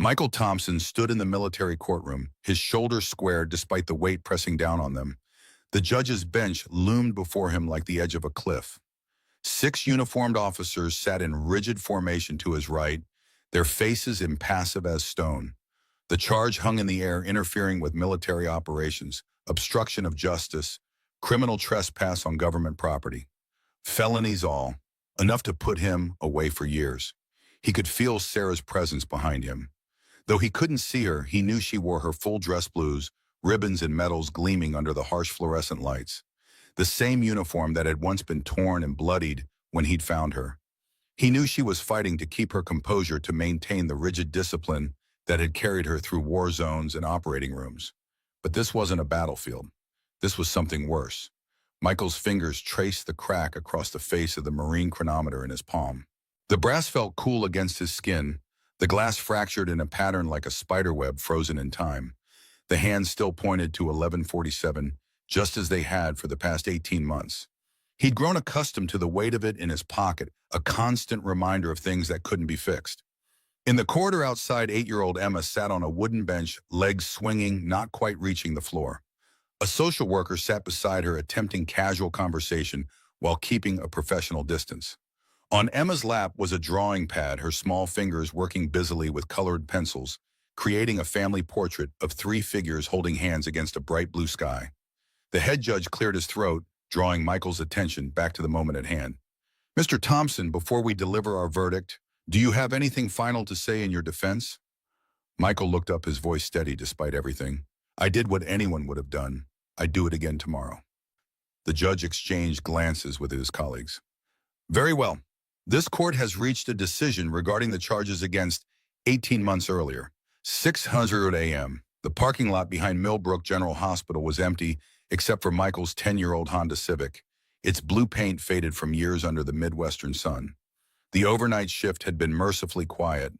Michael Thompson stood in the military courtroom, his shoulders squared despite the weight pressing down on them. The judge's bench loomed before him like the edge of a cliff. 6 uniformed officers sat in rigid formation to his right, their faces impassive as stone. The charge hung in the air, interfering with military operations, obstruction of justice, criminal trespass on government property. Felonies all, enough to put him away for years. He could feel Sarah's presence behind him. Though he couldn't see her, he knew she wore her full dress blues, ribbons and medals gleaming under the harsh fluorescent lights. The same uniform that had once been torn and bloodied when he'd found her. He knew she was fighting to keep her composure, to maintain the rigid discipline that had carried her through war zones and operating rooms. But this wasn't a battlefield. This was something worse. Michael's fingers traced the crack across the face of the marine chronometer in his palm. The brass felt cool against his skin, the glass fractured in a pattern like a spiderweb frozen in time. The hands still pointed to 11:47, just as they had for the past 18 months. He'd grown accustomed to the weight of it in his pocket, a constant reminder of things that couldn't be fixed. In the corridor outside, 8-year-old Emma sat on a wooden bench, legs swinging, not quite reaching the floor. A social worker sat beside her, attempting casual conversation while keeping a professional distance. On Emma's lap was a drawing pad, her small fingers working busily with colored pencils, creating a family portrait of 3 figures holding hands against a bright blue sky. The head judge cleared his throat, drawing Michael's attention back to the moment at hand. "Mr. Thompson, before we deliver our verdict, do you have anything final to say in your defense?" Michael looked up, his voice steady despite everything. "I did what anyone would have done. I'd do it again tomorrow." The judge exchanged glances with his colleagues. "Very well. This court has reached a decision regarding the charges against 18 months earlier. 6:00 a.m. The parking lot behind Millbrook General Hospital was empty except for Michael's 10-year-old Honda Civic. Its blue paint faded from years under the Midwestern sun. The overnight shift had been mercifully quiet.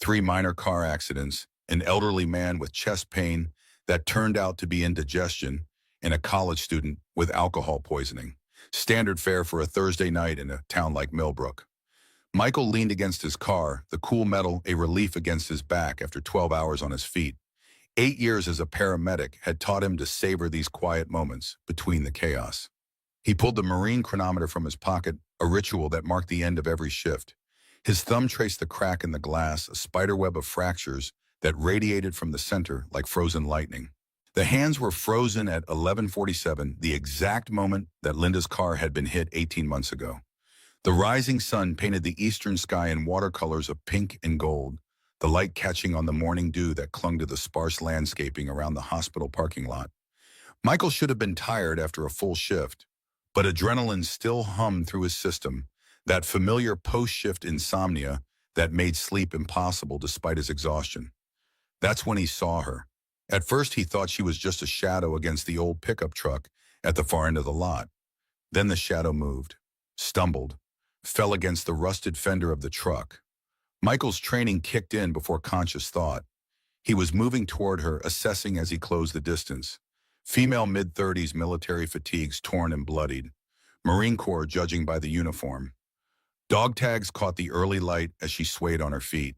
3 minor car accidents, an elderly man with chest pain that turned out to be indigestion, and a college student with alcohol poisoning. Standard fare for a Thursday night in a town like Millbrook. Michael leaned against his car, the cool metal a relief against his back after 12 hours on his feet. 8 years as a paramedic had taught him to savor these quiet moments between the chaos. He pulled the marine chronometer from his pocket, a ritual that marked the end of every shift. His thumb traced the crack in the glass, a spiderweb of fractures that radiated from the center like frozen lightning. The hands were frozen at 11:47, the exact moment that Linda's car had been hit 18 months ago. The rising sun painted the eastern sky in watercolors of pink and gold, the light catching on the morning dew that clung to the sparse landscaping around the hospital parking lot. Michael should have been tired after a full shift, but adrenaline still hummed through his system, that familiar post-shift insomnia that made sleep impossible despite his exhaustion. That's when he saw her. At first he thought she was just a shadow against the old pickup truck at the far end of the lot. Then the shadow moved, stumbled, fell against the rusted fender of the truck. Michael's training kicked in before conscious thought. He was moving toward her, assessing as he closed the distance. Female mid-30s, military fatigues torn and bloodied. Marine Corps judging by the uniform. Dog tags caught the early light as she swayed on her feet.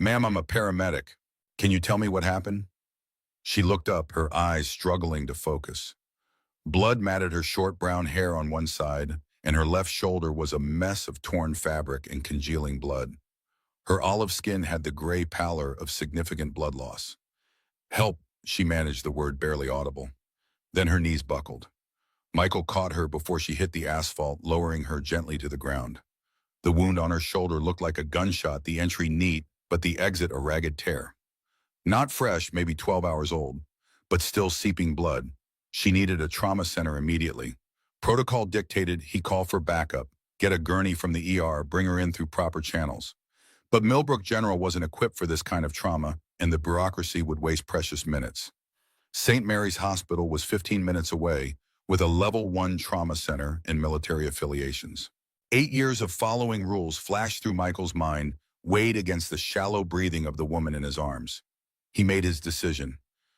"Ma'am, I'm a paramedic. Can you tell me what happened?" She looked up, her eyes struggling to focus. Blood matted her short brown hair on one side, and her left shoulder was a mess of torn fabric and congealing blood. Her olive skin had the gray pallor of significant blood loss. "Help," she managed the word barely audible. Then her knees buckled. Michael caught her before she hit the asphalt, lowering her gently to the ground. The wound on her shoulder looked like a gunshot, the entry neat, but the exit a ragged tear. Not fresh, maybe 12 hours old, but still seeping blood. She needed a trauma center immediately. Protocol dictated he call for backup, get a gurney from the ER, bring her in through proper channels. But Millbrook General wasn't equipped for this kind of trauma, and the bureaucracy would waste precious minutes. St. Mary's Hospital was 15 minutes away, with a level 1 trauma center and military affiliations. 8 years of following rules flashed through Michael's mind, weighed against the shallow breathing of the woman in his arms. He made his decision.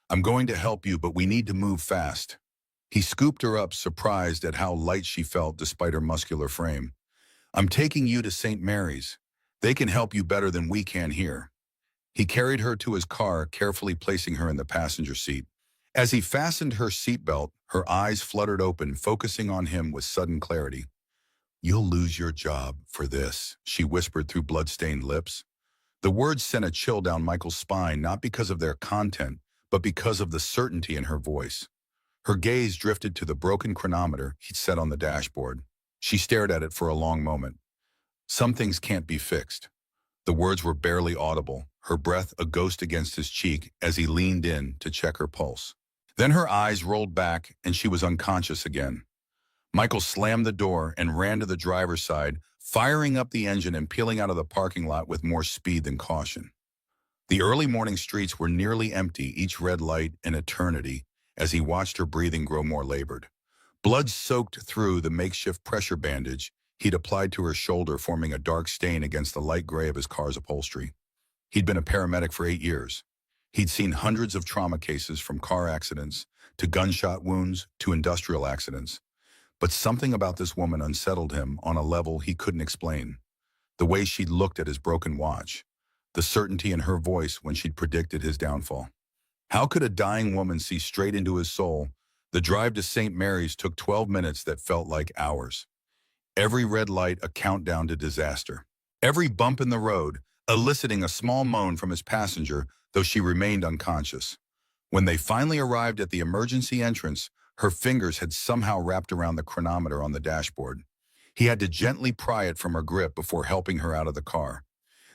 "I'm going to help you, but we need to move fast." He scooped her up, surprised at how light she felt despite her muscular frame. "I'm taking you to St. Mary's. They can help you better than we can here." He carried her to his car, carefully placing her in the passenger seat. As he fastened her seatbelt, her eyes fluttered open, focusing on him with sudden clarity. "You'll lose your job for this," she whispered through blood-stained lips. The words sent a chill down Michael's spine, not because of their content, but because of the certainty in her voice. Her gaze drifted to the broken chronometer he'd set on the dashboard. She stared at it for a long moment. "Some things can't be fixed." The words were barely audible, her breath a ghost against his cheek as he leaned in to check her pulse. Then her eyes rolled back and she was unconscious again. Michael slammed the door and ran to the driver's side, firing up the engine and peeling out of the parking lot with more speed than caution. The early morning streets were nearly empty, each red light an eternity, as he watched her breathing grow more labored. Blood soaked through the makeshift pressure bandage he'd applied to her shoulder, forming a dark stain against the light gray of his car's upholstery. He'd been a paramedic for 8 years. He'd seen hundreds of trauma cases, from car accidents to gunshot wounds to industrial accidents. But something about this woman unsettled him on a level he couldn't explain. The way she'd looked at his broken watch, the certainty in her voice when she'd predicted his downfall. How could a dying woman see straight into his soul? The drive to St. Mary's took 12 minutes that felt like hours. Every red light a countdown to disaster. Every bump in the road eliciting a small moan from his passenger, though she remained unconscious. When they finally arrived at the emergency entrance, her fingers had somehow wrapped around the chronometer on the dashboard. He had to gently pry it from her grip before helping her out of the car.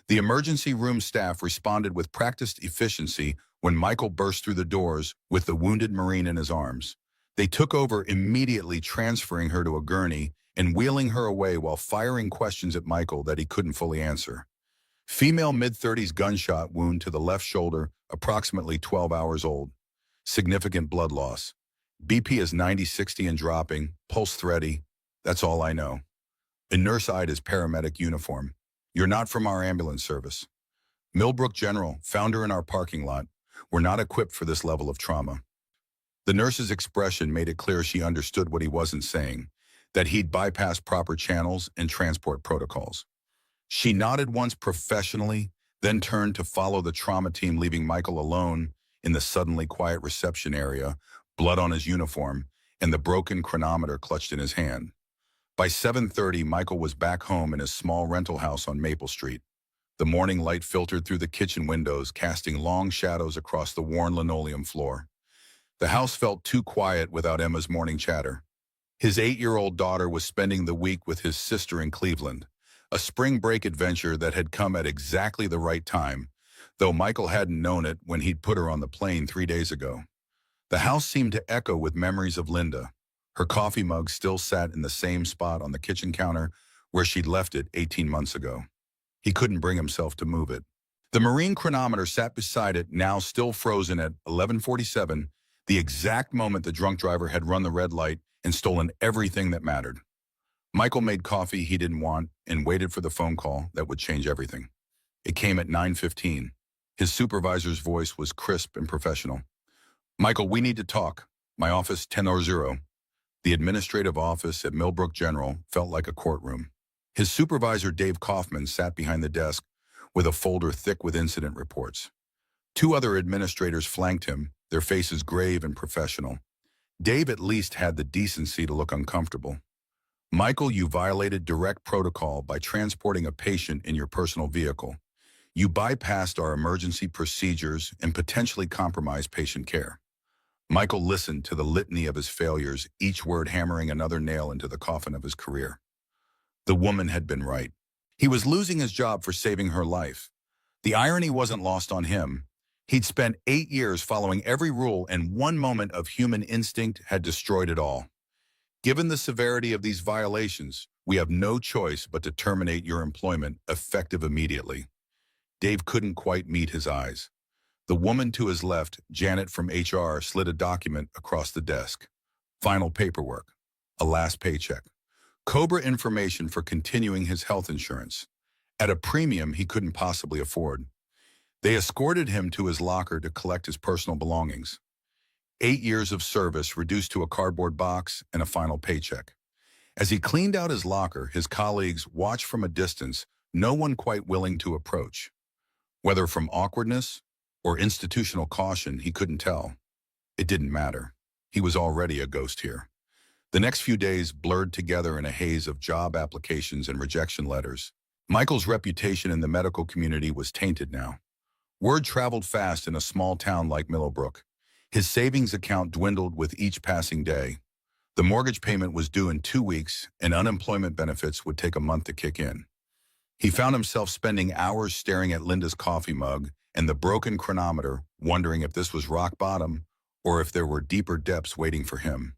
The emergency room staff responded with practiced efficiency when Michael burst through the doors with the wounded Marine in his arms. They took over immediately, transferring her to a gurney and wheeling her away while firing questions at Michael that he couldn't fully answer. Female mid-30s gunshot wound to the left shoulder, approximately 12 hours old. Significant blood loss. BP is 90/60 and dropping, pulse thready. That's all I know. A nurse eyed his paramedic uniform. "You're not from our ambulance service." "Millbrook General, found her in our parking lot. We're not equipped for this level of trauma." The nurse's expression made it clear she understood what he wasn't saying, that he'd bypassed proper channels and transport protocols. She nodded once professionally, then turned to follow the trauma team, leaving Michael alone in the suddenly quiet reception area, blood on his uniform, and the broken chronometer clutched in his hand. By 7:30, Michael was back home in his small rental house on Maple Street. The morning light filtered through the kitchen windows, casting long shadows across the worn linoleum floor. The house felt too quiet without Emma's morning chatter. His 8-year-old daughter was spending the week with his sister in Cleveland, a spring break adventure that had come at exactly the right time, though Michael hadn't known it when he'd put her on the plane 3 days ago. The house seemed to echo with memories of Linda. Her coffee mug still sat in the same spot on the kitchen counter where she'd left it 18 months ago. He couldn't bring himself to move it. The Marine chronometer sat beside it, now still frozen at 11:47, the exact moment the drunk driver had run the red light and stolen everything that mattered. Michael made coffee he didn't want and waited for the phone call that would change everything. It came at 9:15. His supervisor's voice was crisp and professional. "Michael, we need to talk. My office, 10:00. The administrative office at Millbrook General felt like a courtroom. His supervisor, Dave Kaufman, sat behind the desk with a folder thick with incident reports. 2 other administrators flanked him, their faces grave and professional. Dave at least had the decency to look uncomfortable. "Michael, you violated direct protocol by transporting a patient in your personal vehicle. You bypassed our emergency procedures and potentially compromised patient care." Michael listened to the litany of his failures, each word hammering another nail into the coffin of his career. The woman had been right. He was losing his job for saving her life. The irony wasn't lost on him. He'd spent 8 years following every rule, and one moment of human instinct had destroyed it all. "Given the severity of these violations, we have no choice but to terminate your employment, effective immediately." Dave couldn't quite meet his eyes. The woman to his left, Janet from HR, slid a document across the desk. Final paperwork. A last paycheck. Cobra information for continuing his health insurance, at a premium he couldn't possibly afford. They escorted him to his locker to collect his personal belongings. 8 years of service reduced to a cardboard box and a final paycheck. As he cleaned out his locker, his colleagues watched from a distance, no one quite willing to approach. Whether from awkwardness or institutional caution, he couldn't tell. It didn't matter. He was already a ghost here. The next few days blurred together in a haze of job applications and rejection letters. Michael's reputation in the medical community was tainted now. Word traveled fast in a small town like Millowbrook. His savings account dwindled with each passing day. The mortgage payment was due in 2 weeks, and unemployment benefits would take a month to kick in. He found himself spending hours staring at Linda's coffee mug and the broken chronometer, wondering if this was rock bottom or if there were deeper depths waiting for him.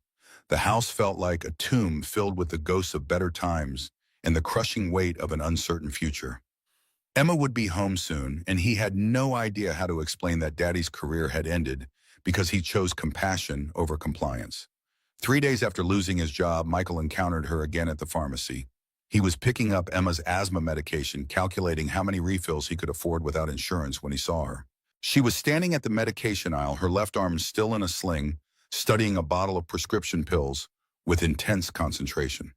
The house felt like a tomb filled with the ghosts of better times and the crushing weight of an uncertain future. Emma would be home soon, and he had no idea how to explain that Daddy's career had ended because he chose compassion over compliance. 3 days after losing his job, Michael encountered her again at the pharmacy. He was picking up Emma's asthma medication, calculating how many refills he could afford without insurance when he saw her. She was standing at the medication aisle, her left arm still in a sling, studying a bottle of prescription pills with intense concentration.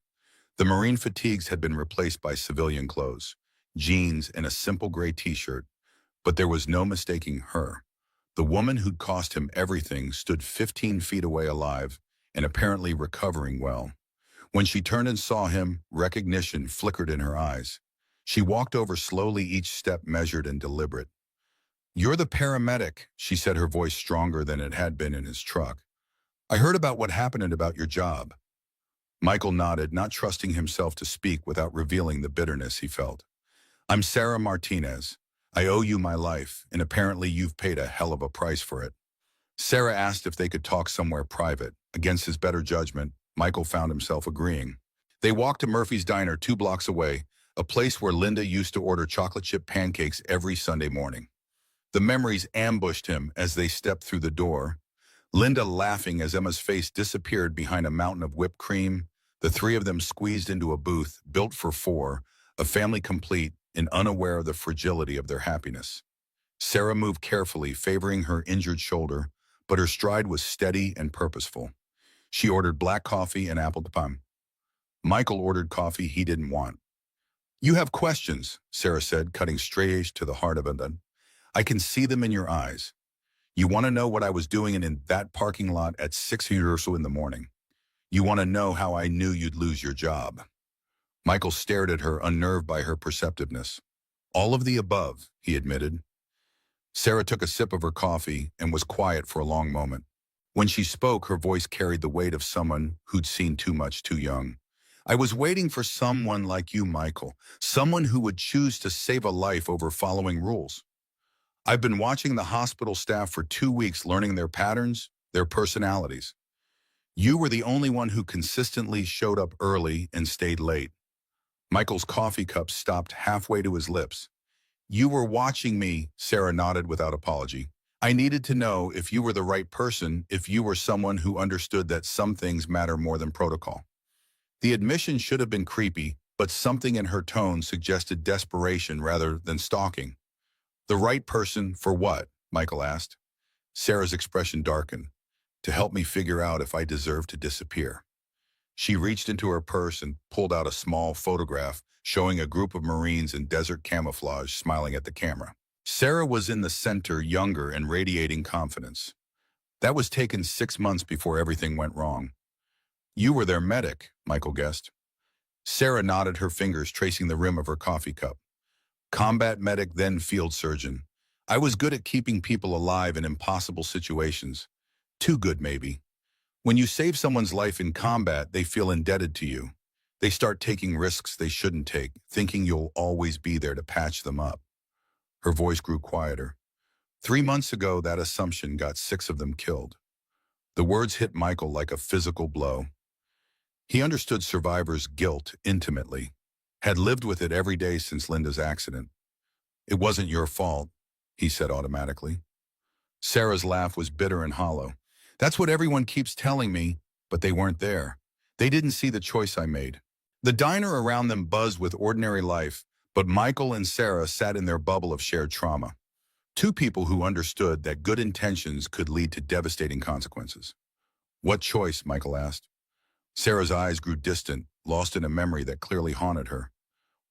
The Marine fatigues had been replaced by civilian clothes, jeans and a simple gray t-shirt, but there was no mistaking her. The woman who'd cost him everything stood 15 feet away, alive and apparently recovering well. When she turned and saw him, recognition flickered in her eyes. She walked over slowly, each step measured and deliberate. "You're the paramedic," she said, her voice stronger than it had been in his truck. "I heard about what happened and about your job." Michael nodded, not trusting himself to speak without revealing the bitterness he felt. "I'm Sarah Martinez. I owe you my life, and apparently you've paid a hell of a price for it." Sarah asked if they could talk somewhere private. Against his better judgment, Michael found himself agreeing. They walked to Murphy's Diner 2 blocks away, a place where Linda used to order chocolate chip pancakes every Sunday morning. The memories ambushed him as they stepped through the door. Linda laughing as Emma's face disappeared behind a mountain of whipped cream, the three of them squeezed into a booth built for 4, a family complete and unaware of the fragility of their happiness. Sarah moved carefully, favoring her injured shoulder, but her stride was steady and purposeful. She ordered black coffee and apple pie. Michael ordered coffee he didn't want. "You have questions," Sarah said, cutting straight to the heart of it. "I can see them in your eyes. You want to know what I was doing in that parking lot at 6 or so in the morning. You want to know how I knew you'd lose your job." Michael stared at her, unnerved by her perceptiveness. "All of the above," he admitted. Sarah took a sip of her coffee and was quiet for a long moment. When she spoke, her voice carried the weight of someone who'd seen too much too young. "I was waiting for someone like you, Michael, someone who would choose to save a life over following rules. I've been watching the hospital staff for 2 weeks, learning their patterns, their personalities. You were the only one who consistently showed up early and stayed late." Michael's coffee cup stopped halfway to his lips. "You were watching me," Sarah nodded without apology. "I needed to know if you were the right person, if you were someone who understood that some things matter more than protocol." The admission should have been creepy, but something in her tone suggested desperation rather than stalking. "The right person for what?" Michael asked. Sarah's expression darkened. "To help me figure out if I deserve to disappear." She reached into her purse and pulled out a small photograph showing a group of Marines in desert camouflage smiling at the camera. Sarah was in the center, younger and radiating confidence. "That was taken 6 months before everything went wrong." "You were their medic," Michael guessed. Sarah nodded, her fingers tracing the rim of her coffee cup. "Combat medic, then field surgeon. I was good at keeping people alive in impossible situations. Too good, maybe. When you save someone's life in combat, they feel indebted to you. They start taking risks they shouldn't take, thinking you'll always be there to patch them up." Her voice grew quieter. 3 months ago, that assumption got 6 of them killed." The words hit Michael like a physical blow. He understood survivors' guilt intimately, had lived with it every day since Linda's accident. "It wasn't your fault," he said automatically. Sarah's laugh was bitter and hollow. "That's what everyone keeps telling me, but they weren't there. They didn't see the choice I made." The diner around them buzzed with ordinary life, but Michael and Sarah sat in their bubble of shared trauma. 2 people who understood that good intentions could lead to devastating consequences. "What choice?" Michael asked. Sarah's eyes grew distant, lost in a memory that clearly haunted her.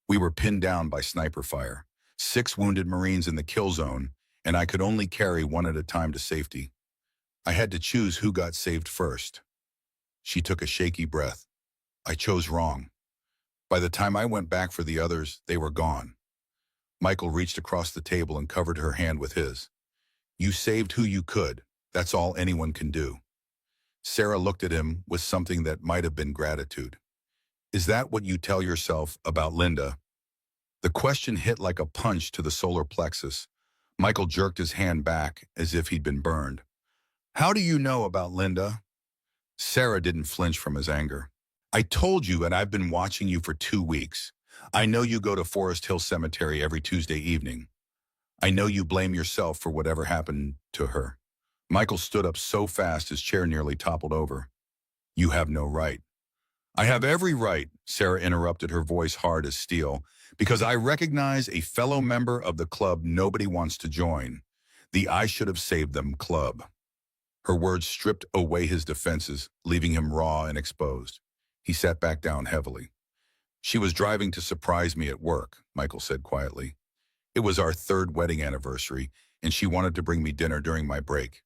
"We were pinned down by sniper fire. 6 wounded Marines in the kill zone, and I could only carry one at a time to safety. I had to choose who got saved first. She took a shaky breath. I chose wrong. By the time I went back for the others, they were gone. Michael reached across the table and covered her hand with his. You saved who you could. That's all anyone can do. Sarah looked at him with something that might have been gratitude. Is that what you tell yourself about Linda? The question hit like a punch to the solar plexus. Michael jerked his hand back as if he'd been burned. How do you know about Linda? Sarah didn't flinch from his anger. I told you, and I've been watching you for 2 weeks. I know you go to Forest Hill Cemetery every Tuesday evening. I know you blame yourself for whatever happened to her. Michael stood up so fast his chair nearly toppled over. You have no right. I have every right, Sarah interrupted, her voice hard as steel, because I recognize a fellow member of the club nobody wants to join. The I should have saved them club. Her words stripped away his defenses, leaving him raw and exposed. He sat back down heavily. She was driving to surprise me at work, Michael said quietly. It was our 3rd wedding anniversary, and she wanted to bring me dinner during my break.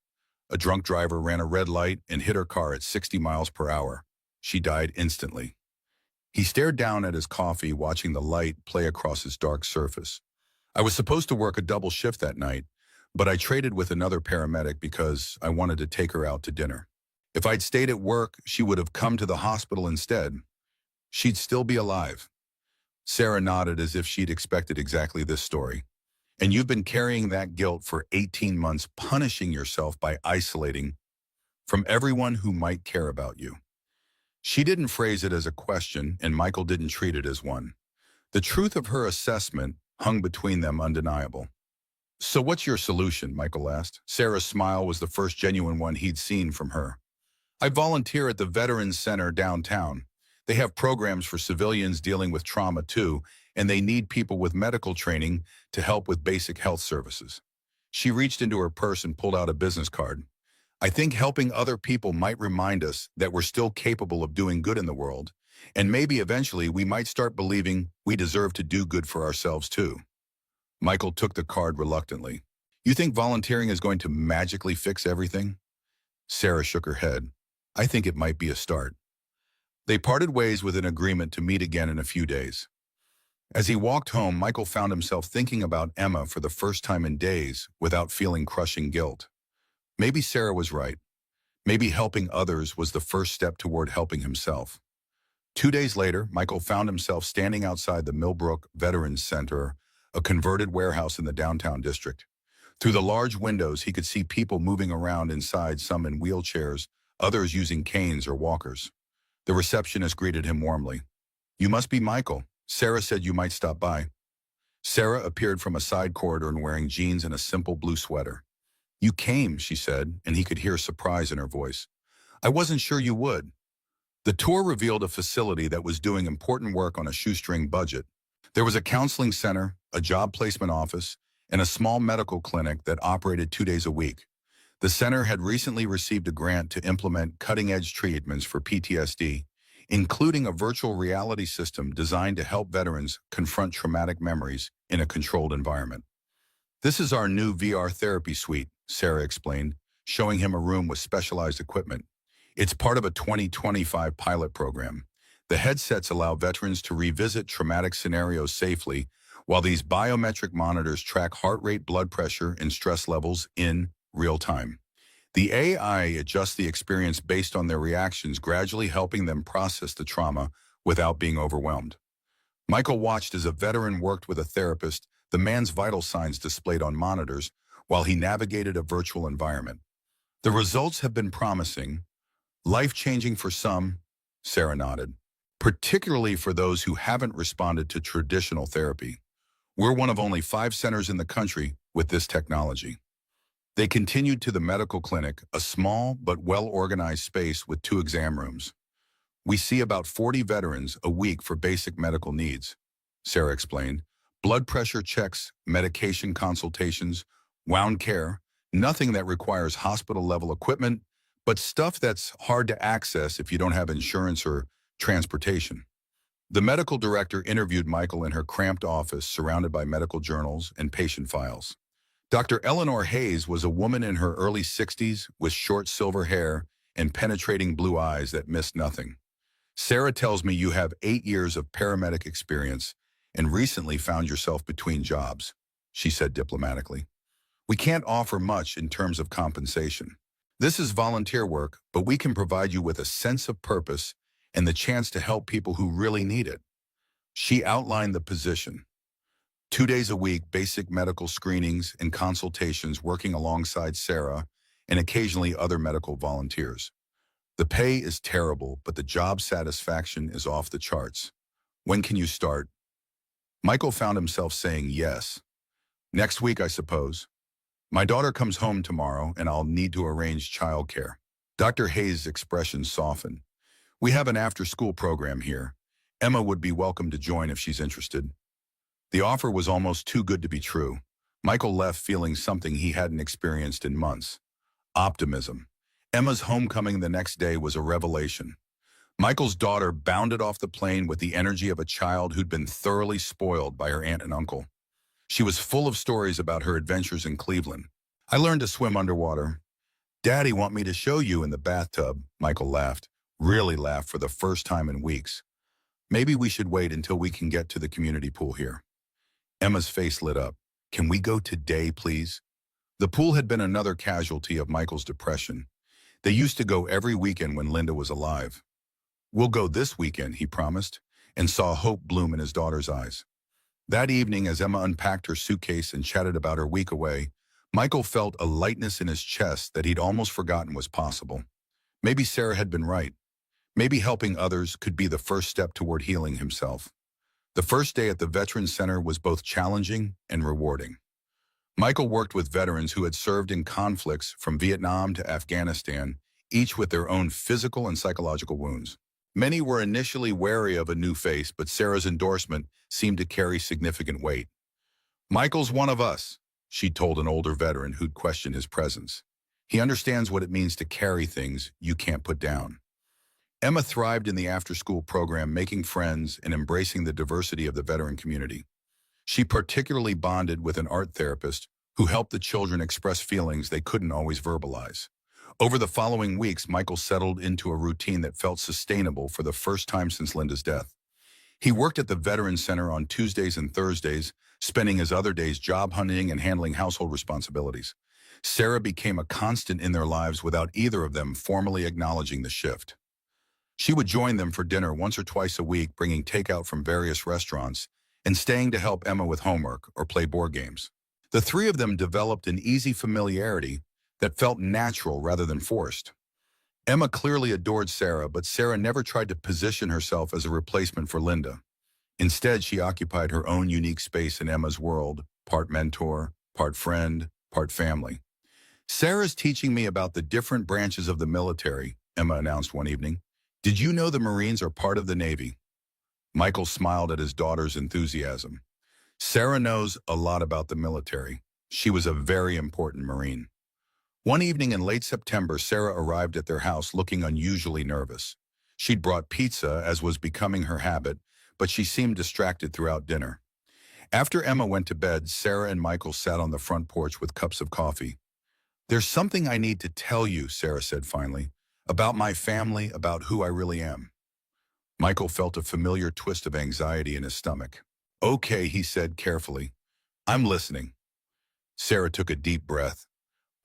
A drunk driver ran a red light and hit her car at 60 miles per hour. She died instantly. He stared down at his coffee, watching the light play across its dark surface. I was supposed to work a double shift that night, but I traded with another paramedic because I wanted to take her out to dinner. If I'd stayed at work, she would have come to the hospital instead. She'd still be alive. Sarah nodded as if she'd expected exactly this story. And you've been carrying that guilt for 18 months, punishing yourself by isolating from everyone who might care about you. She didn't phrase it as a question, and Michael didn't treat it as one. The truth of her assessment hung between them undeniable. So what's your solution? Michael asked. Sarah's smile was the first genuine one he'd seen from her. I volunteer at the Veterans Center downtown. They have programs for civilians dealing with trauma too, and they need people with medical training to help with basic health services. She reached into her purse and pulled out a business card. I think helping other people might remind us that we're still capable of doing good in the world, and maybe eventually we might start believing we deserve to do good for ourselves too. Michael took the card reluctantly. You think volunteering is going to magically fix everything? Sarah shook her head. I think it might be a start. They parted ways with an agreement to meet again in a few days. As he walked home, Michael found himself thinking about Emma for the first time in days without feeling crushing guilt. Maybe Sarah was right. Maybe helping others was the first step toward helping himself. 2 days later, Michael found himself standing outside the Millbrook Veterans Center, a converted warehouse in the downtown district. Through the large windows, he could see people moving around inside, some in wheelchairs, others using canes or walkers. The receptionist greeted him warmly. You must be Michael. Sarah said you might stop by. Sarah appeared from a side corridor and wearing jeans and a simple blue sweater. You came, she said, and he could hear surprise in her voice. I wasn't sure you would. The tour revealed a facility that was doing important work on a shoestring budget. There was a counseling center, a job placement office, and a small medical clinic that operated 2 days a week. The center had recently received a grant to implement cutting-edge treatments for PTSD, including a virtual reality system designed to help veterans confront traumatic memories in a controlled environment. This is our new VR therapy suite, Sarah explained, showing him a room with specialized equipment. It's part of a 2025 pilot program. The headsets allow veterans to revisit traumatic scenarios safely, while these biometric monitors track heart rate, blood pressure, and stress levels in real time. The AI adjusts the experience based on their reactions, gradually helping them process the trauma without being overwhelmed. Michael watched as a veteran worked with a therapist, the man's vital signs displayed on monitors, while he navigated a virtual environment. The results have been promising, life-changing for some, Sarah nodded, particularly for those who haven't responded to traditional therapy. We're one of only 5 centers in the country with this technology. They continued to the medical clinic, a small but well-organized space with 2 exam rooms. We see about 40 veterans a week for basic medical needs, Sarah explained. Blood pressure checks, medication consultations, wound care, nothing that requires hospital-level equipment, but stuff that's hard to access if you don't have insurance or transportation. The medical director interviewed Michael in her cramped office surrounded by medical journals and patient files. Dr. Eleanor Hayes was a woman in her early 60s with short silver hair and penetrating blue eyes that missed nothing. Sarah tells me you have 8 years of paramedic experience and recently found yourself between jobs, she said diplomatically. We can't offer much in terms of compensation. This is volunteer work, but we can provide you with a sense of purpose and the chance to help people who really need it. She outlined the position. 2 days a week, basic medical screenings and consultations working alongside Sarah and occasionally other medical volunteers. The pay is terrible, but the job satisfaction is off the charts. When can you start? Michael found himself saying yes. Next week, I suppose. My daughter comes home tomorrow and I'll need to arrange childcare. Dr. Hayes' expression softened. We have an after-school program here. Emma would be welcome to join if she's interested. The offer was almost too good to be true. Michael left feeling something he hadn't experienced in months. Optimism. Emma's homecoming the next day was a revelation. Michael's daughter bounded off the plane with the energy of a child who'd been thoroughly spoiled by her aunt and uncle. She was full of stories about her adventures in Cleveland. I learned to swim underwater. Daddy want me to show you in the bathtub, Michael laughed, really laughed for the first time in weeks. Maybe we should wait until we can get to the community pool here. Emma's face lit up. Can we go today, please? The pool had been another casualty of Michael's depression. They used to go every weekend when Linda was alive. We'll go this weekend, he promised, and saw hope bloom in his daughter's eyes. That evening, as Emma unpacked her suitcase and chatted about her week away, Michael felt a lightness in his chest that he'd almost forgotten was possible. Maybe Sarah had been right. Maybe helping others could be the first step toward healing himself. The first day at the Veterans Center was both challenging and rewarding. Michael worked with veterans who had served in conflicts from Vietnam to Afghanistan, each with their own physical and psychological wounds. Many were initially wary of a new face, but Sarah's endorsement seemed to carry significant weight. Michael's one of us, she told an older veteran who'd questioned his presence. He understands what it means to carry things you can't put down. Emma thrived in the after-school program, making friends and embracing the diversity of the veteran community. She particularly bonded with an art therapist who helped the children express feelings they couldn't always verbalize. Over the following weeks, Michael settled into a routine that felt sustainable for the first time since Linda's death. He worked at the Veterans Center on Tuesdays and Thursdays, spending his other days job hunting and handling household responsibilities. Sarah became a constant in their lives without either of them formally acknowledging the shift. She would join them for dinner once or twice a week, bringing takeout from various restaurants and staying to help Emma with homework or play board games. The three of them developed an easy familiarity that felt natural rather than forced. Emma clearly adored Sarah, but Sarah never tried to position herself as a replacement for Linda. Instead, she occupied her own unique space in Emma's world, part mentor, part friend, part family. Sarah's teaching me about the different branches of the military, Emma announced one evening. Did you know the Marines are part of the Navy? Michael smiled at his daughter's enthusiasm. Sarah knows a lot about the military. She was a very important Marine. One evening in late September, Sarah arrived at their house looking unusually nervous. She'd brought pizza, as was becoming her habit, but she seemed distracted throughout dinner. After Emma went to bed, Sarah and Michael sat on the front porch with cups of coffee. There's something I need to tell you, Sarah said finally, about my family, about who I really am. Michael felt a familiar twist of anxiety in his stomach. Okay, he said carefully. I'm listening. Sarah took a deep breath.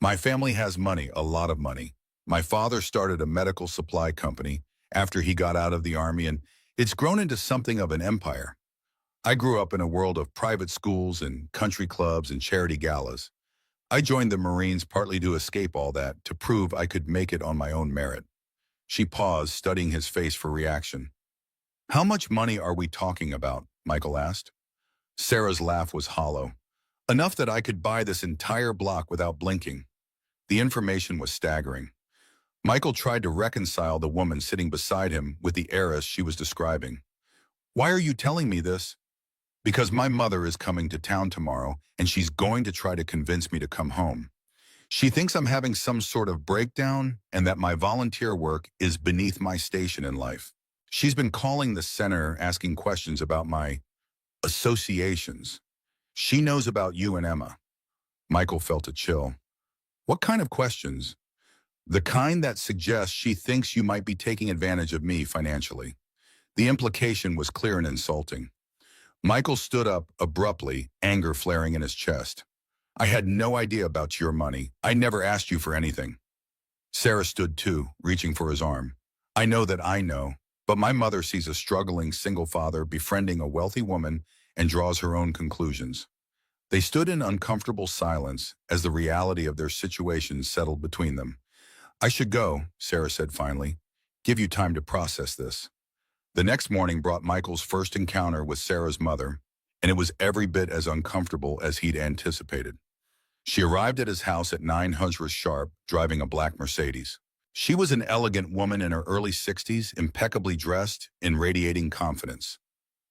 My family has money, a lot of money. My father started a medical supply company after he got out of the army, and it's grown into something of an empire. I grew up in a world of private schools and country clubs and charity galas. I joined the Marines partly to escape all that, to prove I could make it on my own merit. She paused, studying his face for reaction. How much money are we talking about? Michael asked. Sarah's laugh was hollow. Enough that I could buy this entire block without blinking. The information was staggering. Michael tried to reconcile the woman sitting beside him with the heiress she was describing. Why are you telling me this? Because my mother is coming to town tomorrow, and she's going to try to convince me to come home. She thinks I'm having some sort of breakdown and that my volunteer work is beneath my station in life. She's been calling the center asking questions about my associations. She knows about you and Emma. Michael felt a chill. What kind of questions? The kind that suggests she thinks you might be taking advantage of me financially. The implication was clear and insulting. Michael stood up abruptly, anger flaring in his chest. I had no idea about your money. I never asked you for anything. Sarah stood too, reaching for his arm. I know, but my mother sees a struggling single father befriending a wealthy woman and draws her own conclusions. They stood in uncomfortable silence as the reality of their situation settled between them. I should go, Sarah said finally. Give you time to process this. The next morning brought Michael's first encounter with Sarah's mother, and it was every bit as uncomfortable as he'd anticipated. She arrived at his house at 900 sharp, driving a black Mercedes. She was an elegant woman in her early 60s, impeccably dressed and radiating confidence.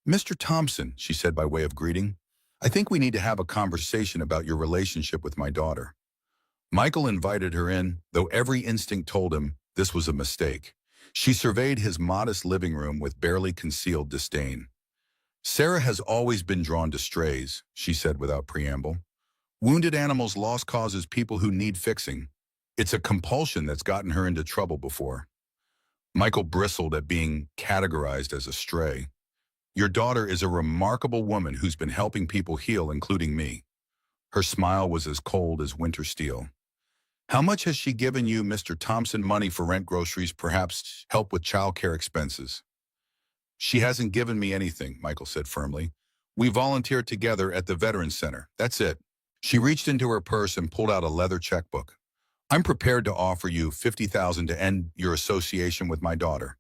Mr. Thompson, she said by way of greeting, I think we need to have a conversation about your relationship with my daughter. Michael invited her in, though every instinct told him this was a mistake. She surveyed his modest living room with barely concealed disdain. Sarah has always been drawn to strays, she said without preamble. Wounded animals' loss causes people who need fixing. It's a compulsion that's gotten her into trouble before. Michael bristled at being categorized as a stray. Your daughter is a remarkable woman who's been helping people heal, including me. Her smile was as cold as winter steel. How much has she given you, Mr. Thompson? Money for rent, groceries, perhaps help with childcare expenses? She hasn't given me anything, Michael said firmly. We volunteered together at the Veterans Center. That's it. She reached into her purse and pulled out a leather checkbook. I'm prepared to offer you $50,000 to end your association with my daughter.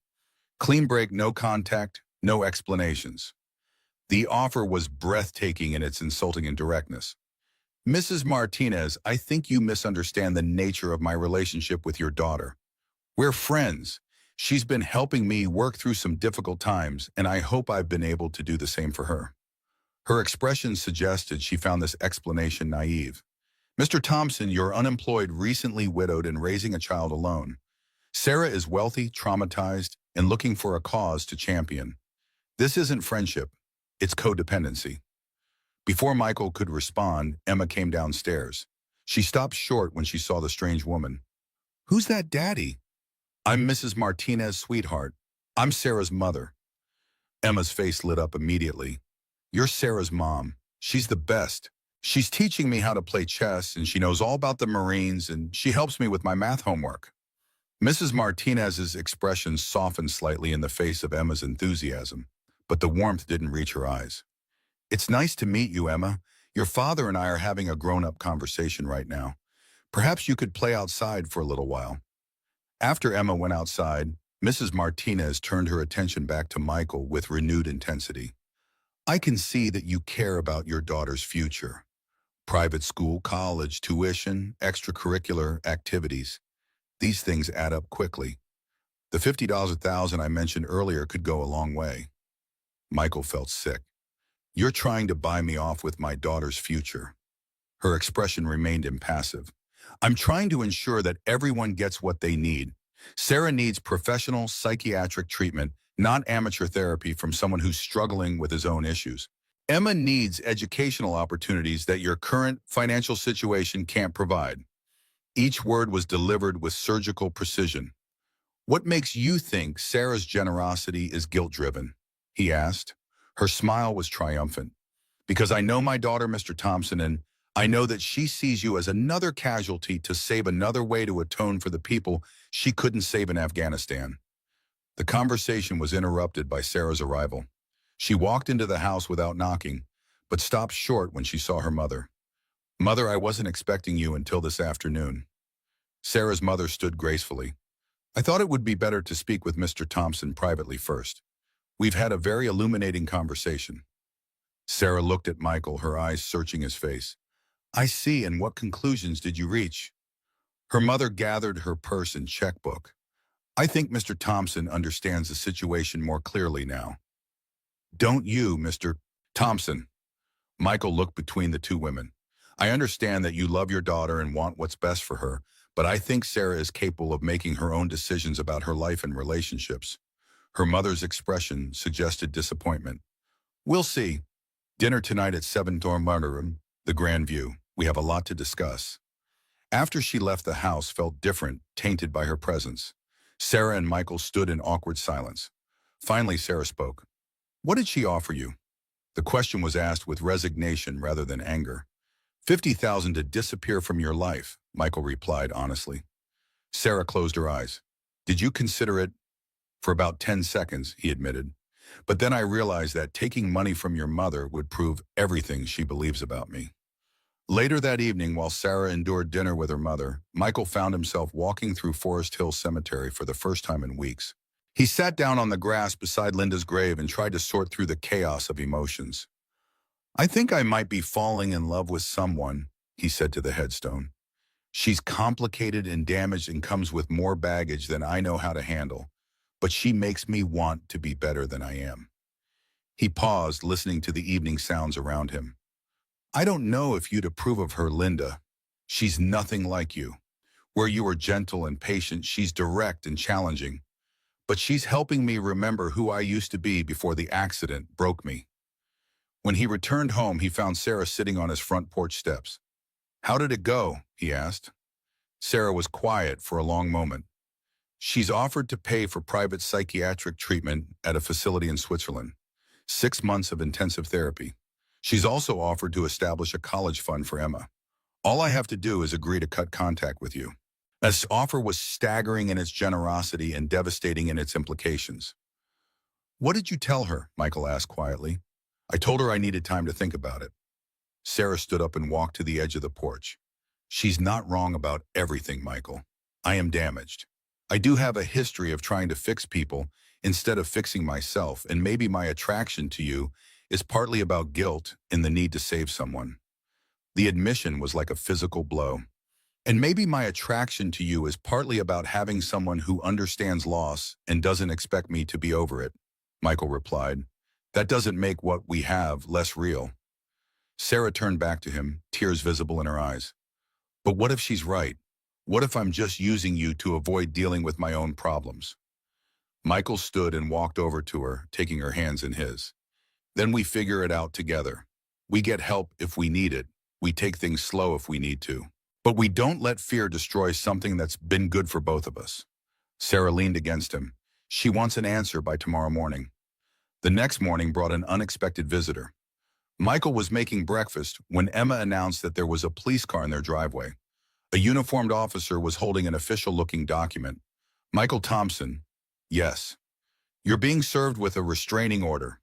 Clean break, no contact, no explanations. The offer was breathtaking in its insulting indirectness. Mrs. Martinez, I think you misunderstand the nature of my relationship with your daughter. We're friends. She's been helping me work through some difficult times, and I hope I've been able to do the same for her. Her expression suggested she found this explanation naive. Mr. Thompson, you're unemployed, recently widowed, and raising a child alone. Sarah is wealthy, traumatized, and looking for a cause to champion. This isn't friendship. It's codependency. Before Michael could respond, Emma came downstairs. She stopped short when she saw the strange woman. Who's that daddy? I'm Mrs. Martinez, sweetheart. I'm Sarah's mother. Emma's face lit up immediately. You're Sarah's mom. She's the best. She's teaching me how to play chess, and she knows all about the Marines, and she helps me with my math homework. Mrs. Martinez's expression softened slightly in the face of Emma's enthusiasm, but the warmth didn't reach her eyes. It's nice to meet you, Emma. Your father and I are having a grown-up conversation right now. Perhaps you could play outside for a little while. After Emma went outside, Mrs. Martinez turned her attention back to Michael with renewed intensity. I can see that you care about your daughter's future. Private school, college, tuition, extracurricular activities. These things add up quickly. The $50,000 I mentioned earlier could go a long way. Michael felt sick. You're trying to buy me off with my daughter's future. Her expression remained impassive. I'm trying to ensure that everyone gets what they need. Sarah needs professional psychiatric treatment, not amateur therapy from someone who's struggling with his own issues. Emma needs educational opportunities that your current financial situation can't provide. Each word was delivered with surgical precision. What makes you think Sarah's generosity is guilt-driven? He asked. Her smile was triumphant. Because I know my daughter, Mr. Thompson, and I know that she sees you as another casualty to save another way to atone for the people she couldn't save in Afghanistan. The conversation was interrupted by Sarah's arrival. She walked into the house without knocking, but stopped short when she saw her mother. Mother, I wasn't expecting you until this afternoon. Sarah's mother stood gracefully. I thought it would be better to speak with Mr. Thompson privately first. We've had a very illuminating conversation. Sarah looked at Michael, her eyes searching his face. I see, and what conclusions did you reach? Her mother gathered her purse and checkbook. I think Mr. Thompson understands the situation more clearly now. Don't you, Mr. Thompson? Michael looked between the two women. I understand that you love your daughter and want what's best for her, but I think Sarah is capable of making her own decisions about her life and relationships. Her mother's expression suggested disappointment. We'll see. Dinner tonight at 7 Dormitorum, the Grand View. We have a lot to discuss. After she left, the house felt different, tainted by her presence. Sarah and Michael stood in awkward silence. Finally, Sarah spoke. What did she offer you? The question was asked with resignation rather than anger. 50,000 to disappear from your life, Michael replied honestly. Sarah closed her eyes. Did you consider it? For about 10 seconds, he admitted. But then I realized that taking money from your mother would prove everything she believes about me. Later that evening, while Sarah endured dinner with her mother, Michael found himself walking through Forest Hill Cemetery for the first time in weeks. He sat down on the grass beside Linda's grave and tried to sort through the chaos of emotions. I think I might be falling in love with someone, he said to the headstone. She's complicated and damaged and comes with more baggage than I know how to handle, but she makes me want to be better than I am. He paused, listening to the evening sounds around him. I don't know if you'd approve of her, Linda. She's nothing like you. Where you are gentle and patient, she's direct and challenging. But she's helping me remember who I used to be before the accident broke me. When he returned home, he found Sarah sitting on his front porch steps. How did it go? He asked. Sarah was quiet for a long moment. She's offered to pay for private psychiatric treatment at a facility in Switzerland. 6 months of intensive therapy. She's also offered to establish a college fund for Emma. All I have to do is agree to cut contact with you. This offer was staggering in its generosity and devastating in its implications. What did you tell her? Michael asked quietly. I told her I needed time to think about it. Sarah stood up and walked to the edge of the porch. She's not wrong about everything, Michael. I am damaged. I do have a history of trying to fix people instead of fixing myself, and maybe my attraction to you is partly about guilt and the need to save someone. The admission was like a physical blow. And maybe my attraction to you is partly about having someone who understands loss and doesn't expect me to be over it, Michael replied. That doesn't make what we have less real. Sarah turned back to him, tears visible in her eyes. But what if she's right? What if I'm just using you to avoid dealing with my own problems? Michael stood and walked over to her, taking her hands in his. Then we figure it out together. We get help if we need it. We take things slow if we need to. But we don't let fear destroy something that's been good for both of us. Sarah leaned against him. She wants an answer by tomorrow morning. The next morning brought an unexpected visitor. Michael was making breakfast when Emma announced that there was a police car in their driveway. A uniformed officer was holding an official-looking document. Michael Thompson, yes. You're being served with a restraining order.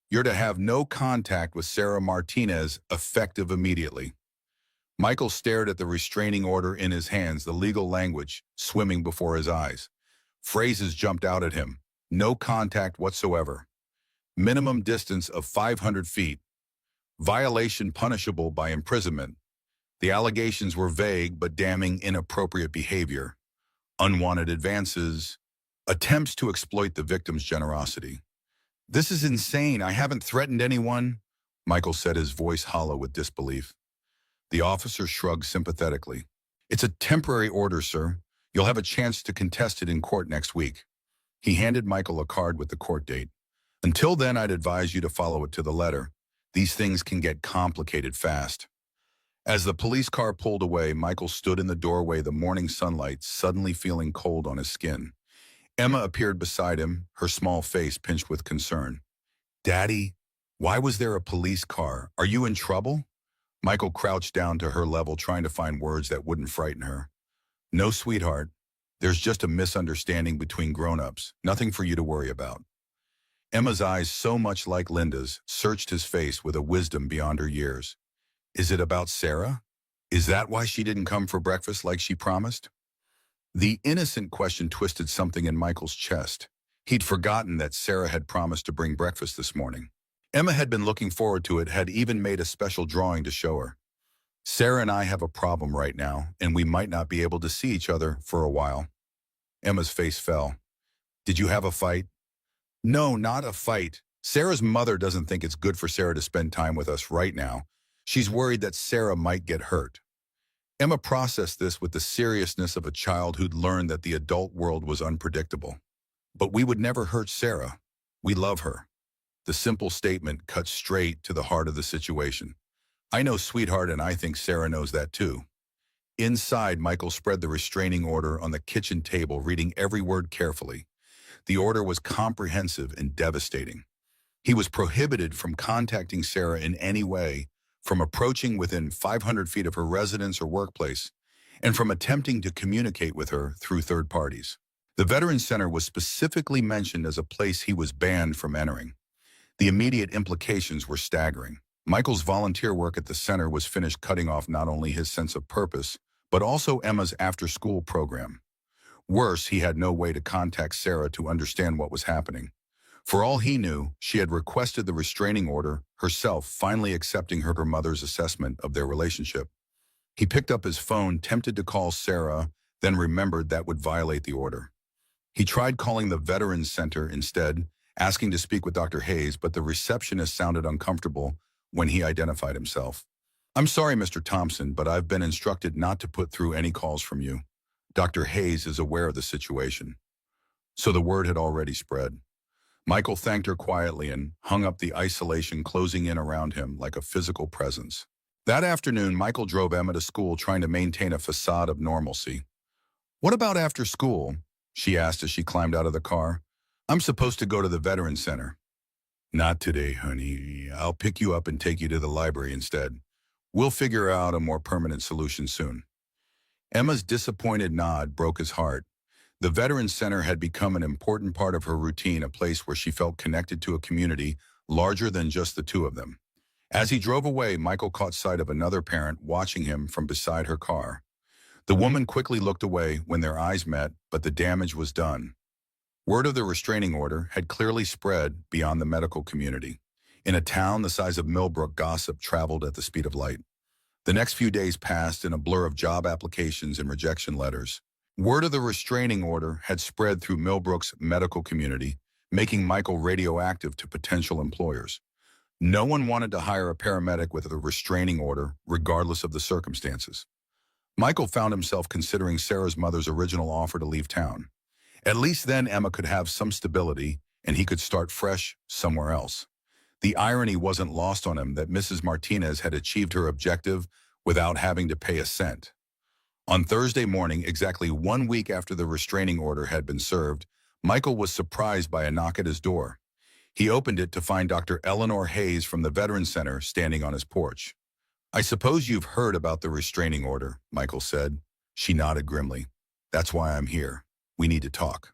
You're to have no contact with Sarah Martinez, effective immediately. Michael stared at the restraining order in his hands, the legal language swimming before his eyes. Phrases jumped out at him. No contact whatsoever. Minimum distance of 500 feet. Violation punishable by imprisonment. The allegations were vague but damning inappropriate behavior. Unwanted advances. Attempts to exploit the victim's generosity. This is insane. I haven't threatened anyone, Michael said, his voice hollow with disbelief. The officer shrugged sympathetically. It's a temporary order, sir. You'll have a chance to contest it in court next week. He handed Michael a card with the court date. Until then, I'd advise you to follow it to the letter. These things can get complicated fast. As the police car pulled away, Michael stood in the doorway, the morning sunlight suddenly feeling cold on his skin. Emma appeared beside him, her small face pinched with concern. Daddy, why was there a police car? Are you in trouble? Michael crouched down to her level, trying to find words that wouldn't frighten her. No, sweetheart. There's just a misunderstanding between grown-ups. Nothing for you to worry about. Emma's eyes, so much like Linda's, searched his face with a wisdom beyond her years. Is it about Sarah? Is that why she didn't come for breakfast like she promised? The innocent question twisted something in Michael's chest. He'd forgotten that Sarah had promised to bring breakfast this morning. Emma had been looking forward to it, had even made a special drawing to show her. Sarah and I have a problem right now, and we might not be able to see each other for a while. Emma's face fell. Did you have a fight? No, not a fight. Sarah's mother doesn't think it's good for Sarah to spend time with us right now. She's worried that Sarah might get hurt. Emma processed this with the seriousness of a child who'd learned that the adult world was unpredictable. But we would never hurt Sarah. We love her. The simple statement cut straight to the heart of the situation. I know, sweetheart, and I think Sarah knows that too. Inside, Michael spread the restraining order on the kitchen table, reading every word carefully. The order was comprehensive and devastating. He was prohibited from contacting Sarah in any way, from approaching within 500 feet of her residence or workplace, and from attempting to communicate with her through third parties. The Veterans Center was specifically mentioned as a place he was banned from entering. The immediate implications were staggering. Michael's volunteer work at the center was finished cutting off not only his sense of purpose, but also Emma's after-school program. Worse, he had no way to contact Sarah to understand what was happening. For all he knew, she had requested the restraining order herself, finally accepting her mother's assessment of their relationship. He picked up his phone, tempted to call Sarah, then remembered that would violate the order. He tried calling the Veterans Center instead, asking to speak with Dr. Hayes, but the receptionist sounded uncomfortable when he identified himself. "I'm sorry, Mr. Thompson, but I've been instructed not to put through any calls from you. Dr. Hayes is aware of the situation." So the word had already spread. Michael thanked her quietly and hung up the isolation closing in around him like a physical presence. That afternoon, Michael drove Emma to school, trying to maintain a facade of normalcy. "What about after school?" she asked as she climbed out of the car. "I'm supposed to go to the Veterans Center." "Not today, honey. I'll pick you up and take you to the library instead. We'll figure out a more permanent solution soon." Emma's disappointed nod broke his heart. The Veterans Center had become an important part of her routine, a place where she felt connected to a community larger than just the two of them. As he drove away, Michael caught sight of another parent watching him from beside her car. The woman quickly looked away when their eyes met, but the damage was done. Word of the restraining order had clearly spread beyond the medical community. In a town the size of Millbrook, gossip traveled at the speed of light. The next few days passed in a blur of job applications and rejection letters. Word of the restraining order had spread through Millbrook's medical community, making Michael radioactive to potential employers. No one wanted to hire a paramedic with a restraining order, regardless of the circumstances. Michael found himself considering Sarah's mother's original offer to leave town. At least then Emma could have some stability, and he could start fresh somewhere else. The irony wasn't lost on him that Mrs. Martinez had achieved her objective without having to pay a cent. On Thursday morning, exactly 1 week after the restraining order had been served, Michael was surprised by a knock at his door. He opened it to find Dr. Eleanor Hayes from the Veterans Center standing on his porch. "I suppose you've heard about the restraining order," Michael said. She nodded grimly. "That's why I'm here. We need to talk."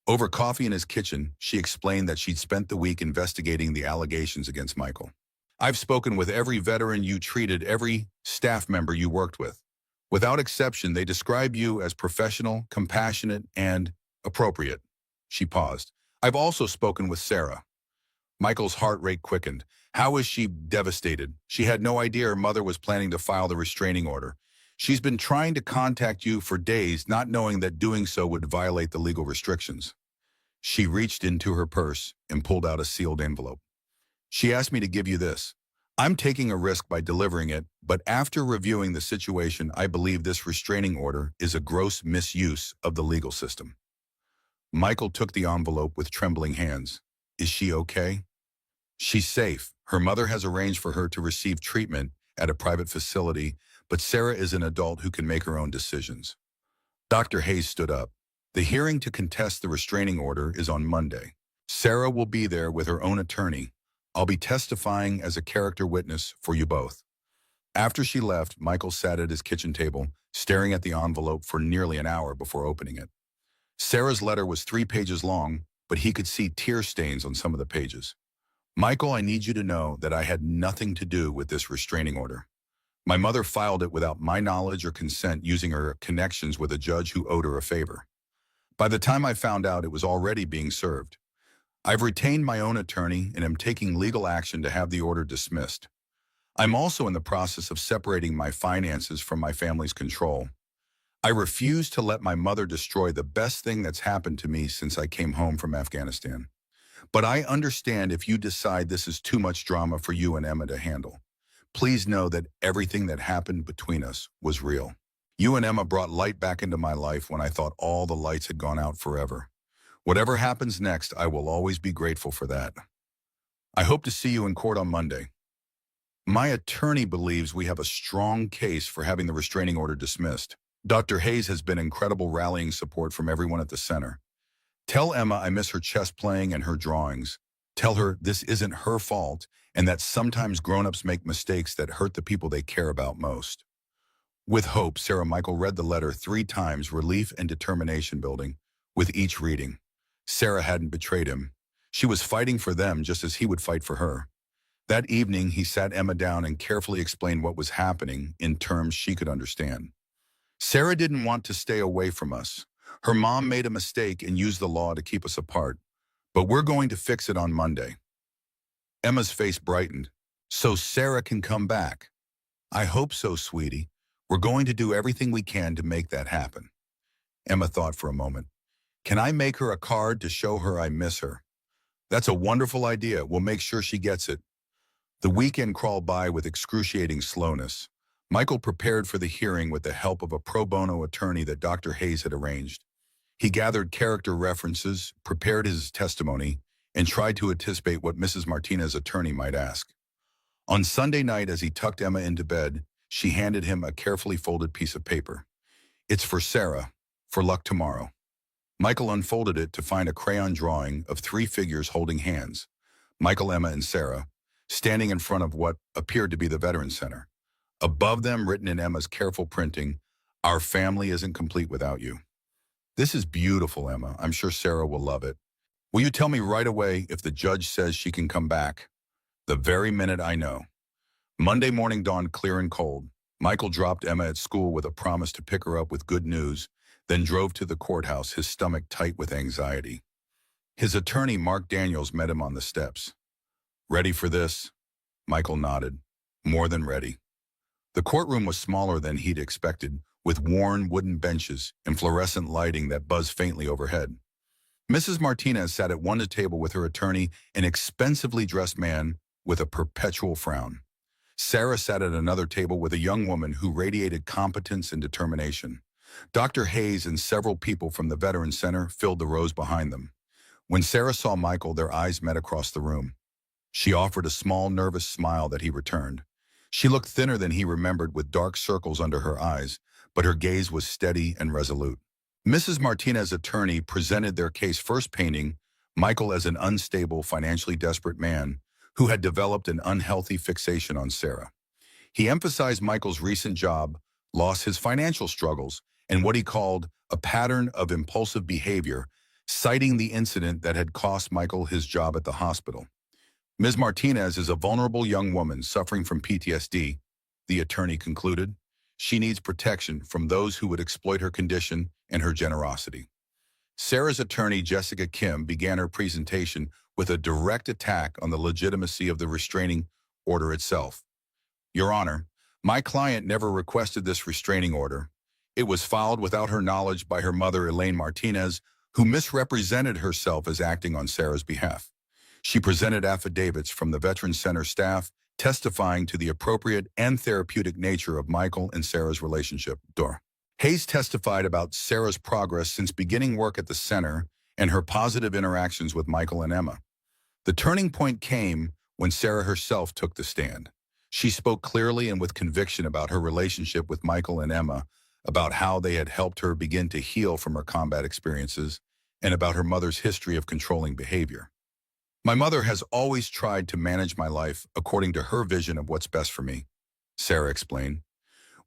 Over coffee in his kitchen, she explained that she'd spent the week investigating the allegations against Michael. "I've spoken with every veteran you treated, every staff member you worked with. Without exception, they describe you as professional, compassionate, and appropriate." She paused. "I've also spoken with Sarah." Michael's heart rate quickened. How was she devastated? She had no idea her mother was planning to file the restraining order. "She's been trying to contact you for days, not knowing that doing so would violate the legal restrictions." She reached into her purse and pulled out a sealed envelope. "She asked me to give you this. I'm taking a risk by delivering it, but after reviewing the situation, I believe this restraining order is a gross misuse of the legal system." Michael took the envelope with trembling hands. "Is she okay?" "She's safe. Her mother has arranged for her to receive treatment at a private facility, but Sarah is an adult who can make her own decisions." Dr. Hayes stood up. "The hearing to contest the restraining order is on Monday. Sarah will be there with her own attorney. I'll be testifying as a character witness for you both." After she left, Michael sat at his kitchen table, staring at the envelope for nearly an hour before opening it. Sarah's letter was 3 pages long, but he could see tear stains on some of the pages. "Michael, I need you to know that I had nothing to do with this restraining order. My mother filed it without my knowledge or consent, using her connections with a judge who owed her a favor. By the time I found out, it was already being served. I've retained my own attorney and am taking legal action to have the order dismissed. I'm also in the process of separating my finances from my family's control. I refuse to let my mother destroy the best thing that's happened to me since I came home from Afghanistan. But I understand if you decide this is too much drama for you and Emma to handle. Please know that everything that happened between us was real. You and Emma brought light back into my life when I thought all the lights had gone out forever. Whatever happens next, I will always be grateful for that. I hope to see you in court on Monday. My attorney believes we have a strong case for having the restraining order dismissed. Dr. Hayes has been incredible rallying support from everyone at the center. Tell Emma I miss her chess playing and her drawings. Tell her this isn't her fault and that sometimes grown-ups make mistakes that hurt the people they care about most. With hope, Sarah Michael read the letter 3 times, relief and determination building, with each reading. Sarah hadn't betrayed him. She was fighting for them just as he would fight for her. That evening, he sat Emma down and carefully explained what was happening in terms she could understand. Sarah didn't want to stay away from us. Her mom made a mistake and used the law to keep us apart. But we're going to fix it on Monday. Emma's face brightened. So Sarah can come back. I hope so, sweetie. We're going to do everything we can to make that happen. Emma thought for a moment. Can I make her a card to show her I miss her? That's a wonderful idea. We'll make sure she gets it. The weekend crawled by with excruciating slowness. Michael prepared for the hearing with the help of a pro bono attorney that Dr. Hayes had arranged. He gathered character references, prepared his testimony, and tried to anticipate what Mrs. Martinez's attorney might ask. On Sunday night, as he tucked Emma into bed, she handed him a carefully folded piece of paper. It's for Sarah, for luck tomorrow. Michael unfolded it to find a crayon drawing of 3 figures holding hands, Michael, Emma, and Sarah, standing in front of what appeared to be the Veterans Center. Above them, written in Emma's careful printing, "Our family isn't complete without you." This is beautiful, Emma. I'm sure Sarah will love it. Will you tell me right away if the judge says she can come back? The very minute I know. Monday morning dawned clear and cold. Michael dropped Emma at school with a promise to pick her up with good news, then drove to the courthouse, his stomach tight with anxiety. His attorney, Mark Daniels, met him on the steps. Ready for this? Michael nodded. More than ready. The courtroom was smaller than he'd expected, with worn wooden benches and fluorescent lighting that buzzed faintly overhead. Mrs. Martinez sat at one table with her attorney, an expensively dressed man with a perpetual frown. Sarah sat at another table with a young woman who radiated competence and determination. Dr. Hayes and several people from the Veterans Center filled the rows behind them. When Sarah saw Michael, their eyes met across the room. She offered a small, nervous smile that he returned. She looked thinner than he remembered, with dark circles under her eyes, but her gaze was steady and resolute. Mrs. Martinez's attorney presented their case, first painting Michael as an unstable, financially desperate man who had developed an unhealthy fixation on Sarah. He emphasized Michael's recent job loss, his financial struggles, and what he called a pattern of impulsive behavior, citing the incident that had cost Michael his job at the hospital. Ms. Martinez is a vulnerable young woman suffering from PTSD, the attorney concluded. She needs protection from those who would exploit her condition and her generosity. Sarah's attorney, Jessica Kim, began her presentation with a direct attack on the legitimacy of the restraining order itself. Your Honor, my client never requested this restraining order. It was filed without her knowledge by her mother, Elaine Martinez, who misrepresented herself as acting on Sarah's behalf. She presented affidavits from the Veterans Center staff testifying to the appropriate and therapeutic nature of Michael and Sarah's relationship. Hayes testified about Sarah's progress since beginning work at the center and her positive interactions with Michael and Emma. The turning point came when Sarah herself took the stand. She spoke clearly and with conviction about her relationship with Michael and Emma, about how they had helped her begin to heal from her combat experiences, and about her mother's history of controlling behavior. My mother has always tried to manage my life according to her vision of what's best for me, Sarah explained.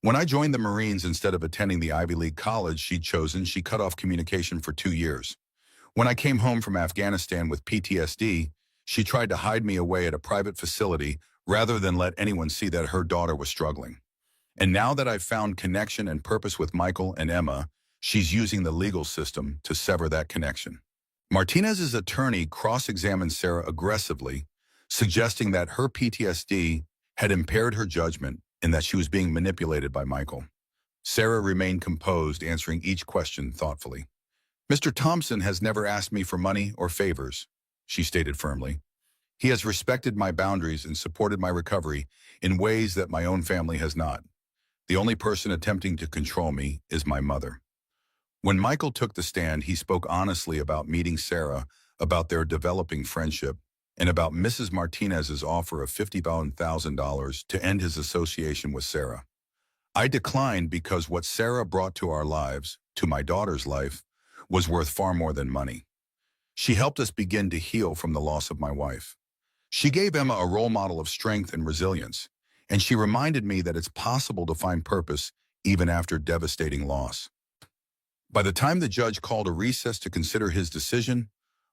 When I joined the Marines instead of attending the Ivy League college she'd chosen, she cut off communication for 2 years. When I came home from Afghanistan with PTSD, she tried to hide me away at a private facility rather than let anyone see that her daughter was struggling. And now that I've found connection and purpose with Michael and Emma, she's using the legal system to sever that connection. Martinez's attorney cross-examined Sarah aggressively, suggesting that her PTSD had impaired her judgment and that she was being manipulated by Michael. Sarah remained composed, answering each question thoughtfully. Mr. Thompson has never asked me for money or favors, she stated firmly. He has respected my boundaries and supported my recovery in ways that my own family has not. The only person attempting to control me is my mother. When Michael took the stand, he spoke honestly about meeting Sarah, about their developing friendship, and about Mrs. Martinez's offer of $50,000 to end his association with Sarah. I declined because what Sarah brought to our lives, to my daughter's life, was worth far more than money. She helped us begin to heal from the loss of my wife. She gave Emma a role model of strength and resilience, and she reminded me that it's possible to find purpose even after devastating loss. By the time the judge called a recess to consider his decision,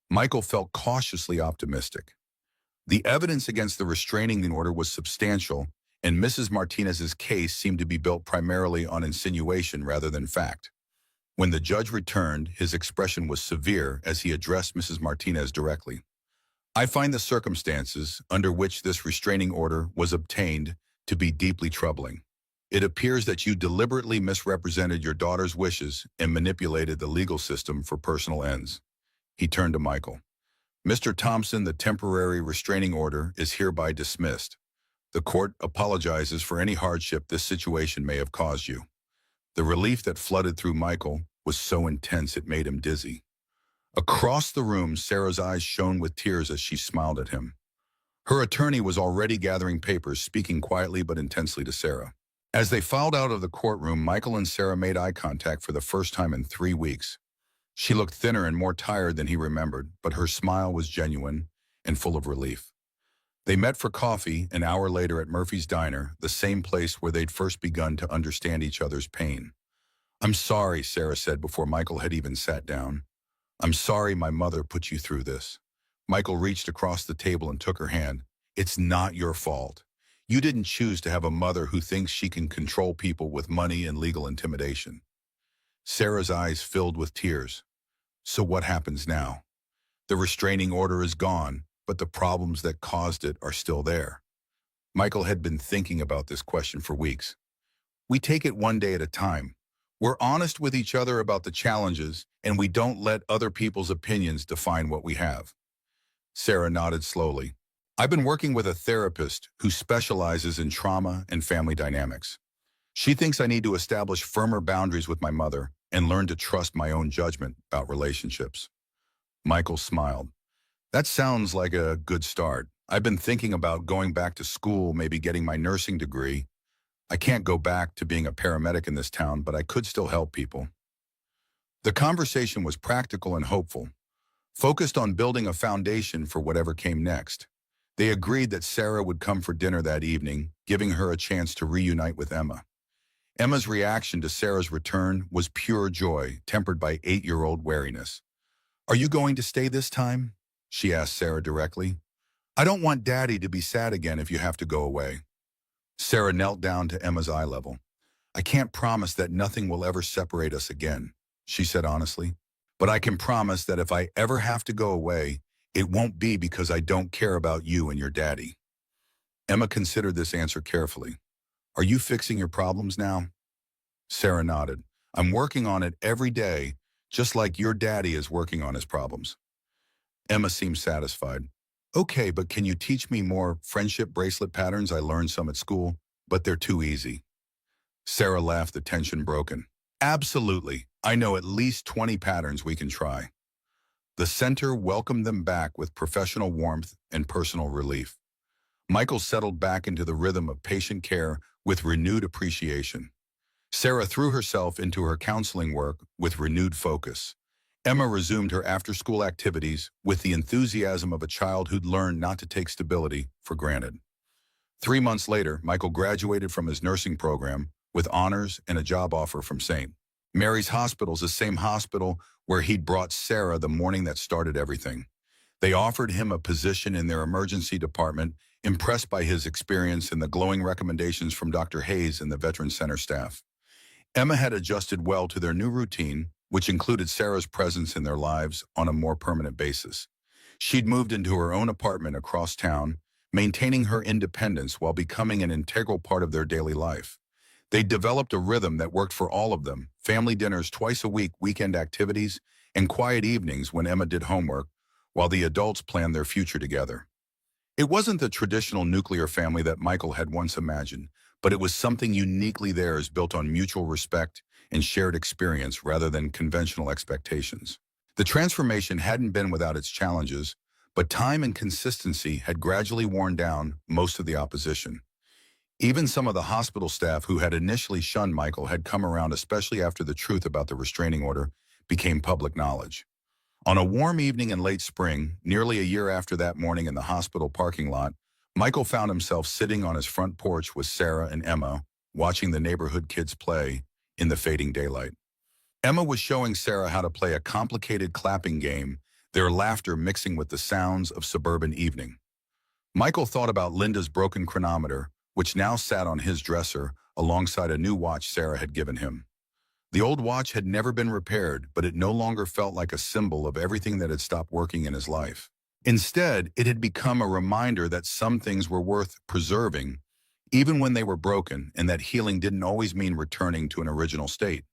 Michael felt cautiously optimistic. The evidence against the restraining order was substantial, and Mrs. Martinez's case seemed to be built primarily on insinuation rather than fact. When the judge returned, his expression was severe as he addressed Mrs. Martinez directly. I find the circumstances under which this restraining order was obtained to be deeply troubling. It appears that you deliberately misrepresented your daughter's wishes and manipulated the legal system for personal ends. He turned to Michael. Mr. Thompson, the temporary restraining order is hereby dismissed. The court apologizes for any hardship this situation may have caused you. The relief that flooded through Michael was so intense it made him dizzy. Across the room, Sarah's eyes shone with tears as she smiled at him. Her attorney was already gathering papers, speaking quietly but intensely to Sarah. As they filed out of the courtroom, Michael and Sarah made eye contact for the first time in 3 weeks. She looked thinner and more tired than he remembered, but her smile was genuine and full of relief. They met for coffee an hour later at Murphy's Diner, the same place where they'd first begun to understand each other's pain. "I'm sorry," Sarah said before Michael had even sat down. "I'm sorry my mother put you through this." Michael reached across the table and took her hand. "It's not your fault. You didn't choose to have a mother who thinks she can control people with money and legal intimidation." Sarah's eyes filled with tears. "So what happens now? The restraining order is gone, but the problems that caused it are still there." Michael had been thinking about this question for weeks. "We take it one day at a time. We're honest with each other about the challenges, and we don't let other people's opinions define what we have." Sarah nodded slowly. "I've been working with a therapist who specializes in trauma and family dynamics. She thinks I need to establish firmer boundaries with my mother and learn to trust my own judgment about relationships." Michael smiled. "That sounds like a good start. I've been thinking about going back to school, maybe getting my nursing degree. I can't go back to being a paramedic in this town, but I could still help people." The conversation was practical and hopeful, focused on building a foundation for whatever came next. They agreed that Sarah would come for dinner that evening, giving her a chance to reunite with Emma. Emma's reaction to Sarah's return was pure joy, tempered by 8-year-old wariness. "Are you going to stay this time?" she asked Sarah directly. "I don't want Daddy to be sad again if you have to go away." Sarah knelt down to Emma's eye level. "I can't promise that nothing will ever separate us again," she said honestly. "But I can promise that if I ever have to go away, it won't be because I don't care about you and your daddy." Emma considered this answer carefully. "Are you fixing your problems now?" Sarah nodded. "I'm working on it every day, just like your daddy is working on his problems." Emma seemed satisfied. "Okay, but can you teach me more friendship bracelet patterns? I learned some at school, but they're too easy." Sarah laughed, the tension broken. "Absolutely. I know at least 20 patterns we can try." The center welcomed them back with professional warmth and personal relief. Michael settled back into the rhythm of patient care with renewed appreciation. Sarah threw herself into her counseling work with renewed focus. Emma resumed her after-school activities with the enthusiasm of a child who'd learned not to take stability for granted. 3 months later, Michael graduated from his nursing program with honors and a job offer from St. Mary's Hospital, the same hospital where he'd brought Sarah the morning that started everything. They offered him a position in their emergency department, impressed by his experience and the glowing recommendations from Dr. Hayes and the Veterans Center staff. Emma had adjusted well to their new routine, which included Sarah's presence in their lives on a more permanent basis. She'd moved into her own apartment across town, maintaining her independence while becoming an integral part of their daily life. They developed a rhythm that worked for all of them: family dinners twice a week, weekend activities, and quiet evenings when Emma did homework, while the adults planned their future together. It wasn't the traditional nuclear family that Michael had once imagined, but it was something uniquely theirs, built on mutual respect, and shared experience rather than conventional expectations. The transformation hadn't been without its challenges, but time and consistency had gradually worn down most of the opposition. Even some of the hospital staff who had initially shunned Michael had come around, especially after the truth about the restraining order became public knowledge. On a warm evening in late spring, nearly a year after that morning in the hospital parking lot, Michael found himself sitting on his front porch with Sarah and Emma, watching the neighborhood kids play in the fading daylight. Emma was showing Sarah how to play a complicated clapping game, their laughter mixing with the sounds of suburban evening. Michael thought about Linda's broken chronometer, which now sat on his dresser alongside a new watch Sarah had given him. The old watch had never been repaired, but it no longer felt like a symbol of everything that had stopped working in his life. Instead, it had become a reminder that some things were worth preserving, even when they were broken, and that healing didn't always mean returning to an original state.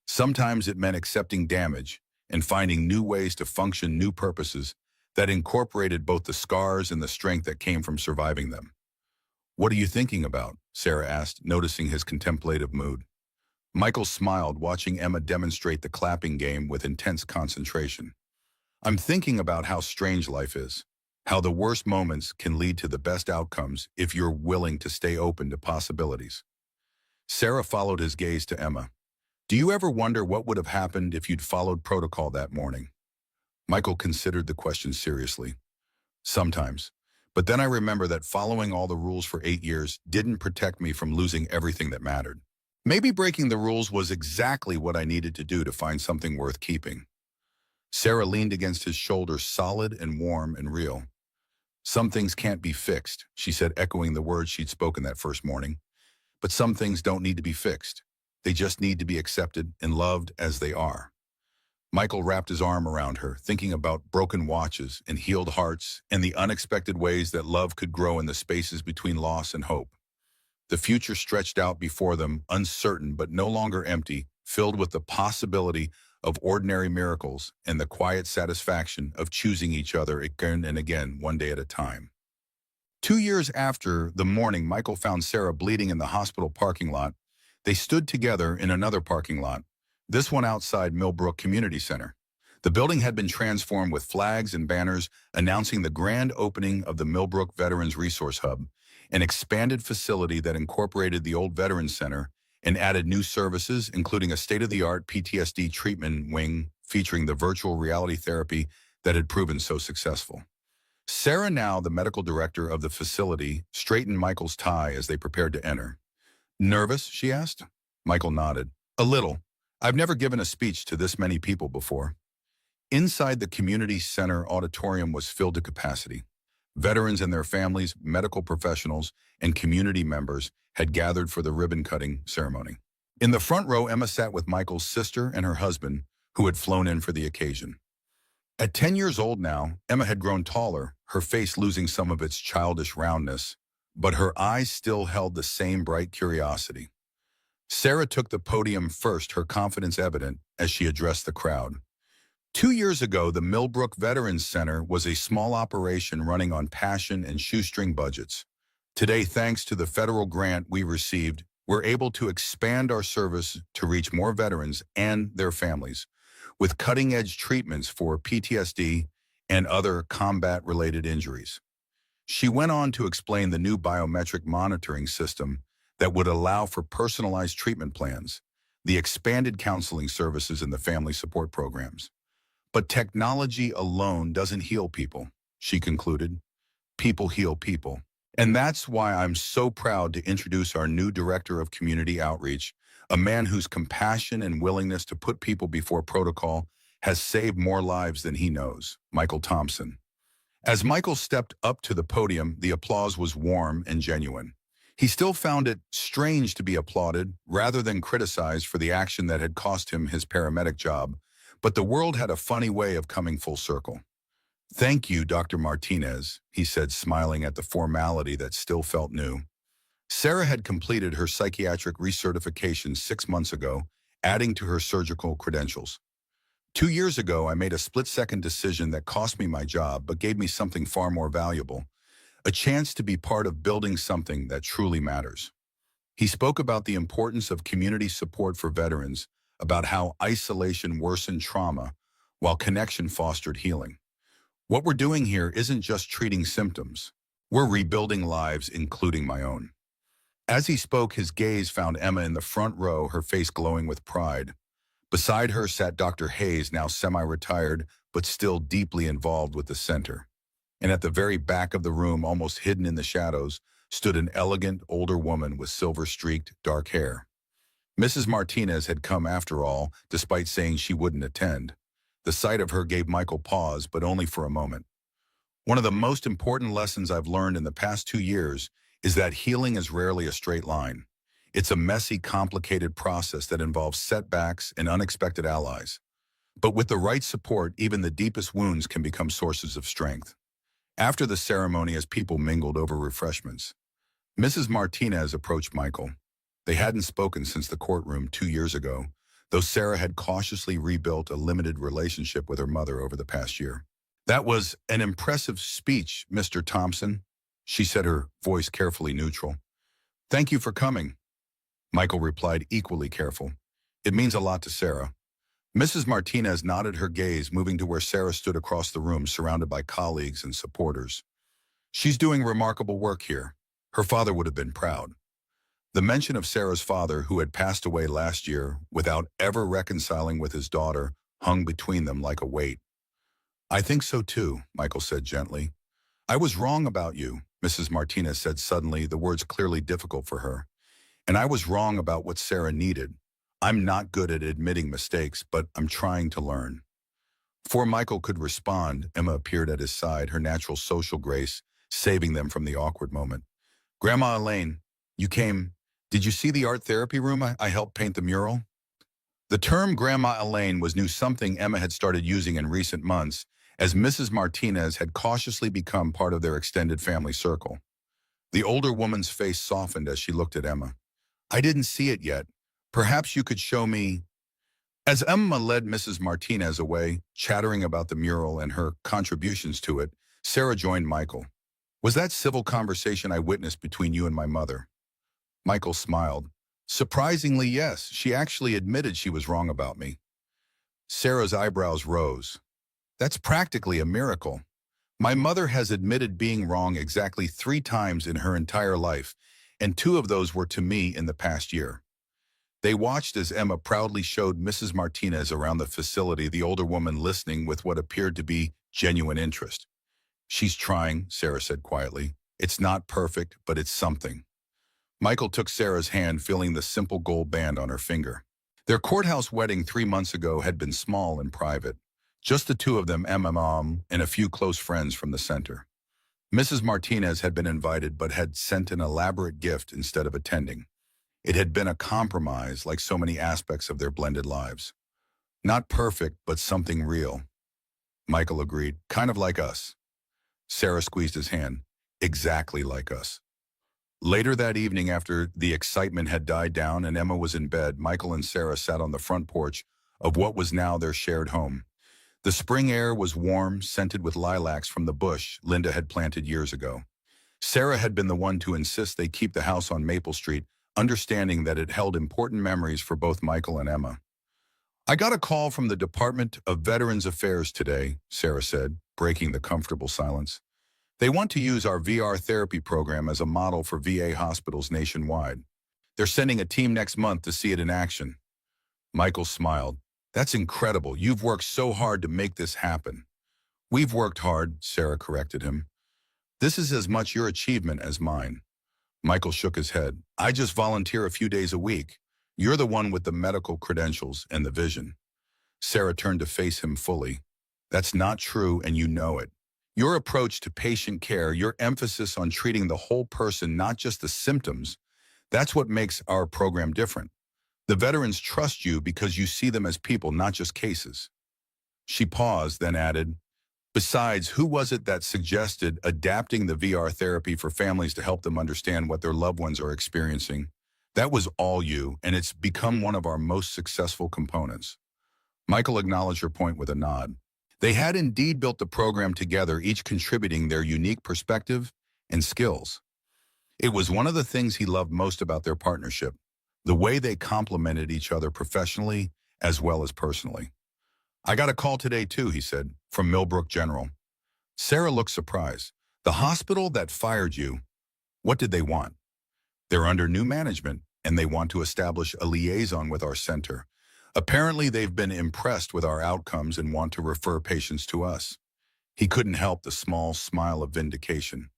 Sometimes it meant accepting damage and finding new ways to function, new purposes that incorporated both the scars and the strength that came from surviving them. "What are you thinking about?" Sarah asked, noticing his contemplative mood. Michael smiled, watching Emma demonstrate the clapping game with intense concentration. "I'm thinking about how strange life is, how the worst moments can lead to the best outcomes if you're willing to stay open to possibilities." Sarah followed his gaze to Emma. "Do you ever wonder what would have happened if you'd followed protocol that morning?" Michael considered the question seriously. "Sometimes. But then I remember that following all the rules for 8 years didn't protect me from losing everything that mattered. Maybe breaking the rules was exactly what I needed to do to find something worth keeping." Sarah leaned against his shoulder, solid and warm and real. "Some things can't be fixed," she said, echoing the words she'd spoken that first morning. "But some things don't need to be fixed. They just need to be accepted and loved as they are." Michael wrapped his arm around her, thinking about broken watches and healed hearts and the unexpected ways that love could grow in the spaces between loss and hope. The future stretched out before them, uncertain but no longer empty, filled with the possibility of ordinary miracles and the quiet satisfaction of choosing each other again and again, one day at a time. 2 years after the morning Michael found Sarah bleeding in the hospital parking lot, they stood together in another parking lot, this one outside Millbrook Community Center. The building had been transformed with flags and banners announcing the grand opening of the Millbrook Veterans Resource Hub, an expanded facility that incorporated the old Veterans Center and added new services, including a state-of-the-art PTSD treatment wing featuring the virtual reality therapy that had proven so successful. Sarah, now the medical director of the facility, straightened Michael's tie as they prepared to enter. "Nervous?" she asked. Michael nodded. "A little. I've never given a speech to this many people before." Inside the community center auditorium was filled to capacity. Veterans and their families, medical professionals, and community members had gathered for the ribbon-cutting ceremony. In the front row, Emma sat with Michael's sister and her husband, who had flown in for the occasion. At 10 years old now, Emma had grown taller, her face losing some of its childish roundness, but her eyes still held the same bright curiosity. Sarah took the podium first, her confidence evident as she addressed the crowd. 2 years ago, the Millbrook Veterans Center was a small operation running on passion and shoestring budgets. Today, thanks to the federal grant we received, we're able to expand our service to reach more veterans and their families, with cutting-edge treatments for PTSD and other combat-related injuries. She went on to explain the new biometric monitoring system that would allow for personalized treatment plans, the expanded counseling services, and the family support programs. "But technology alone doesn't heal people," she concluded. "People heal people." And that's why I'm so proud to introduce our new Director of Community Outreach, a man whose compassion and willingness to put people before protocol has saved more lives than he knows, Michael Thompson. As Michael stepped up to the podium, the applause was warm and genuine. He still found it strange to be applauded rather than criticized for the action that had cost him his paramedic job, but the world had a funny way of coming full circle. "Thank you, Dr. Martinez," he said, smiling at the formality that still felt new. Sarah had completed her psychiatric recertification 6 months ago, adding to her surgical credentials. 2 years ago, I made a split-second decision that cost me my job but gave me something far more valuable, a chance to be part of building something that truly matters. He spoke about the importance of community support for veterans, about how isolation worsened trauma, while connection fostered healing. What we're doing here isn't just treating symptoms. We're rebuilding lives, including my own. As he spoke, his gaze found Emma in the front row, her face glowing with pride. Beside her sat Dr. Hayes, now semi-retired, but still deeply involved with the center. And at the very back of the room, almost hidden in the shadows, stood an elegant, older woman with silver-streaked, dark hair. Mrs. Martinez had come after all, despite saying she wouldn't attend. The sight of her gave Michael pause, but only for a moment. One of the most important lessons I've learned in the past 2 years is that healing is rarely a straight line. It's a messy, complicated process that involves setbacks and unexpected allies. But with the right support, even the deepest wounds can become sources of strength. After the ceremony, as people mingled over refreshments, Mrs. Martinez approached Michael. They hadn't spoken since the courtroom 2 years ago, though Sarah had cautiously rebuilt a limited relationship with her mother over the past year. "That was an impressive speech, Mr. Thompson," she said, her voice carefully neutral. "Thank you for coming." Michael replied, equally careful. "It means a lot to Sarah." Mrs. Martinez nodded, her gaze moving to where Sarah stood across the room, surrounded by colleagues and supporters. "She's doing remarkable work here. Her father would have been proud." The mention of Sarah's father, who had passed away last year without ever reconciling with his daughter, hung between them like a weight. "I think so too," Michael said gently. "I was wrong about you," Mrs. Martinez said suddenly, the words clearly difficult for her. "And I was wrong about what Sarah needed. I'm not good at admitting mistakes, but I'm trying to learn." Before Michael could respond, Emma appeared at his side, her natural social grace saving them from the awkward moment. "Grandma Elaine, you came. Did you see the art therapy room I helped paint the mural?" The term Grandma Elaine was something Emma had started using in recent months, as Mrs. Martinez had cautiously become part of their extended family circle. The older woman's face softened as she looked at Emma. "I didn't see it yet. Perhaps you could show me." As Emma led Mrs. Martinez away, chattering about the mural and her contributions to it, Sarah joined Michael. "Was that civil conversation I witnessed between you and my mother?" Michael smiled. "Surprisingly, yes. She actually admitted she was wrong about me." Sarah's eyebrows rose. "That's practically a miracle. My mother has admitted being wrong exactly 3 times in her entire life, and 2 of those were to me in the past year." They watched as Emma proudly showed Mrs. Martinez around the facility, the older woman listening with what appeared to be genuine interest. "She's trying," Sarah said quietly. "It's not perfect, but it's something." Michael took Sarah's hand, feeling the simple gold band on her finger. Their courthouse wedding 3 months ago had been small and private. Just the 2 of them, Emma, Mom, and a few close friends from the center. Mrs. Martinez had been invited but had sent an elaborate gift instead of attending. It had been a compromise, like so many aspects of their blended lives. "Not perfect, but something real," Michael agreed. "Kind of like us." Sarah squeezed his hand. "Exactly like us." Later that evening, after the excitement had died down and Emma was in bed, Michael and Sarah sat on the front porch of what was now their shared home. The spring air was warm, scented with lilacs from the bush Linda had planted years ago. Sarah had been the one to insist they keep the house on Maple Street, understanding that it held important memories for both Michael and Emma. "I got a call from the Department of Veterans Affairs today," Sarah said, breaking the comfortable silence. "They want to use our VR therapy program as a model for VA hospitals nationwide. They're sending a team next month to see it in action." Michael smiled. "That's incredible. You've worked so hard to make this happen." "We've worked hard," Sarah corrected him. "This is as much your achievement as mine." Michael shook his head. "I just volunteer a few days a week. You're the one with the medical credentials and the vision." Sarah turned to face him fully. "That's not true, and you know it. Your approach to patient care, your emphasis on treating the whole person, not just the symptoms, that's what makes our program different. The veterans trust you because you see them as people, not just cases." She paused, then added, "Besides, who was it that suggested adapting the VR therapy for families to help them understand what their loved ones are experiencing? That was all you, and it's become one of our most successful components." Michael acknowledged her point with a nod. They had indeed built the program together, each contributing their unique perspective and skills. It was one of the things he loved most about their partnership, the way they complemented each other professionally as well as personally. I got a call today too, he said, from Millbrook General. Sarah looked surprised. The hospital that fired you, what did they want? They're under new management, and they want to establish a liaison with our center. Apparently, they've been impressed with our outcomes and want to refer patients to us. He couldn't help the small smile of vindication.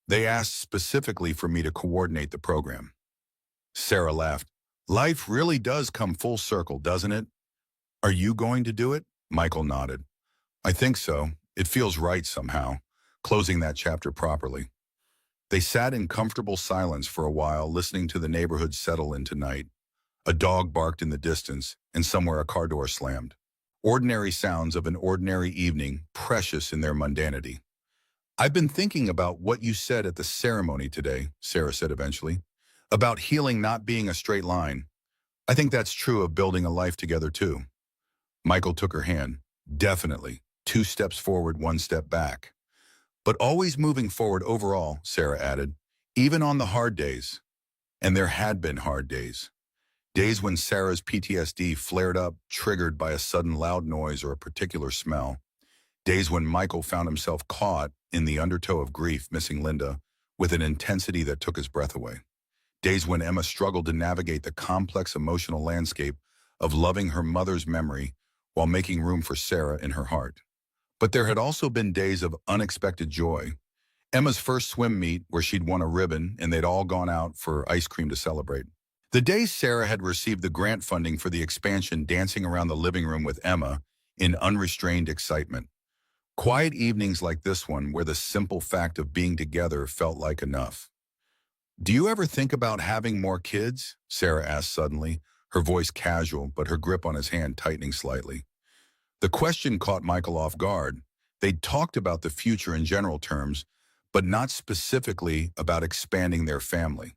They asked specifically for me to coordinate the program. Sarah laughed. Life really does come full circle, doesn't it? Are you going to do it? Michael nodded. I think so. It feels right somehow, closing that chapter properly. They sat in comfortable silence for a while, listening to the neighborhood settle into night. A dog barked in the distance, and somewhere a car door slammed. Ordinary sounds of an ordinary evening, precious in their mundanity. I've been thinking about what you said at the ceremony today, Sarah said eventually, about healing not being a straight line. I think that's true of building a life together too. Michael took her hand. Definitely. 2 steps forward, 1 step back. But always moving forward overall, Sarah added, even on the hard days. And there had been hard days. Days when Sarah's PTSD flared up, triggered by a sudden loud noise or a particular smell. Days when Michael found himself caught in the undertow of grief, missing Linda, with an intensity that took his breath away. Days when Emma struggled to navigate the complex emotional landscape of loving her mother's memory while making room for Sarah in her heart. But there had also been days of unexpected joy. Emma's first swim meet where she'd won a ribbon and they'd all gone out for ice cream to celebrate. The day Sarah had received the grant funding for the expansion, dancing around the living room with Emma in unrestrained excitement. Quiet evenings like this one where the simple fact of being together felt like enough. Do you ever think about having more kids? Sarah asked suddenly, her voice casual but her grip on his hand tightening slightly. The question caught Michael off guard. They'd talked about the future in general terms, but not specifically about expanding their family.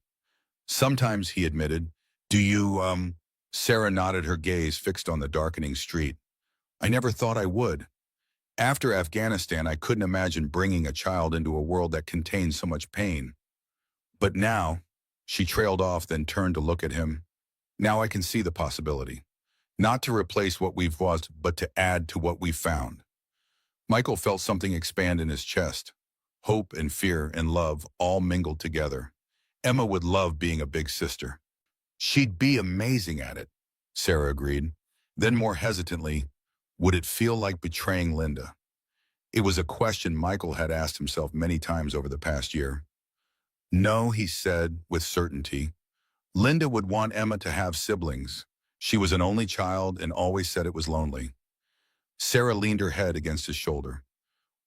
Sometimes, he admitted. Do you, Sarah nodded, her gaze fixed on the darkening street. I never thought I would. After Afghanistan, I couldn't imagine bringing a child into a world that contained so much pain. But now, she trailed off, then turned to look at him. Now I can see the possibility. Not to replace what we've lost, but to add to what we've found. Michael felt something expand in his chest. Hope and fear and love all mingled together. Emma would love being a big sister. She'd be amazing at it, Sarah agreed. Then more hesitantly, would it feel like betraying Linda? It was a question Michael had asked himself many times over the past year. No, he said with certainty. Linda would want Emma to have siblings. She was an only child and always said it was lonely. Sarah leaned her head against his shoulder.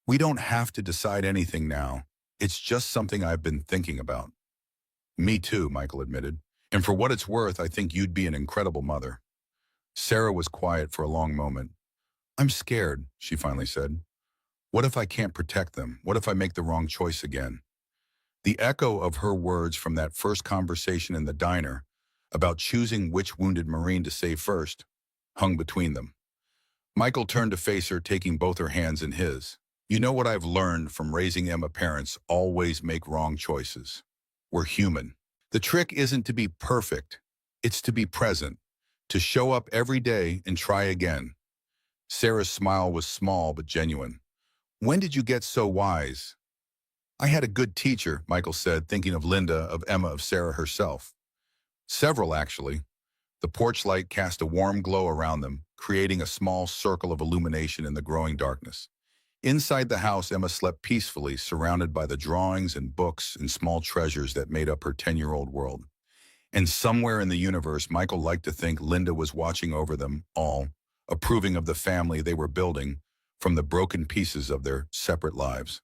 We don't have to decide anything now. It's just something I've been thinking about. Me too, Michael admitted. And for what it's worth, I think you'd be an incredible mother. Sarah was quiet for a long moment. I'm scared, she finally said. What if I can't protect them? What if I make the wrong choice again? The echo of her words from that first conversation in the diner about choosing which wounded Marine to save first hung between them. Michael turned to face her, taking both her hands in his. You know what I've learned from raising Emma, parents always make wrong choices. We're human. The trick isn't to be perfect. It's to be present, to show up every day and try again. Sarah's smile was small but genuine. When did you get so wise? I had a good teacher, Michael said, thinking of Linda, of Emma, of Sarah herself. Several, actually. The porch light cast a warm glow around them, creating a small circle of illumination in the growing darkness. Inside the house, Emma slept peacefully, surrounded by the drawings and books and small treasures that made up her 10-year-old world. And somewhere in the universe, Michael liked to think Linda was watching over them all, approving of the family they were building from the broken pieces of their separate lives.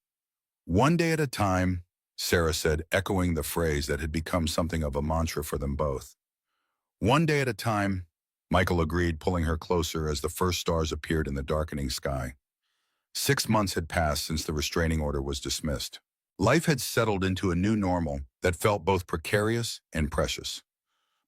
One day at a time, Sarah said, echoing the phrase that had become something of a mantra for them both. One day at a time, Michael agreed, pulling her closer as the first stars appeared in the darkening sky. 6 months had passed since the restraining order was dismissed. Life had settled into a new normal that felt both precarious and precious.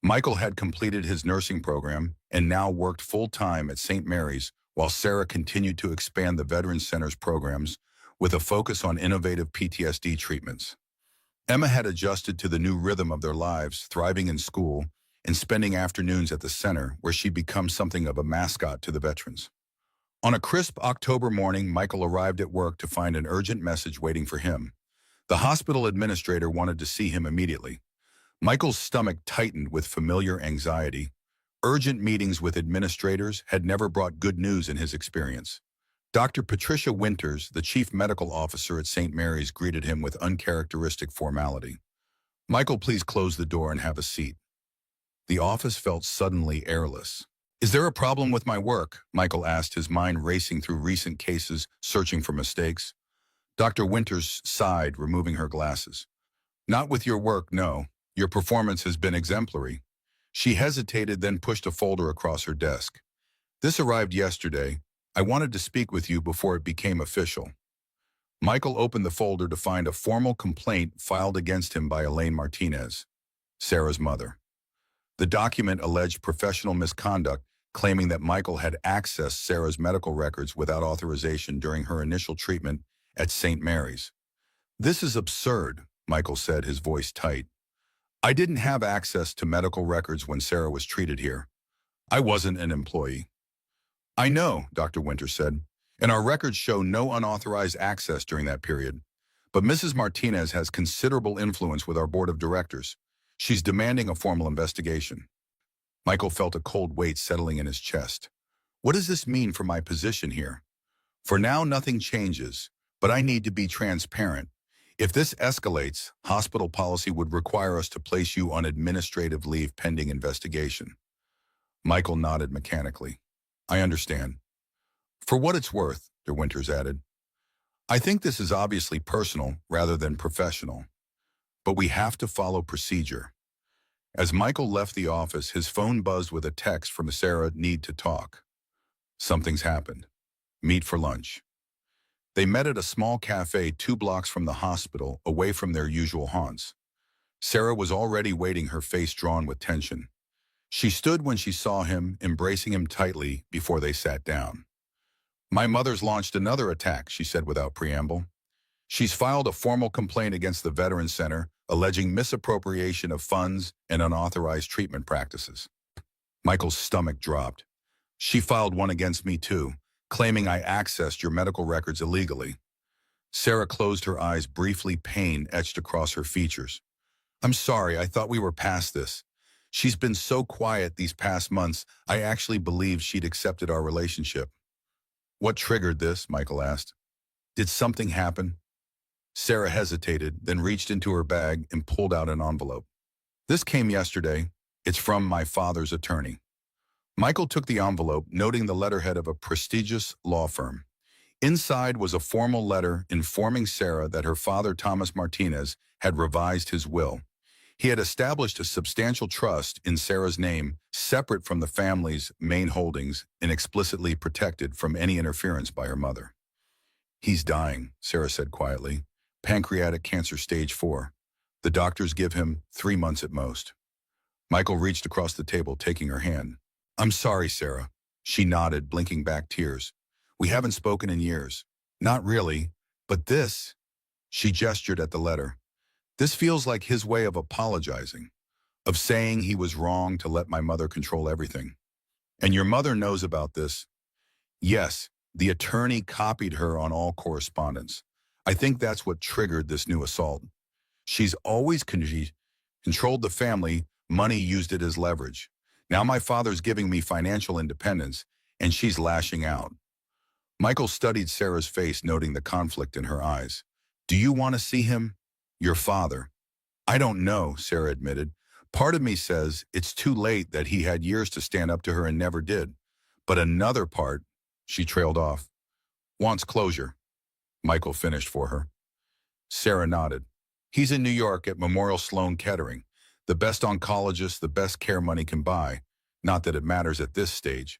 Michael had completed his nursing program and now worked full-time at St. Mary's, while Sarah continued to expand the Veterans Center's programs with a focus on innovative PTSD treatments. Emma had adjusted to the new rhythm of their lives, thriving in school and spending afternoons at the center where she'd become something of a mascot to the veterans. On a crisp October morning, Michael arrived at work to find an urgent message waiting for him. The hospital administrator wanted to see him immediately. Michael's stomach tightened with familiar anxiety. Urgent meetings with administrators had never brought good news in his experience. Dr. Patricia Winters, the chief medical officer at St. Mary's, greeted him with uncharacteristic formality. "Michael, please close the door and have a seat." The office felt suddenly airless. "Is there a problem with my work?" Michael asked, his mind racing through recent cases, searching for mistakes. Dr. Winters sighed, removing her glasses. "Not with your work, no. Your performance has been exemplary." She hesitated, then pushed a folder across her desk. "This arrived yesterday. I wanted to speak with you before it became official." Michael opened the folder to find a formal complaint filed against him by Elaine Martinez, Sarah's mother. The document alleged professional misconduct, claiming that Michael had accessed Sarah's medical records without authorization during her initial treatment at St. Mary's. "This is absurd," Michael said, his voice tight. "I didn't have access to medical records when Sarah was treated here. I wasn't an employee." "I know," Dr. Winter said, "and our records show no unauthorized access during that period. But Mrs. Martinez has considerable influence with our board of directors. She's demanding a formal investigation." Michael felt a cold weight settling in his chest. "What does this mean for my position here? For now, nothing changes, but I need to be transparent. If this escalates, hospital policy would require us to place you on administrative leave pending investigation." Michael nodded mechanically. "I understand." "For what it's worth," De Winters added, "I think this is obviously personal rather than professional. But we have to follow procedure." As Michael left the office, his phone buzzed with a text from Sarah. "Need to talk. Something's happened. Meet for lunch." They met at a small cafe 2 blocks from the hospital, away from their usual haunts. Sarah was already waiting, her face drawn with tension. She stood when she saw him, embracing him tightly before they sat down. "My mother's launched another attack," she said without preamble. "She's filed a formal complaint against the Veterans Center, alleging misappropriation of funds and unauthorized treatment practices." Michael's stomach dropped. "She filed one against me too, claiming I accessed your medical records illegally." Sarah closed her eyes briefly, pain etched across her features. "I'm sorry, I thought we were past this. She's been so quiet these past months, I actually believed she'd accepted our relationship." "What triggered this?" Michael asked. "Did something happen?" Sarah hesitated, then reached into her bag and pulled out an envelope. "This came yesterday. It's from my father's attorney." Michael took the envelope, noting the letterhead of a prestigious law firm. Inside was a formal letter informing Sarah that her father, Thomas Martinez, had revised his will. He had established a substantial trust in Sarah's name, separate from the family's main holdings and explicitly protected from any interference by her mother. "He's dying," Sarah said quietly. "Pancreatic cancer stage 4. The doctors give him 3 months at most." Michael reached across the table, taking her hand. "I'm sorry, Sarah." She nodded, blinking back tears. "We haven't spoken in years." "Not really, but this..." She gestured at the letter. "This feels like his way of apologizing, of saying he was wrong to let my mother control everything." "And your mother knows about this?" "Yes, the attorney copied her on all correspondence. I think that's what triggered this new assault. She's always controlled the family, money used it as leverage. Now my father's giving me financial independence, and she's lashing out." Michael studied Sarah's face, noting the conflict in her eyes. "Do you want to see him? Your father?" "I don't know," Sarah admitted. "Part of me says it's too late, that he had years to stand up to her and never did. But another part," she trailed off, "wants closure." Michael finished for her. Sarah nodded. "He's in New York at Memorial Sloan Kettering. The best oncologist, the best care money can buy. Not that it matters at this stage."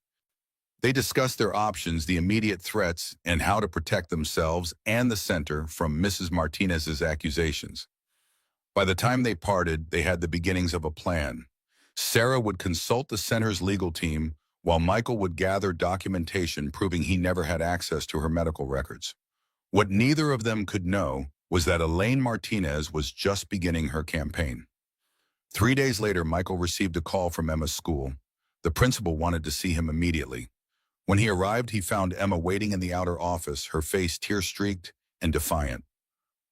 They discussed their options, the immediate threats, and how to protect themselves and the center from Mrs. Martinez's accusations. By the time they parted, they had the beginnings of a plan. Sarah would consult the center's legal team, while Michael would gather documentation proving he never had access to her medical records. What neither of them could know was that Elaine Martinez was just beginning her campaign. 3 days later, Michael received a call from Emma's school. The principal wanted to see him immediately. When he arrived, he found Emma waiting in the outer office, her face tear-streaked and defiant.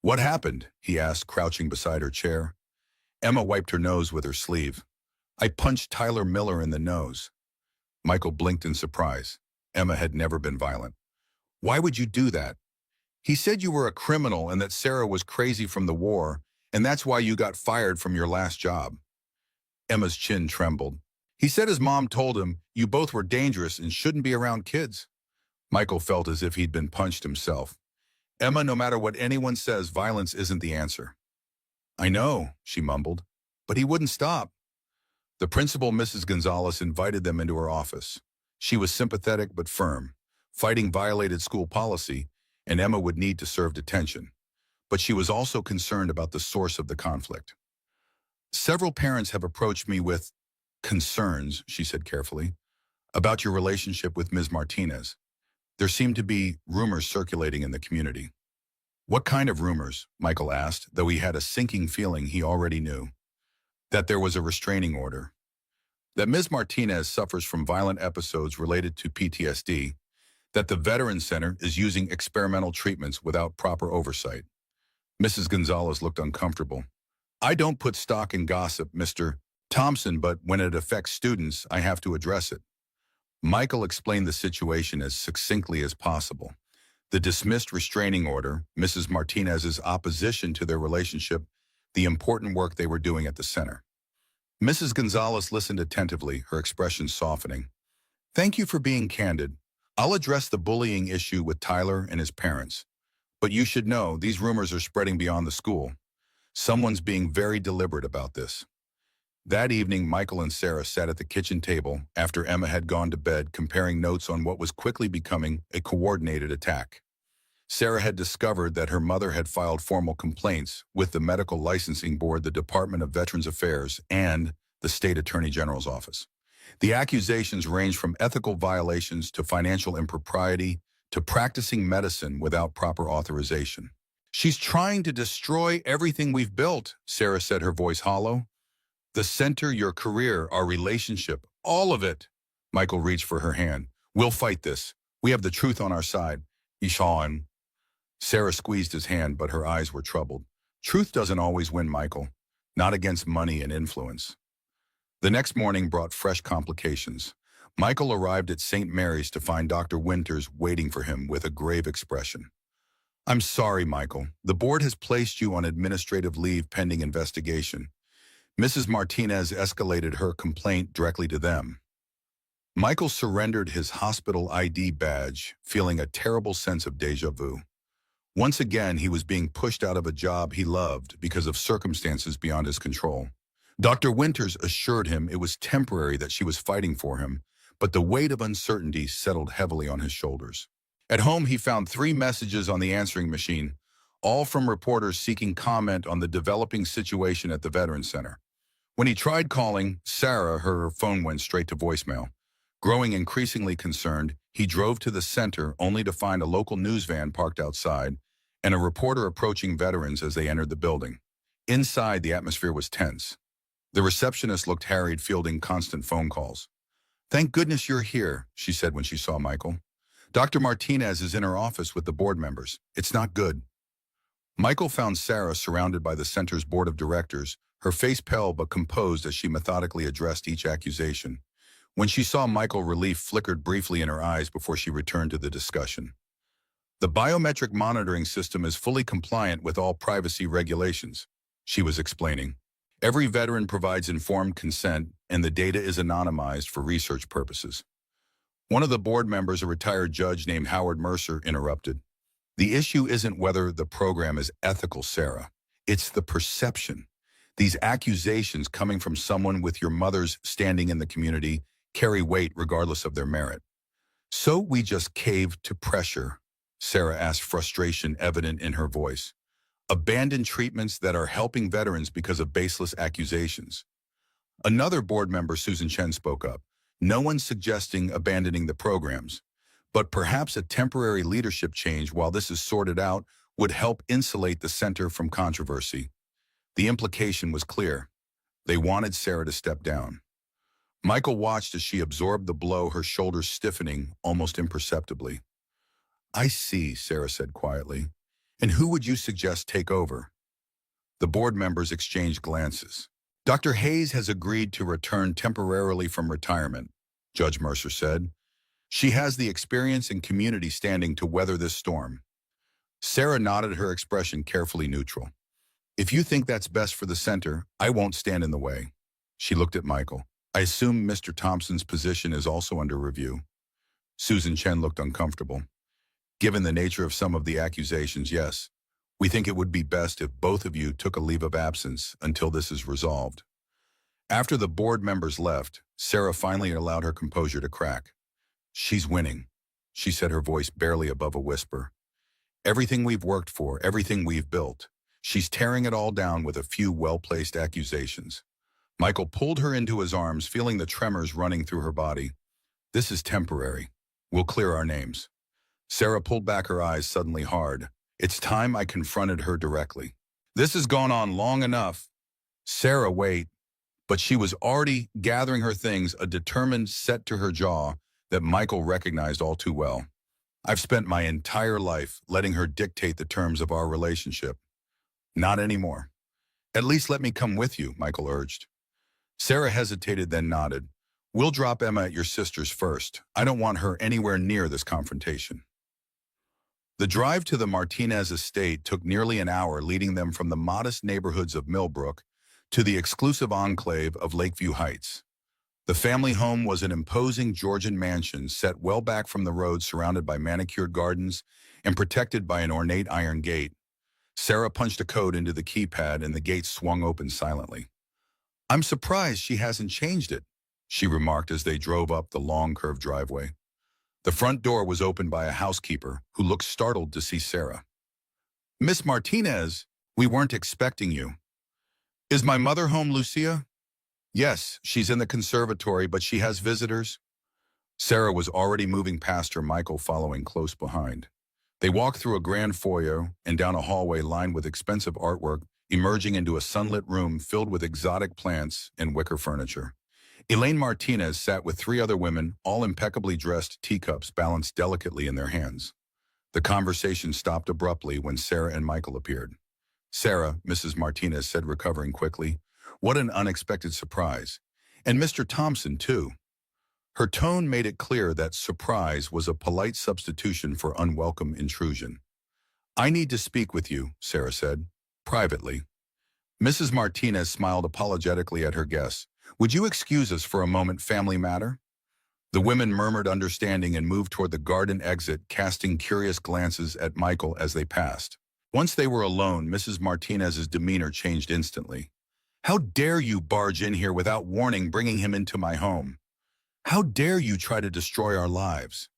"What happened?" he asked, crouching beside her chair. Emma wiped her nose with her sleeve. "I punched Tyler Miller in the nose." Michael blinked in surprise. Emma had never been violent. "Why would you do that?" "He said you were a criminal and that Sarah was crazy from the war, and that's why you got fired from your last job." Emma's chin trembled. "He said his mom told him you both were dangerous and shouldn't be around kids." Michael felt as if he'd been punched himself. "Emma, no matter what anyone says, violence isn't the answer." "I know," she mumbled, "but he wouldn't stop." The principal, Mrs. Gonzalez, invited them into her office. She was sympathetic but firm. Fighting violated school policy, and Emma would need to serve detention. But she was also concerned about the source of the conflict. "Several parents have approached me with concerns," she said carefully, "about your relationship with Ms. Martinez. There seem to be rumors circulating in the community." "What kind of rumors?" Michael asked, though he had a sinking feeling he already knew. "That there was a restraining order. That Ms. Martinez suffers from violent episodes related to PTSD. That the Veterans Center is using experimental treatments without proper oversight." Mrs. Gonzalez looked uncomfortable. "I don't put stock in gossip, Mr. Thompson, but when it affects students, I have to address it." Michael explained the situation as succinctly as possible. The dismissed restraining order, Mrs. Martinez's opposition to their relationship, the important work they were doing at the center. Mrs. Gonzalez listened attentively, her expression softening. "Thank you for being candid. I'll address the bullying issue with Tyler and his parents. But you should know, these rumors are spreading beyond the school. Someone's being very deliberate about this." That evening, Michael and Sarah sat at the kitchen table after Emma had gone to bed, comparing notes on what was quickly becoming a coordinated attack. Sarah had discovered that her mother had filed formal complaints with the Medical Licensing Board, the Department of Veterans Affairs, and the State Attorney General's office. The accusations ranged from ethical violations to financial impropriety to practicing medicine without proper authorization. "She's trying to destroy everything we've built," Sarah said, her voice hollow. "The center, your career, our relationship, all of it." Michael reached for her hand. "We'll fight this. We have the truth on our side." Ishan. Sarah squeezed his hand, but her eyes were troubled. "Truth doesn't always win, Michael. Not against money and influence." The next morning brought fresh complications. Michael arrived at St. Mary's to find Dr. Winters waiting for him with a grave expression. "I'm sorry, Michael. The board has placed you on administrative leave pending investigation." Mrs. Martinez escalated her complaint directly to them. Michael surrendered his hospital ID badge, feeling a terrible sense of déjà vu. Once again, he was being pushed out of a job he loved because of circumstances beyond his control. Dr. Winters assured him it was temporary, that she was fighting for him, but the weight of uncertainty settled heavily on his shoulders. At home, he found 3 messages on the answering machine, all from reporters seeking comment on the developing situation at the Veterans Center. When he tried calling Sarah, her phone went straight to voicemail. Growing increasingly concerned, he drove to the center only to find a local news van parked outside and a reporter approaching veterans as they entered the building. Inside, the atmosphere was tense. The receptionist looked harried, fielding constant phone calls. "Thank goodness you're here," she said when she saw Michael. "Dr. Martinez is in her office with the board members. It's not good." Michael found Sarah surrounded by the center's board of directors, her face pale but composed as she methodically addressed each accusation. When she saw Michael, relief flickered briefly in her eyes before she returned to the discussion. "The biometric monitoring system is fully compliant with all privacy regulations," she was explaining. "Every veteran provides informed consent, and the data is anonymized for research purposes." One of the board members, a retired judge named Howard Mercer, interrupted. "The issue isn't whether the program is ethical, Sarah. It's the perception. These accusations coming from someone with your mother's standing in the community carry weight regardless of their merit." "So we just caved to pressure?" Sarah asked, frustration evident in her voice. "Abandon treatments that are helping veterans because of baseless accusations." Another board member, Susan Chen, spoke up. "No one's suggesting abandoning the programs, but perhaps a temporary leadership change while this is sorted out would help insulate the center from controversy. The implication was clear. They wanted Sarah to step down. Michael watched as she absorbed the blow, her shoulders stiffening almost imperceptibly. "I see," Sarah said quietly. "And who would you suggest take over?" The board members exchanged glances. "Dr. Hayes has agreed to return temporarily from retirement," Judge Mercer said. "She has the experience and community standing to weather this storm." Sarah nodded, her expression carefully neutral. "If you think that's best for the center, I won't stand in the way." She looked at Michael. "I assume Mr. Thompson's position is also under review." Susan Chen looked uncomfortable. "Given the nature of some of the accusations, yes. We think it would be best if both of you took a leave of absence until this is resolved." After the board members left, Sarah finally allowed her composure to crack. "She's winning," she said, her voice barely above a whisper. "Everything we've worked for, everything we've built, she's tearing it all down with a few well-placed accusations." Michael pulled her into his arms, feeling the tremors running through her body. "This is temporary. We'll clear our names." Sarah pulled back, her eyes suddenly hard. It's time I confronted her directly. "This has gone on long enough." "Sarah, wait." But she was already gathering her things, a determined set to her jaw that Michael recognized all too well. "I've spent my entire life letting her dictate the terms of our relationship. Not anymore." "At least let me come with you," Michael urged. Sarah hesitated, then nodded. "We'll drop Emma at your sister's first. I don't want her anywhere near this confrontation." The drive to the Martinez estate took nearly an hour, leading them from the modest neighborhoods of Millbrook to the exclusive enclave of Lakeview Heights. The family home was an imposing Georgian mansion set well back from the road, surrounded by manicured gardens and protected by an ornate iron gate. Sarah punched a code into the keypad and the gate swung open silently. "I'm surprised she hasn't changed it," she remarked as they drove up the long curved driveway. The front door was opened by a housekeeper who looked startled to see Sarah. "Miss Martinez, we weren't expecting you." "Is my mother home, Lucia?" "Yes, she's in the conservatory, but she has visitors." Sarah was already moving past her, Michael following close behind. They walked through a grand foyer and down a hallway lined with expensive artwork, emerging into a sunlit room filled with exotic plants and wicker furniture. Elaine Martinez sat with three other women, all impeccably dressed, teacups balanced delicately in their hands. The conversation stopped abruptly when Sarah and Michael appeared. "Sarah," Mrs. Martinez said, recovering quickly. "What an unexpected surprise. And Mr. Thompson, too." Her tone made it clear that surprise was a polite substitution for unwelcome intrusion. "I need to speak with you," Sarah said, "privately." Mrs. Martinez smiled apologetically at her guests. "Would you excuse us for a moment, family matter?" The women murmured understanding and moved toward the garden exit, casting curious glances at Michael as they passed. Once they were alone, Mrs. Martinez's demeanor changed instantly. "How dare you barge in here without warning, bringing him into my home? How dare you try to destroy our lives?"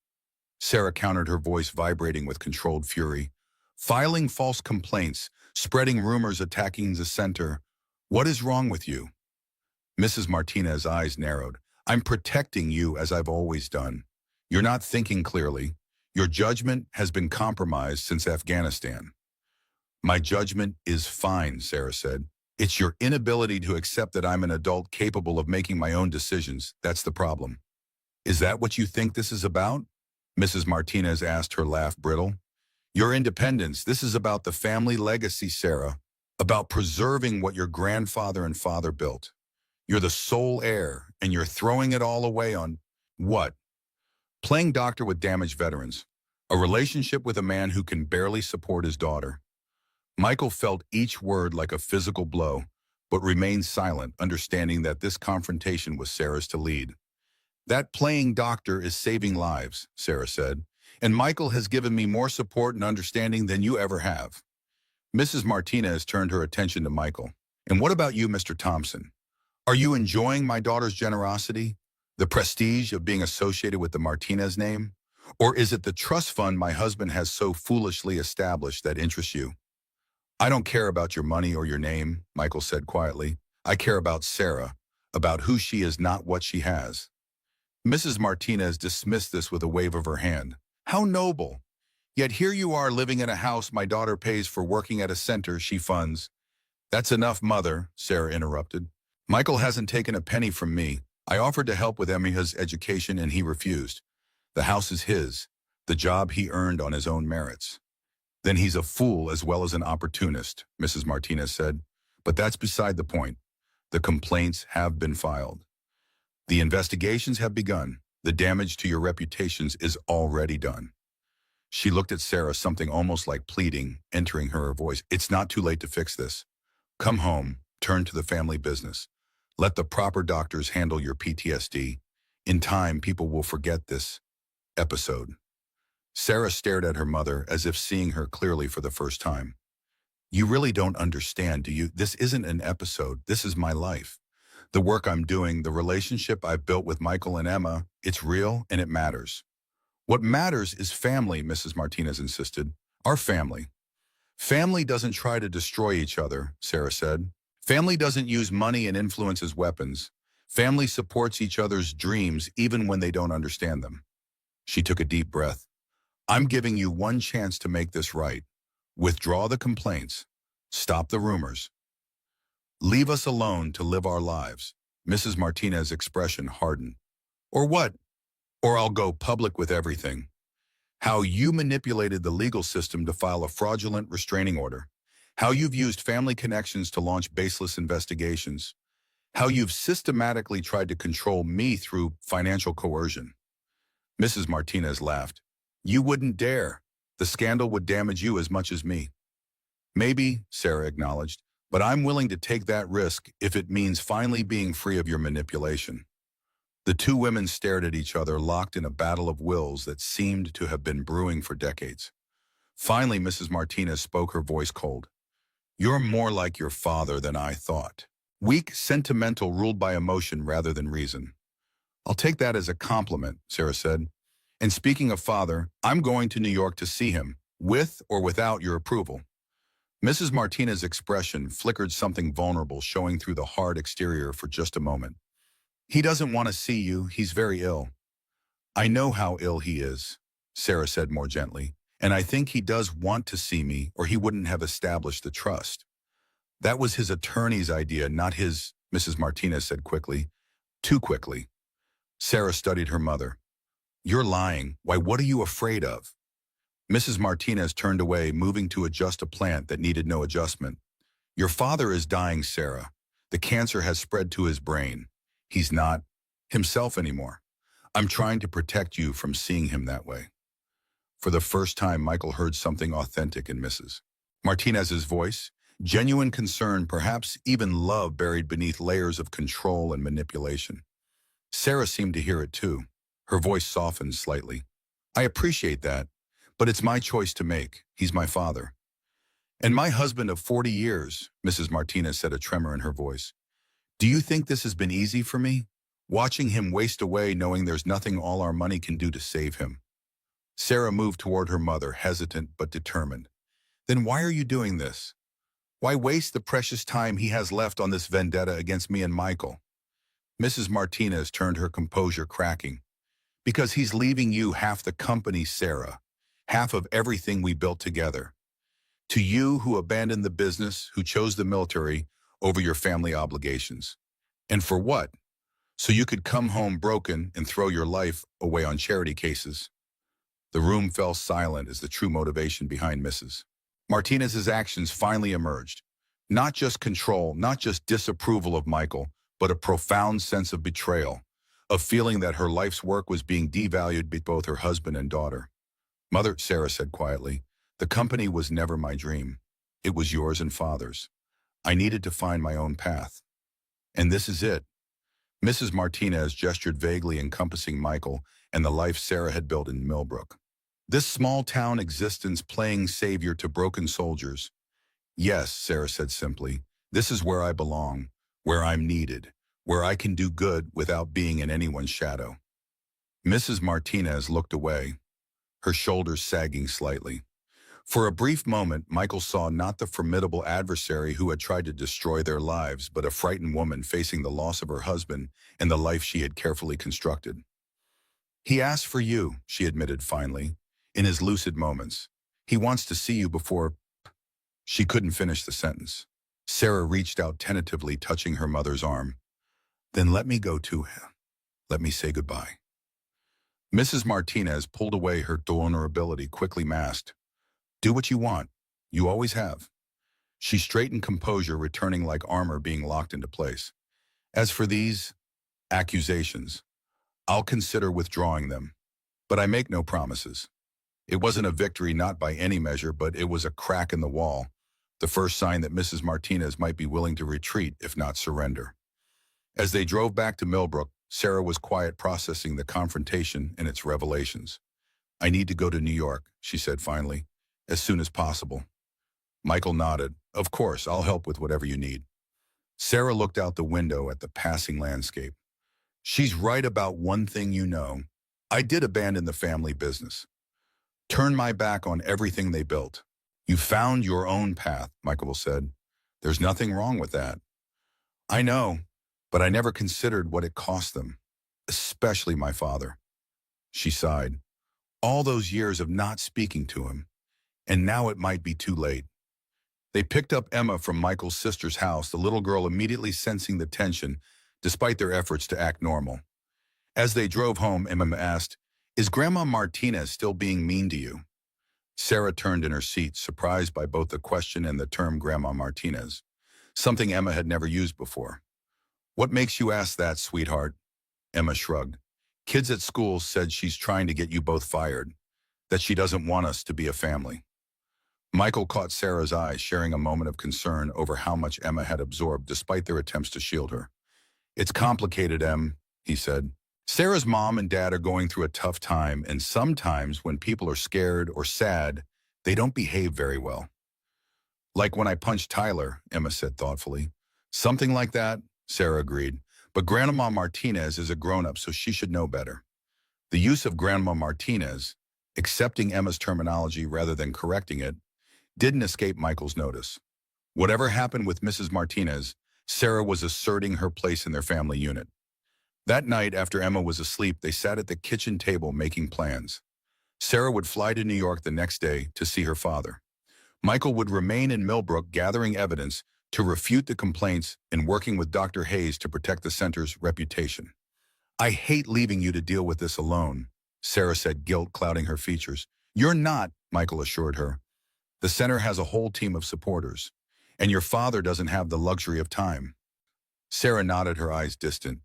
Sarah countered, her voice vibrating with controlled fury. "Filing false complaints, spreading rumors, attacking the center. What is wrong with you?" Mrs. Martinez's eyes narrowed. "I'm protecting you as I've always done. You're not thinking clearly. Your judgment has been compromised since Afghanistan." "My judgment is fine," Sarah said. "It's your inability to accept that I'm an adult capable of making my own decisions. That's the problem." "Is that what you think this is about?" Mrs. Martinez asked, her laugh brittle. "Your independence. This is about the family legacy, Sarah. About preserving what your grandfather and father built. You're the sole heir, and you're throwing it all away on what? Playing doctor with damaged veterans. A relationship with a man who can barely support his daughter." Michael felt each word like a physical blow, but remained silent, understanding that this confrontation was Sarah's to lead. "That playing doctor is saving lives," Sarah said, "and Michael has given me more support and understanding than you ever have." Mrs. Martinez turned her attention to Michael. "And what about you, Mr. Thompson? Are you enjoying my daughter's generosity, the prestige of being associated with the Martinez name? Or is it the trust fund my husband has so foolishly established that interests you?" "I don't care about your money or your name," Michael said quietly. "I care about Sarah, about who she is, not what she has." Mrs. Martinez dismissed this with a wave of her hand. "How noble! Yet here you are living in a house my daughter pays for, working at a center she funds. That's enough, Mother, Sarah interrupted. Michael hasn't taken a penny from me. I offered to help with Emiha's education and he refused. The house is his, the job he earned on his own merits. Then he's a fool as well as an opportunist, Mrs. Martinez said. But that's beside the point. The complaints have been filed. The investigations have begun. The damage to your reputations is already done. She looked at Sarah, something almost like pleading, entering her voice. It's not too late to fix this. Come home, turn to the family business. Let the proper doctors handle your PTSD. In time, people will forget this episode. Sarah stared at her mother as if seeing her clearly for the first time. You really don't understand, do you? This isn't an episode. This is my life. The work I'm doing, the relationship I've built with Michael and Emma, it's real and it matters. What matters is family, Mrs. Martinez insisted. Our family. Family doesn't try to destroy each other, Sarah said. Family doesn't use money and influence as weapons. Family supports each other's dreams even when they don't understand them. She took a deep breath. I'm giving you one chance to make this right. Withdraw the complaints. Stop the rumors. Leave us alone to live our lives. Mrs. Martinez's expression hardened. Or what? Or I'll go public with everything. How you manipulated the legal system to file a fraudulent restraining order. How you've used family connections to launch baseless investigations. How you've systematically tried to control me through financial coercion. Mrs. Martinez laughed. You wouldn't dare. The scandal would damage you as much as me. Maybe, Sarah acknowledged, but I'm willing to take that risk if it means finally being free of your manipulation. The two women stared at each other, locked in a battle of wills that seemed to have been brewing for decades. Finally, Mrs. Martinez spoke, her voice cold. You're more like your father than I thought. Weak, sentimental, ruled by emotion rather than reason. I'll take that as a compliment, Sarah said. And speaking of father, I'm going to New York to see him, with or without your approval. Mrs. Martinez's expression flickered, something vulnerable showing through the hard exterior for just a moment. He doesn't want to see you. He's very ill. I know how ill he is, Sarah said more gently, and I think he does want to see me or he wouldn't have established the trust. That was his attorney's idea, not his, Mrs. Martinez said quickly. Too quickly. Sarah studied her mother. You're lying. Why, what are you afraid of? Mrs. Martinez turned away, moving to adjust a plant that needed no adjustment. Your father is dying, Sarah. The cancer has spread to his brain. He's not himself anymore. I'm trying to protect you from seeing him that way. For the first time, Michael heard something authentic in Mrs. Martinez's voice, genuine concern, perhaps even love buried beneath layers of control and manipulation. Sarah seemed to hear it too. Her voice softened slightly. I appreciate that, but it's my choice to make. He's my father. And my husband of 40 years, Mrs. Martinez said, a tremor in her voice. Do you think this has been easy for me? Watching him waste away, knowing there's nothing all our money can do to save him. Sarah moved toward her mother, hesitant but determined. Then why are you doing this? Why waste the precious time he has left on this vendetta against me and Michael? Mrs. Martinez turned, her composure cracking. Because he's leaving you half the company, Sarah. Half of everything we built together. To you who abandoned the business, who chose the military over your family obligations. And for what? So you could come home broken and throw your life away on charity cases. The room fell silent as the true motivation behind Mrs. Martinez's actions finally emerged. Not just control, not just disapproval of Michael, but a profound sense of betrayal, a feeling that her life's work was being devalued by both her husband and daughter. Mother, Sarah said quietly, the company was never my dream. It was yours and Father's. I needed to find my own path. And this is it. Mrs. Martinez gestured vaguely, encompassing Michael and the life Sarah had built in Millbrook. This small-town existence playing savior to broken soldiers. Yes, Sarah said simply, this is where I belong, where I'm needed, where I can do good without being in anyone's shadow. Mrs. Martinez looked away, her shoulders sagging slightly. For a brief moment, Michael saw not the formidable adversary who had tried to destroy their lives, but a frightened woman facing the loss of her husband and the life she had carefully constructed. He asked for you, she admitted finally. in his lucid moments. He wants to see you before. She couldn't finish the sentence. Sarah reached out tentatively, touching her mother's arm. Then let me go to him. Let me say goodbye. Mrs. Martinez pulled away, her vulnerability quickly masked. Do what you want. You always have. She straightened composure, returning like armor being locked into place. As for these accusations, I'll consider withdrawing them. But I make no promises. It wasn't a victory, not by any measure, but it was a crack in the wall, the first sign that Mrs. Martinez might be willing to retreat, if not surrender. As they drove back to Millbrook, Sarah was quiet, processing the confrontation and its revelations. I need to go to New York, she said finally, as soon as possible. Michael nodded. Of course, I'll help with whatever you need. Sarah looked out the window at the passing landscape. She's right about one thing, you know. I did abandon the family business. Turn my back on everything they built. You found your own path, Michael said. There's nothing wrong with that. I know, but I never considered what it cost them, especially my father. She sighed. All those years of not speaking to him, and now it might be too late. They picked up Emma from Michael's sister's house, the little girl immediately sensing the tension, despite their efforts to act normal. As they drove home, Emma asked, Is Grandma Martinez still being mean to you? Sarah turned in her seat, surprised by both the question and the term Grandma Martinez, something Emma had never used before. What makes you ask that, sweetheart? Emma shrugged. Kids at school said she's trying to get you both fired, that she doesn't want us to be a family. Michael caught Sarah's eye, sharing a moment of concern over how much Emma had absorbed despite their attempts to shield her. It's complicated, Em, he said. Sarah's mom and dad are going through a tough time, and sometimes when people are scared or sad, they don't behave very well. Like when I punched Tyler, Emma said thoughtfully. Something like that, Sarah agreed. But Grandma Martinez is a grown-up, so she should know better. The use of Grandma Martinez, accepting Emma's terminology rather than correcting it, didn't escape Michael's notice. Whatever happened with Mrs. Martinez, Sarah was asserting her place in their family unit. That night, after Emma was asleep, they sat at the kitchen table making plans. Sarah would fly to New York the next day to see her father. Michael would remain in Millbrook gathering evidence to refute the complaints and working with Dr. Hayes to protect the center's reputation. I hate leaving you to deal with this alone, Sarah said, guilt clouding her features. You're not, Michael assured her. The center has a whole team of supporters, and your father doesn't have the luxury of time. Sarah nodded, her eyes distant.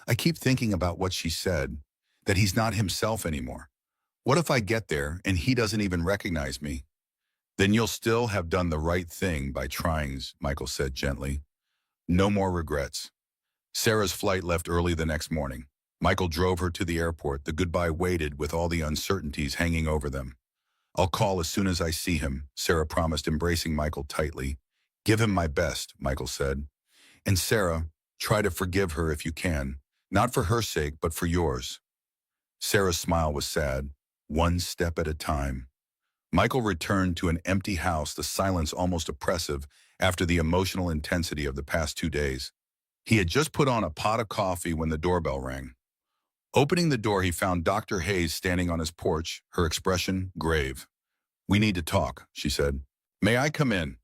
I keep thinking about what she said, that he's not himself anymore. What if I get there and he doesn't even recognize me? Then you'll still have done the right thing by trying, Michael said gently. No more regrets. Sarah's flight left early the next morning. Michael drove her to the airport. The goodbye waited with all the uncertainties hanging over them. I'll call as soon as I see him, Sarah promised, embracing Michael tightly. Give him my best, Michael said. And Sarah, try to forgive her if you can, not for her sake, but for yours. Sarah's smile was sad, one step at a time. Michael returned to an empty house, the silence almost oppressive after the emotional intensity of the past 2 days. He had just put on a pot of coffee when the doorbell rang. Opening the door, he found Dr. Hayes standing on his porch, her expression grave. We need to talk, she said. May I come in?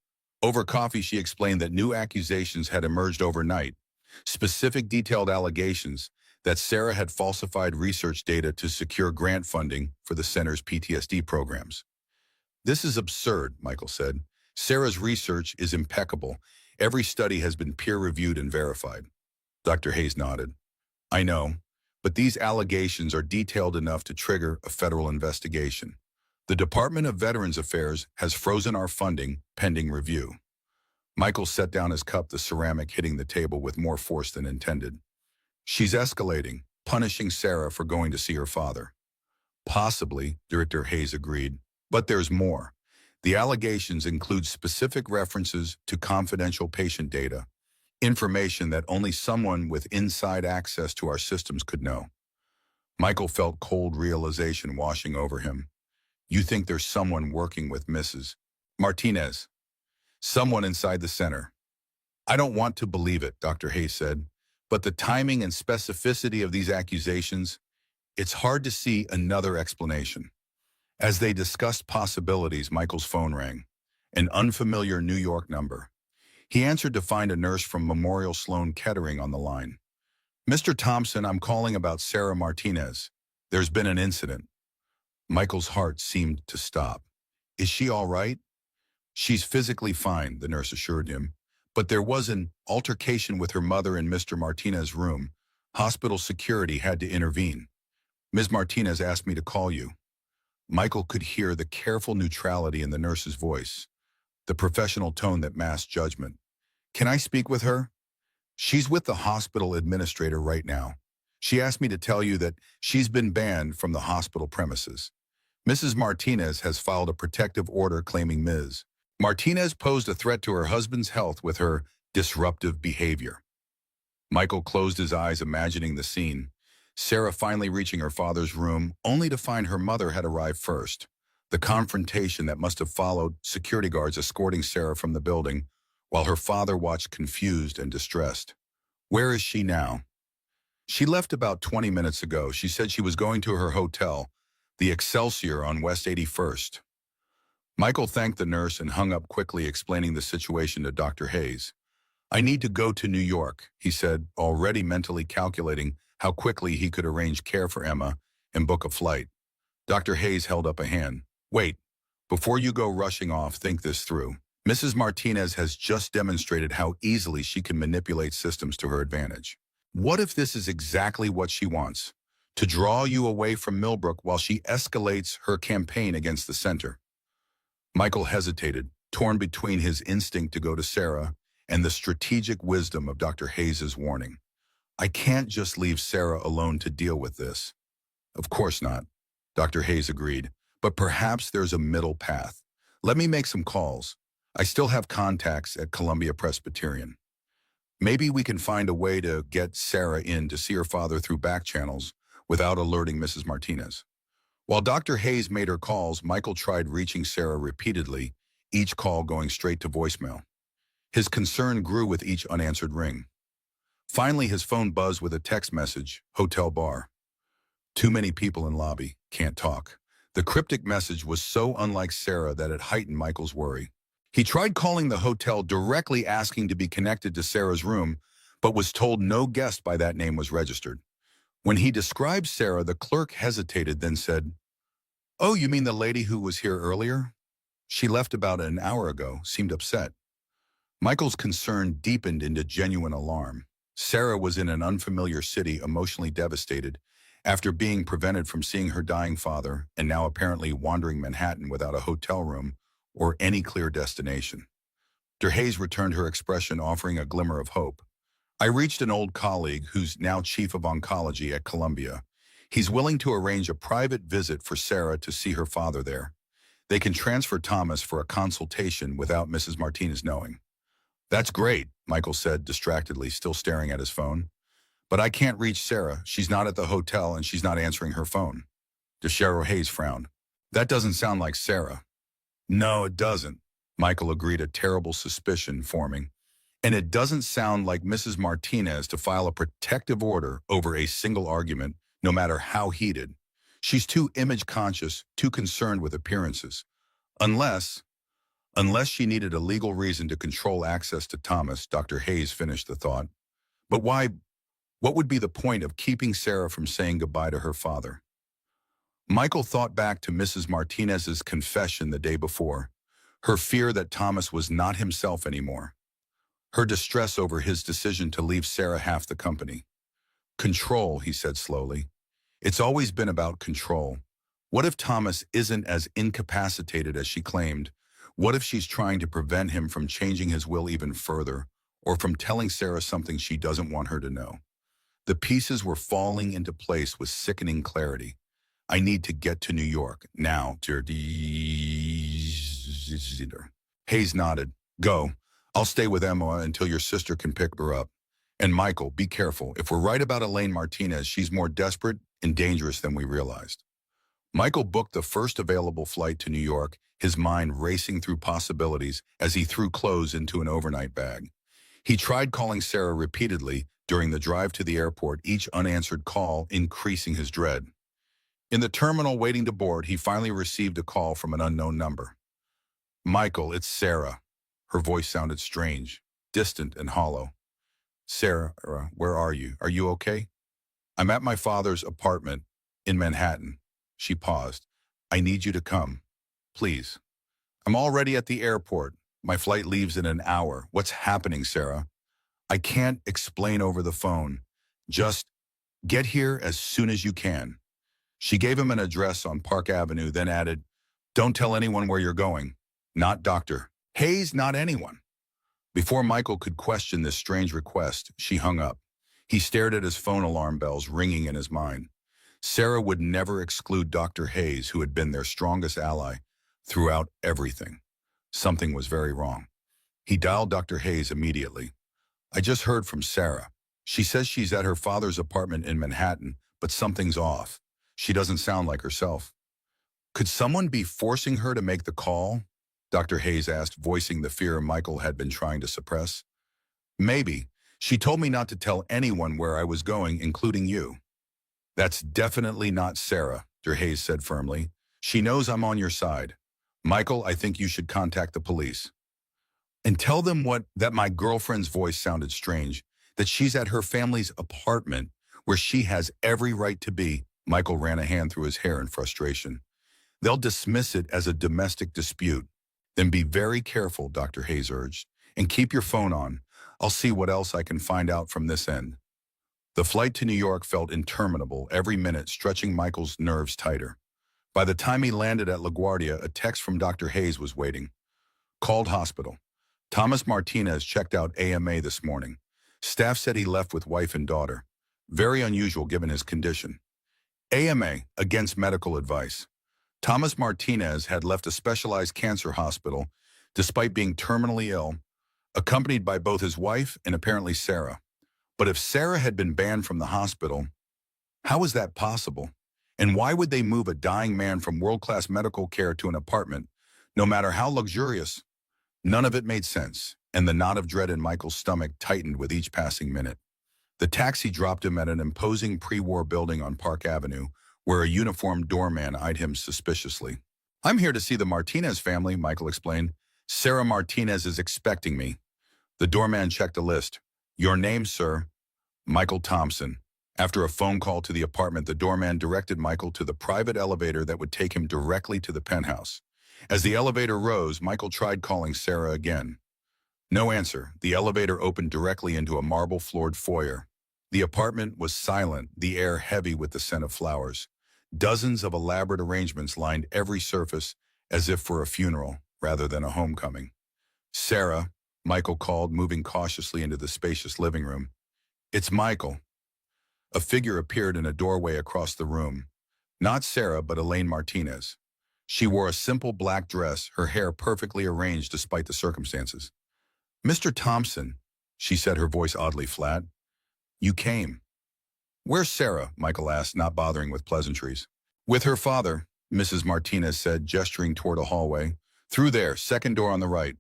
Over coffee, she explained that new accusations had emerged overnight, specific detailed allegations that Sarah had falsified research data to secure grant funding for the center's PTSD programs. This is absurd, Michael said. Sarah's research is impeccable. Every study has been peer-reviewed and verified. Dr. Hayes nodded. I know, but these allegations are detailed enough to trigger a federal investigation. The Department of Veterans Affairs has frozen our funding pending review. Michael set down his cup, the ceramic hitting the table with more force than intended. She's escalating, punishing Sarah for going to see her father. Possibly, Director Hayes agreed, but there's more. The allegations include specific references to confidential patient data, information that only someone with inside access to our systems could know. Michael felt cold realization washing over him. You think there's someone working with Mrs. Martinez? Someone inside the center. I don't want to believe it, Dr. Hayes said, but the timing and specificity of these accusations, it's hard to see another explanation. As they discussed possibilities, Michael's phone rang. An unfamiliar New York number. He answered to find a nurse from Memorial Sloan Kettering on the line. "Mr. Thompson, I'm calling about Sarah Martinez. There's been an incident." Michael's heart seemed to stop. "Is she all right?" "She's physically fine," the nurse assured him. "But there was an altercation with her mother in Mr. Martinez's room. Hospital security had to intervene. Ms. Martinez asked me to call you." Michael could hear the careful neutrality in the nurse's voice, the professional tone that masked judgment. "Can I speak with her?" "She's with the hospital administrator right now. She asked me to tell you that she's been banned from the hospital premises. Mrs. Martinez has filed a protective order claiming Ms. Martinez posed a threat to her husband's health with her disruptive behavior." Michael closed his eyes, imagining the scene. Sarah finally reaching her father's room, only to find her mother had arrived first. The confrontation that must have followed, security guards escorting Sarah from the building, while her father watched confused and distressed. "Where is she now?" "She left about 20 minutes ago. She said she was going to her hotel, the Excelsior on West 81st. Michael thanked the nurse and hung up quickly, explaining the situation to Dr. Hayes. "I need to go to New York," he said, already mentally calculating how quickly he could arrange care for Emma and book a flight. Dr. Hayes held up a hand. "Wait, before you go rushing off, think this through. Mrs. Martinez has just demonstrated how easily she can manipulate systems to her advantage. What if this is exactly what she wants? To draw you away from Millbrook while she escalates her campaign against the center." Michael hesitated, torn between his instinct to go to Sarah and the strategic wisdom of Dr. Hayes's warning. "I can't just leave Sarah alone to deal with this." "Of course not," Dr. Hayes agreed, "but perhaps there's a middle path. Let me make some calls. I still have contacts at Columbia Presbyterian. Maybe we can find a way to get Sarah in to see her father through back channels without alerting Mrs. Martinez." While Dr. Hayes made her calls, Michael tried reaching Sarah repeatedly, each call going straight to voicemail. His concern grew with each unanswered ring. Finally, his phone buzzed with a text message, "Hotel bar. Too many people in lobby, can't talk." The cryptic message was so unlike Sarah that it heightened Michael's worry. He tried calling the hotel directly asking to be connected to Sarah's room, but was told no guest by that name was registered. When he described Sarah, the clerk hesitated, then said, "Oh, you mean the lady who was here earlier? She left about an hour ago, seemed upset." Michael's concern deepened into genuine alarm. Sarah was in an unfamiliar city, emotionally devastated, after being prevented from seeing her dying father and now apparently wandering Manhattan without a hotel room or any clear destination. Dr. Hayes returned her expression, offering a glimmer of hope. "I reached an old colleague who's now chief of oncology at Columbia. He's willing to arrange a private visit for Sarah to see her father there. They can transfer Thomas for a consultation without Mrs. Martinez knowing." "That's great," Michael said distractedly, still staring at his phone. "But I can't reach Sarah. She's not at the hotel and she's not answering her phone." Dr. Hayes frowned. "That doesn't sound like Sarah." "No, it doesn't," Michael agreed, a terrible suspicion forming. "And it doesn't sound like Mrs. Martinez to file a protective order over a single argument, no matter how heated. She's too image-conscious, too concerned with appearances. Unless she needed a legal reason to control access to Thomas," Dr. Hayes finished the thought. "But why? What would be the point of keeping Sarah from saying goodbye to her father?" Michael thought back to Mrs. Martinez's confession the day before, her fear that Thomas was not himself anymore, her distress over his decision to leave Sarah half the company. "Control," he said slowly. "It's always been about control. What if Thomas isn't as incapacitated as she claimed? What if she's trying to prevent him from changing his will even further, or from telling Sarah something she doesn't want her to know?" The pieces were falling into place with sickening clarity. "I need to get to New York, now, dear." Hayes nodded. "Go. I'll stay with Emma until your sister can pick her up. And Michael, be careful. If we're right about Elaine Martinez, she's more desperate and dangerous than we realized." Michael booked the first available flight to New York, his mind racing through possibilities as he threw clothes into an overnight bag. He tried calling Sarah repeatedly during the drive to the airport, each unanswered call increasing his dread. In the terminal waiting to board, he finally received a call from an unknown number. "Michael, it's Sarah." Her voice sounded strange, distant and hollow. "Sarah, where are you? Are you okay?" "I'm at my father's apartment in Manhattan." She paused. "I need you to come, please." "I'm already at the airport. My flight leaves in an hour." "What's happening, Sarah?" "I can't explain over the phone. Just get here as soon as you can." She gave him an address on Park Avenue, then added, "Don't tell anyone where you're going. Not Dr. Hayes, not anyone." Before Michael could question this strange request, she hung up. He stared at his phone alarm bells ringing in his mind. Sarah would never exclude Dr. Hayes, who had been their strongest ally throughout everything. Something was very wrong. He dialed Dr. Hayes immediately. "I just heard from Sarah. She says she's at her father's apartment in Manhattan, but something's off. She doesn't sound like herself." "Could someone be forcing her to make the call?" Dr. Hayes asked, voicing the fear Michael had been trying to suppress. "Maybe. She told me not to tell anyone where I was going, including you." "That's definitely not Sarah," Dr. Hayes said firmly. "She knows I'm on your side. Michael, I think you should contact the police. And tell them that my girlfriend's voice sounded strange, that she's at her family's apartment where she has every right to be." Michael ran a hand through his hair in frustration. "They'll dismiss it as a domestic dispute." "Then be very careful," Dr. Hayes urged, "and keep your phone on. I'll see what else I can find out from this end." The flight to New York felt interminable, every minute stretching Michael's nerves tighter. By the time he landed at LaGuardia, a text from Dr. Hayes was waiting. "Called hospital. Thomas Martinez checked out AMA this morning. Staff said he left with wife and daughter. Very unusual given his condition. AMA, against medical advice. Thomas Martinez had left a specialized cancer hospital despite being terminally ill, accompanied by both his wife and apparently Sarah. But if Sarah had been banned from the hospital, how was that possible? And why would they move a dying man from world-class medical care to an apartment, no matter how luxurious? None of it made sense, and the knot of dread in Michael's stomach tightened with each passing minute. The taxi dropped him at an imposing pre-war building on Park Avenue, where a uniformed doorman eyed him suspiciously. "I'm here to see the Martinez family," Michael explained. "Sarah Martinez is expecting me." The doorman checked a list. "Your name, sir?" "Michael Thompson." After a phone call to the apartment, the doorman directed Michael to the private elevator that would take him directly to the penthouse. As the elevator rose, Michael tried calling Sarah again. No answer. The elevator opened directly into a marble-floored foyer. The apartment was silent, the air heavy with the scent of flowers. Dozens of elaborate arrangements lined every surface, as if for a funeral rather than a homecoming. "Sarah," Michael called, moving cautiously into the spacious living room. "It's Michael." A figure appeared in a doorway across the room. Not Sarah, but Elaine Martinez. She wore a simple black dress, her hair perfectly arranged despite the circumstances. "Mr. Thompson," she said, her voice oddly flat. "You came." "Where's Sarah?" Michael asked, not bothering with pleasantries. "With her father," Mrs. Martinez said, gesturing toward a hallway. "Through there, second door on the right."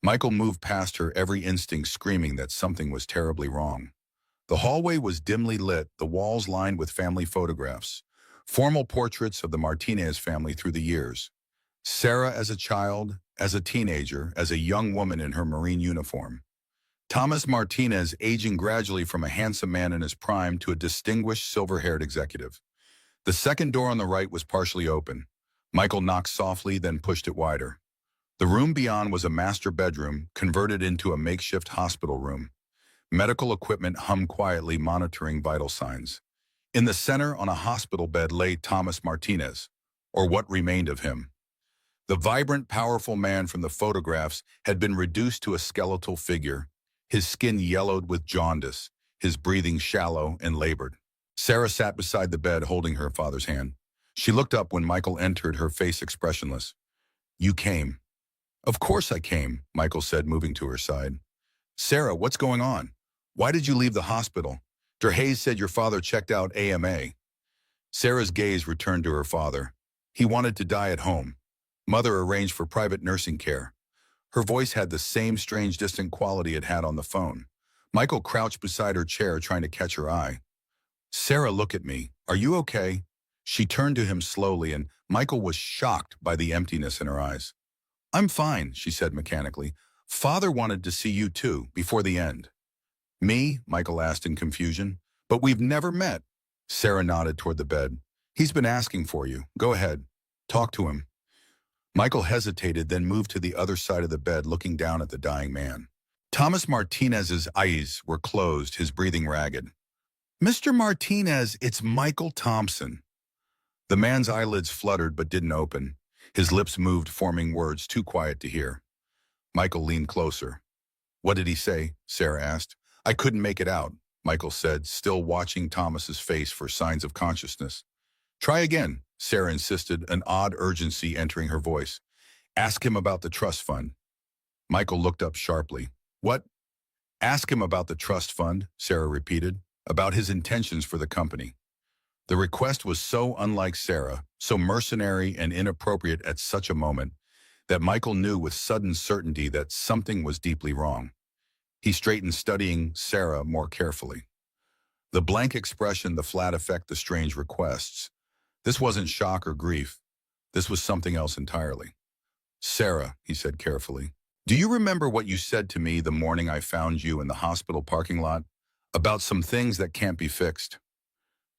Michael moved past her, every instinct screaming that something was terribly wrong. The hallway was dimly lit, the walls lined with family photographs, formal portraits of the Martinez family through the years. Sarah as a child, as a teenager, as a young woman in her Marine uniform. Thomas Martinez aging gradually from a handsome man in his prime to a distinguished silver-haired executive. The second door on the right was partially open. Michael knocked softly, then pushed it wider. The room beyond was a master bedroom, converted into a makeshift hospital room. Medical equipment hummed quietly, monitoring vital signs. In the center, on a hospital bed, lay Thomas Martinez, or what remained of him. The vibrant, powerful man from the photographs had been reduced to a skeletal figure, his skin yellowed with jaundice, his breathing shallow and labored. Sarah sat beside the bed, holding her father's hand. She looked up when Michael entered, her face expressionless. "You came." "Of course I came," Michael said, moving to her side. "Sarah, what's going on? Why did you leave the hospital? Dr. Hayes said your father checked out AMA." Sarah's gaze returned to her father. "He wanted to die at home. Mother arranged for private nursing care." Her voice had the same strange, distant quality it had on the phone. Michael crouched beside her chair, trying to catch her eye. "Sarah, look at me. Are you okay?" She turned to him slowly, and Michael was shocked by the emptiness in her eyes. "I'm fine," she said mechanically. "Father wanted to see you too, before the end." "Me?" Michael asked in confusion. "But we've never met." Sarah nodded toward the bed. "He's been asking for you. Go ahead. Talk to him." Michael hesitated, then moved to the other side of the bed, looking down at the dying man. Thomas Martinez's eyes were closed, his breathing ragged. "Mr. Martinez, it's Michael Thompson." The man's eyelids fluttered but didn't open. His lips moved, forming words too quiet to hear. Michael leaned closer. "What did he say?" Sarah asked. "I couldn't make it out," Michael said, still watching Thomas's face for signs of consciousness. "Try again," Sarah insisted, an odd urgency entering her voice. "Ask him about the trust fund." Michael looked up sharply. "What?" "Ask him about the trust fund," Sarah repeated, "about his intentions for the company." The request was so unlike Sarah, so mercenary and inappropriate at such a moment, that Michael knew with sudden certainty that something was deeply wrong. He straightened, studying Sarah more carefully. The blank expression, the flat effect, the strange requests. This wasn't shock or grief. This was something else entirely. "Sarah," he said carefully, "do you remember what you said to me the morning I found you in the hospital parking lot about some things that can't be fixed?"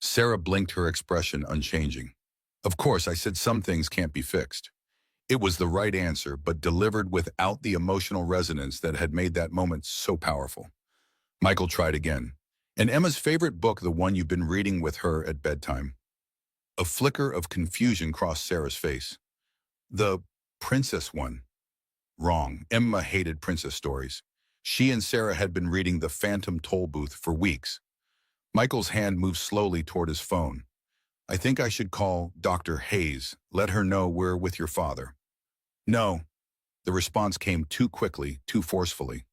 Sarah blinked, her expression unchanging. "Of course, I said some things can't be fixed." It was the right answer, but delivered without the emotional resonance that had made that moment so powerful. Michael tried again. "And Emma's favorite book, the one you've been reading with her at bedtime?" A flicker of confusion crossed Sarah's face. "The princess one." Wrong. Emma hated princess stories. She and Sarah had been reading The Phantom Toll Booth for weeks. Michael's hand moved slowly toward his phone. "I think I should call Dr. Hayes. Let her know we're with your father." "No." The response came too quickly, too forcefully.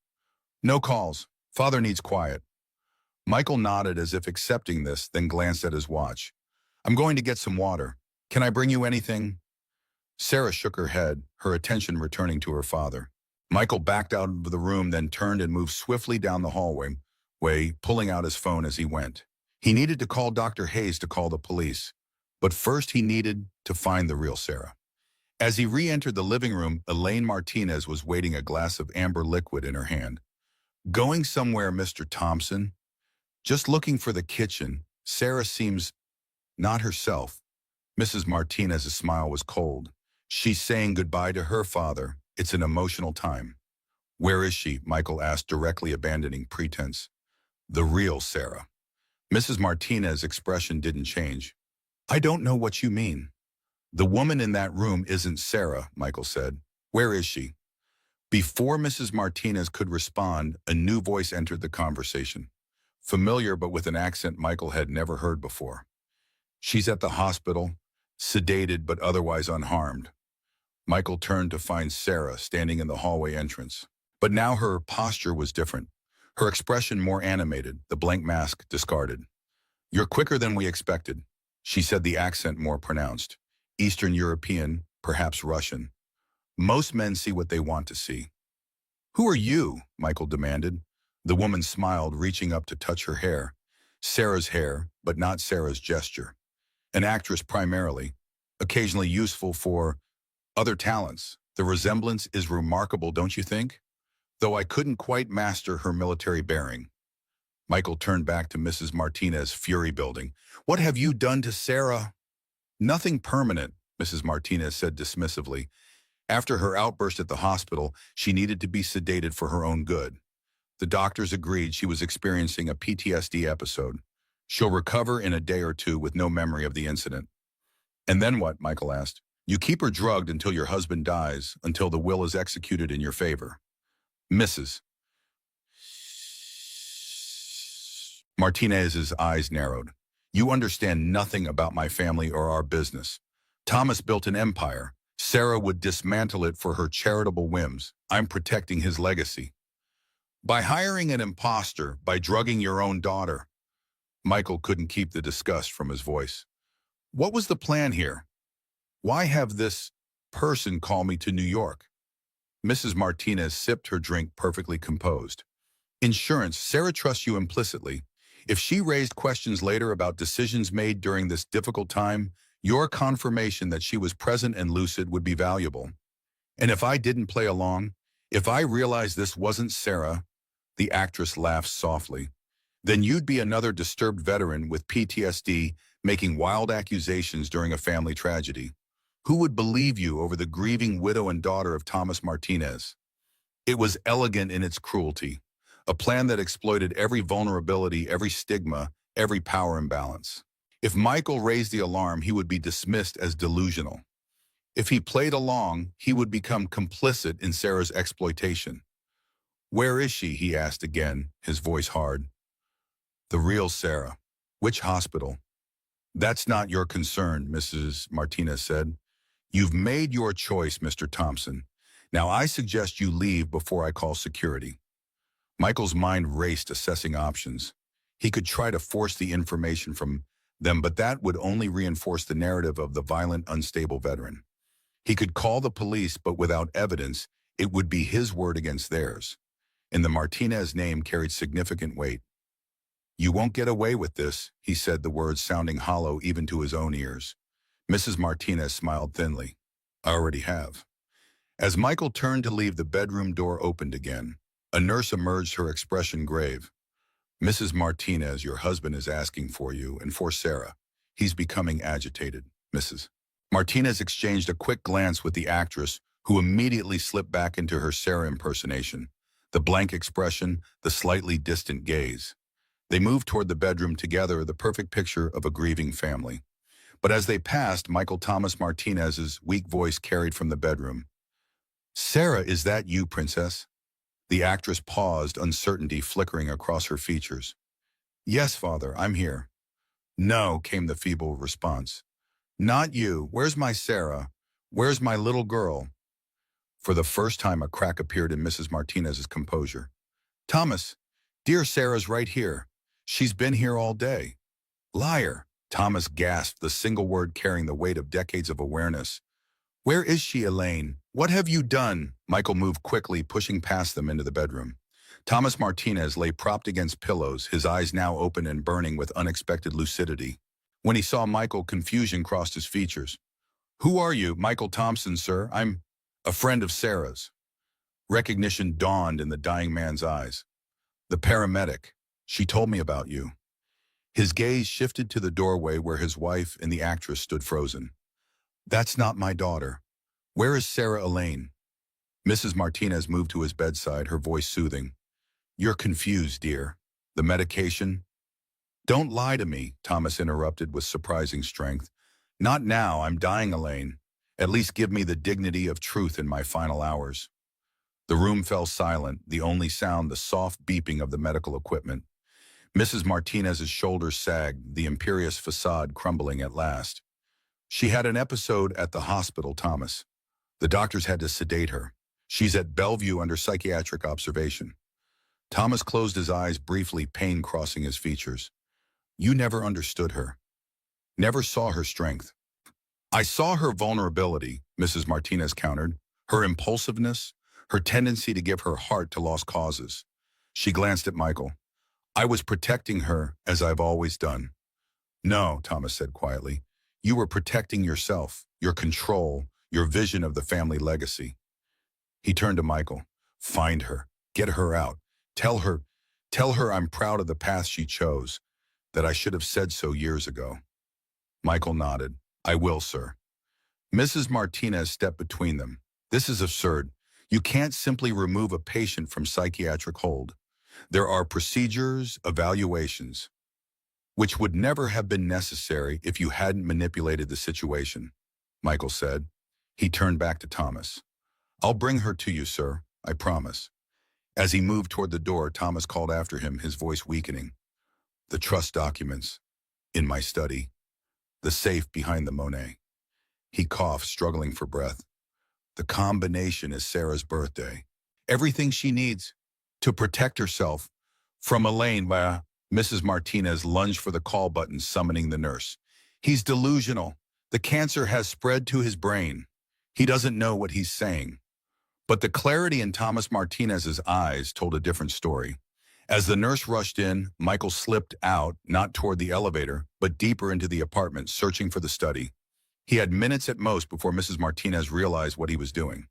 "No calls. Father needs quiet." Michael nodded as if accepting this, then glanced at his watch. "I'm going to get some water. Can I bring you anything?" Sarah shook her head, her attention returning to her father. Michael backed out of the room, then turned and moved swiftly down the hallway, pulling out his phone as he went. He needed to call Dr. Hayes to call the police, but first he needed to find the real Sarah. As he re-entered the living room, Elaine Martinez was waiting, a glass of amber liquid in her hand. "Going somewhere, Mr. Thompson?" "Just looking for the kitchen. Sarah seems not herself." Mrs. Martinez's smile was cold. "She's saying goodbye to her father. It's an emotional time." "Where is she?" Michael asked, directly, abandoning pretense. "The real Sarah." Mrs. Martinez's expression didn't change. "I don't know what you mean." "The woman in that room isn't Sarah," Michael said. "Where is she?" Before Mrs. Martinez could respond, a new voice entered the conversation. Familiar, but with an accent Michael had never heard before. "She's at the hospital, sedated but otherwise unharmed." Michael turned to find Sarah standing in the hallway entrance. But now her posture was different. Her expression more animated, the blank mask discarded. "You're quicker than we expected," she said, the accent more pronounced. "Eastern European, perhaps Russian. Most men see what they want to see." "Who are you?" Michael demanded. The woman smiled, reaching up to touch her hair. Sarah's hair, but not Sarah's gesture. "An actress primarily, occasionally useful for other talents. The resemblance is remarkable, don't you think? Though I couldn't quite master her military bearing." Michael turned back to Mrs. Martinez, fury building. "What have you done to Sarah?" "Nothing permanent," Mrs. Martinez said dismissively. "After her outburst at the hospital, she needed to be sedated for her own good. The doctors agreed she was experiencing a PTSD episode. She'll recover in a day or two with no memory of the incident." "And then what?" Michael asked. "You keep her drugged until your husband dies, until the will is executed in your favor." Mrs. Martinez's eyes narrowed. "You understand nothing about my family or our business. Thomas built an empire. Sarah would dismantle it for her charitable whims. I'm protecting his legacy." "By hiring an imposter, by drugging your own daughter." Michael couldn't keep the disgust from his voice. "What was the plan here? Why have this person call me to New York?" Mrs. Martinez sipped her drink, perfectly composed. "Insurance. Sarah trusts you implicitly. If she raised questions later about decisions made during this difficult time, your confirmation that she was present and lucid would be valuable. And if I didn't play along, if I realized this wasn't Sarah, the actress laughed softly, then you'd be another disturbed veteran with PTSD making wild accusations during a family tragedy. Who would believe you over the grieving widow and daughter of Thomas Martinez? It was elegant in its cruelty, a plan that exploited every vulnerability, every stigma, every power imbalance. If Michael raised the alarm, he would be dismissed as delusional. If he played along, he would become complicit in Sarah's exploitation. "Where is she?" he asked again, his voice hard. "The real Sarah. Which hospital?" "That's not your concern," Mrs. Martinez said. "You've made your choice, Mr. Thompson. Now I suggest you leave before I call security." Michael's mind raced, assessing options. He could try to force the information from them, but that would only reinforce the narrative of the violent, unstable veteran. He could call the police, but without evidence, it would be his word against theirs. And the Martinez name carried significant weight. "You won't get away with this," he said, the words sounding hollow even to his own ears. Mrs. Martinez smiled thinly. "I already have." As Michael turned to leave, the bedroom door opened again. A nurse emerged, her expression grave. "Mrs. Martinez, your husband is asking for you and for Sarah. He's becoming agitated." Mrs. Martinez exchanged a quick glance with the actress, who immediately slipped back into her Sarah impersonation. The blank expression, the slightly distant gaze. They moved toward the bedroom together, the perfect picture of a grieving family. But as they passed, Michael Thomas Martinez's weak voice carried from the bedroom. "Sarah, is that you, Princess?" The actress paused, uncertainty flickering across her features. "Yes, Father, I'm here." "No," came the feeble response. "Not you. Where's my Sarah? Where's my little girl?" For the first time, a crack appeared in Mrs. Martinez's composure. "Thomas, dear Sarah's right here. She's been here all day." "Liar!" Thomas gasped, the single word carrying the weight of decades of awareness. "Where is she, Elaine? What have you done?" Michael moved quickly, pushing past them into the bedroom. Thomas Martinez lay propped against pillows, his eyes now open and burning with unexpected lucidity. When he saw Michael, confusion crossed his features. "Who are you?" "Michael Thompson, sir. I'm a friend of Sarah's." Recognition dawned in the dying man's eyes. "The paramedic. She told me about you." His gaze shifted to the doorway where his wife and the actress stood frozen. "That's not my daughter. Where is Sarah Elaine?" Mrs. Martinez moved to his bedside, her voice soothing. "You're confused, dear. The medication?" "Don't lie to me," Thomas interrupted with surprising strength. "Not now. I'm dying, Elaine. At least give me the dignity of truth in my final hours." The room fell silent, the only sound the soft beeping of the medical equipment. Mrs. Martinez's shoulders sagged, the imperious facade crumbling at last. "She had an episode at the hospital, Thomas. The doctors had to sedate her. She's at Bellevue under psychiatric observation." Thomas closed his eyes briefly, pain crossing his features. "You never understood her. Never saw her strength." "I saw her vulnerability," Mrs. Martinez countered. "Her impulsiveness, her tendency to give her heart to lost causes." She glanced at Michael. "I was protecting her, as I've always done." "No," Thomas said quietly. "You were protecting yourself, your control, your vision of the family legacy." He turned to Michael. "Find her. Get her out. Tell her I'm proud of the path she chose, that I should have said so years ago." Michael nodded. "I will, sir." Mrs. Martinez stepped between them. "This is absurd. You can't simply remove a patient from psychiatric hold. There are procedures, evaluations, which would never have been necessary if you hadn't manipulated the situation," Michael said. He turned back to Thomas. "I'll bring her to you, sir. I promise." As he moved toward the door, Thomas called after him, his voice weakening. "The trust documents. In my study. The safe behind the Monet." He coughed, struggling for breath. "The combination is Sarah's birthday. Everything she needs to protect herself from Elaine." Mrs. Martinez lunged for the call button, summoning the nurse. "He's delusional. The cancer has spread to his brain. He doesn't know what he's saying." But the clarity in Thomas Martinez's eyes told a different story. As the nurse rushed in, Michael slipped out, not toward the elevator, but deeper into the apartment, searching for the study. He had minutes at most before Mrs. Martinez realized what he was doing.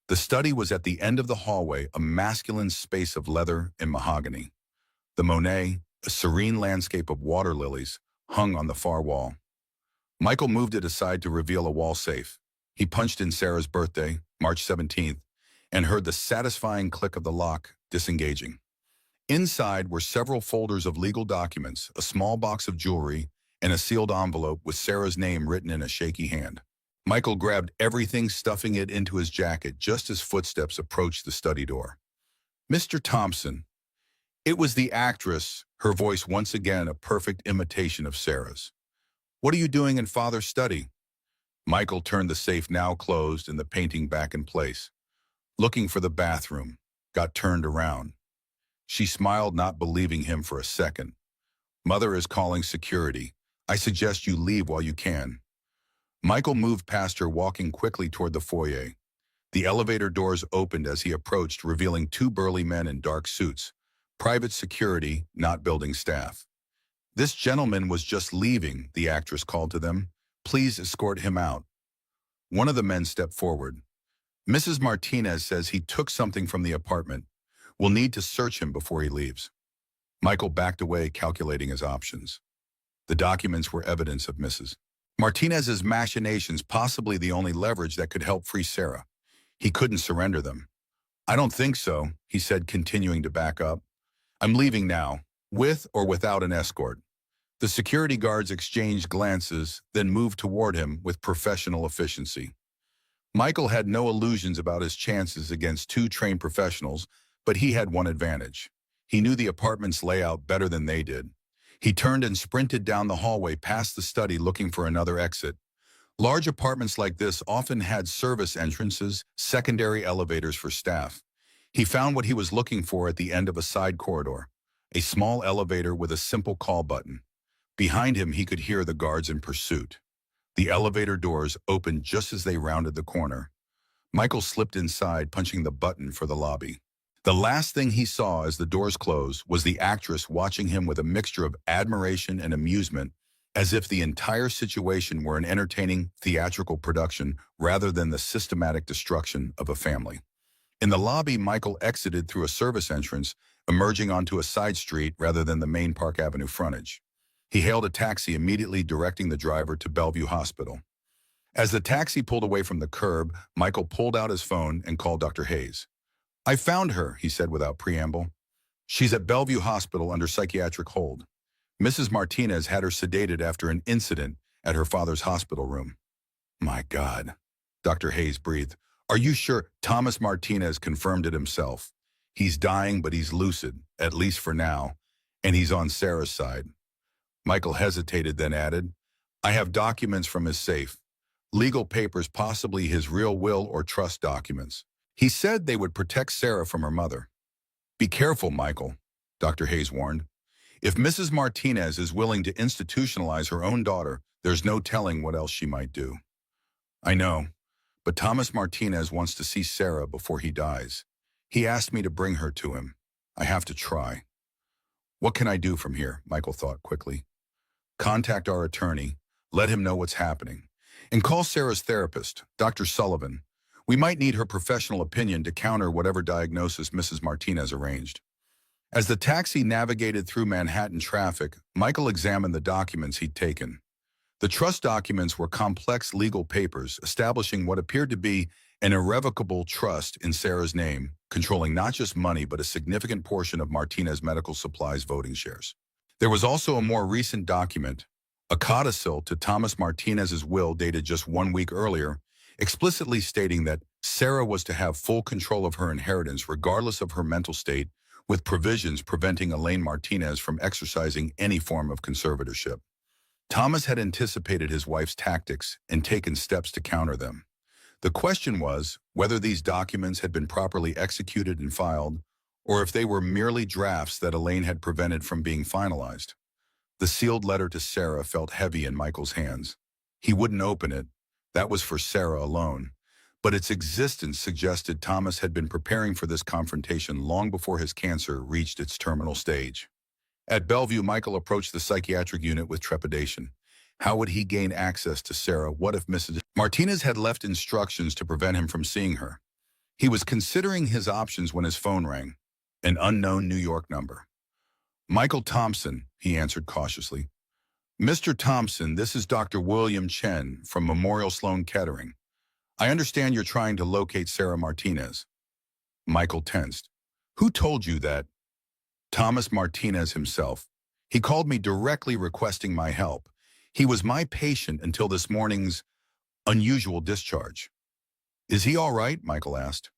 The study was at the end of the hallway, a masculine space of leather and mahogany. The Monet, a serene landscape of water lilies, hung on the far wall. Michael moved it aside to reveal a wall safe. He punched in Sarah's birthday, March 17th, and heard the satisfying click of the lock disengaging. Inside were several folders of legal documents, a small box of jewelry, and a sealed envelope with Sarah's name written in a shaky hand. Michael grabbed everything, stuffing it into his jacket just as footsteps approached the study door. "Mr. Thompson." It was the actress, her voice once again a perfect imitation of Sarah's. "What are you doing in Father's study?" Michael turned the safe, now closed, and the painting back in place. "Looking for the bathroom." Got turned around. She smiled, not believing him for a second. "Mother is calling security. I suggest you leave while you can." Michael moved past her, walking quickly toward the foyer. The elevator doors opened as he approached, revealing two burly men in dark suits. Private security, not building staff. "This gentleman was just leaving," the actress called to them. "Please escort him out." One of the men stepped forward. "Mrs. Martinez says he took something from the apartment. We'll need to search him before he leaves." Michael backed away, calculating his options. The documents were evidence of Mrs. Martinez's machinations, possibly the only leverage that could help free Sarah. He couldn't surrender them. "I don't think so," he said, continuing to back up. "I'm leaving now, with or without an escort." The security guards exchanged glances, then moved toward him with professional efficiency. Michael had no illusions about his chances against two trained professionals, but he had one advantage. He knew the apartment's layout better than they did. He turned and sprinted down the hallway past the study, looking for another exit. Large apartments like this often had service entrances, secondary elevators for staff. He found what he was looking for at the end of a side corridor, a small elevator with a simple call button. Behind him, he could hear the guards in pursuit. The elevator doors opened just as they rounded the corner. Michael slipped inside, punching the button for the lobby. The last thing he saw as the doors closed was the actress watching him with a mixture of admiration and amusement, as if the entire situation were an entertaining theatrical production rather than the systematic destruction of a family. In the lobby, Michael exited through a service entrance, emerging onto a side street rather than the main Park Avenue frontage. He hailed a taxi, immediately directing the driver to Bellevue Hospital. As the taxi pulled away from the curb, Michael pulled out his phone and called Dr. Hayes. "I found her," he said without preamble. "She's at Bellevue Hospital under psychiatric hold. Mrs. Martinez had her sedated after an incident at her father's hospital room." "My God," Dr. Hayes breathed. "Are you sure?" Thomas Martinez confirmed it himself. "He's dying, but he's lucid, at least for now, and he's on Sarah's side." Michael hesitated, then added, "I have documents from his safe. Legal papers, possibly his real will or trust documents. He said they would protect Sarah from her mother." "Be careful, Michael," Dr. Hayes warned. "If Mrs. Martinez is willing to institutionalize her own daughter, there's no telling what else she might do." "I know, but Thomas Martinez wants to see Sarah before he dies. He asked me to bring her to him. I have to try." "What can I do from here?" Michael thought quickly. "Contact our attorney, let him know what's happening, and call Sarah's therapist, Dr. Sullivan. We might need her professional opinion to counter whatever diagnosis Mrs. Martinez arranged." As the taxi navigated through Manhattan traffic, Michael examined the documents he'd taken. The trust documents were complex legal papers establishing what appeared to be an irrevocable trust in Sarah's name, controlling not just money but a significant portion of Martinez Medical Supply's voting shares. There was also a more recent document, a codicil to Thomas Martinez's will dated just 1 week earlier, explicitly stating that Sarah was to have full control of her inheritance regardless of her mental state, with provisions preventing Elaine Martinez from exercising any form of conservatorship. Thomas had anticipated his wife's tactics and taken steps to counter them. The question was whether these documents had been properly executed and filed, or if they were merely drafts that Elaine had prevented from being finalized. The sealed letter to Sarah felt heavy in Michael's hands. He wouldn't open it. That was for Sarah alone. but its existence suggested Thomas had been preparing for this confrontation long before his cancer reached its terminal stage. At Bellevue, Michael approached the psychiatric unit with trepidation. How would he gain access to Sarah? What if Mrs. Martinez had left instructions to prevent him from seeing her? He was considering his options when his phone rang. An unknown New York number. Michael Thompson, he answered cautiously. Mr. Thompson, this is Dr. William Chen from Memorial Sloan Kettering. I understand you're trying to locate Sarah Martinez. Michael tensed. Who told you that? Thomas Martinez himself. He called me directly requesting my help. He was my patient until this morning's unusual discharge. Is he all right? Michael asked.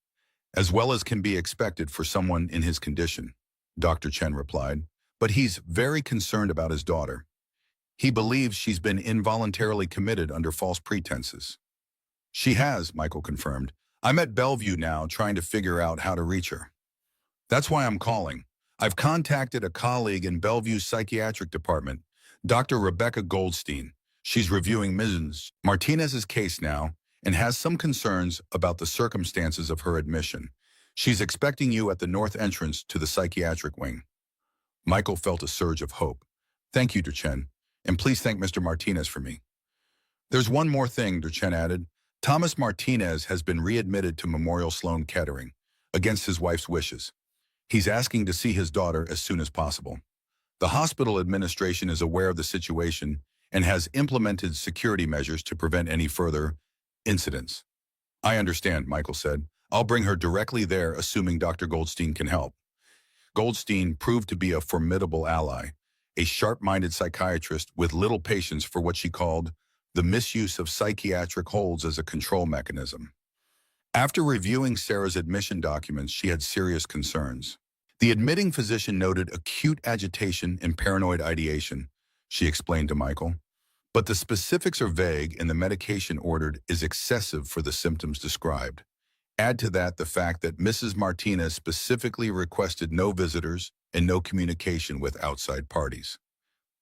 As well as can be expected for someone in his condition, Dr. Chen replied, but he's very concerned about his daughter. He believes she's been involuntarily committed under false pretenses. She has, Michael confirmed. I'm at Bellevue now trying to figure out how to reach her. That's why I'm calling. I've contacted a colleague in Bellevue's psychiatric department, Dr. Rebecca Goldstein. She's reviewing Mrs. Martinez's case now and has some concerns about the circumstances of her admission. She's expecting you at the north entrance to the psychiatric wing. Michael felt a surge of hope. Thank you, Duchen, and please thank Mr. Martinez for me. There's one more thing, Duchen added. Thomas Martinez has been readmitted to Memorial Sloan Kettering, against his wife's wishes. He's asking to see his daughter as soon as possible. The hospital administration is aware of the situation and has implemented security measures to prevent any further incidents. I understand, Michael said. I'll bring her directly there, assuming Dr. Goldstein can help. Goldstein proved to be a formidable ally, a sharp-minded psychiatrist with little patience for what she called the misuse of psychiatric holds as a control mechanism. After reviewing Sarah's admission documents, she had serious concerns. The admitting physician noted acute agitation and paranoid ideation, she explained to Michael. But the specifics are vague and the medication ordered is excessive for the symptoms described. Add to that the fact that Mrs. Martinez specifically requested no visitors and no communication with outside parties.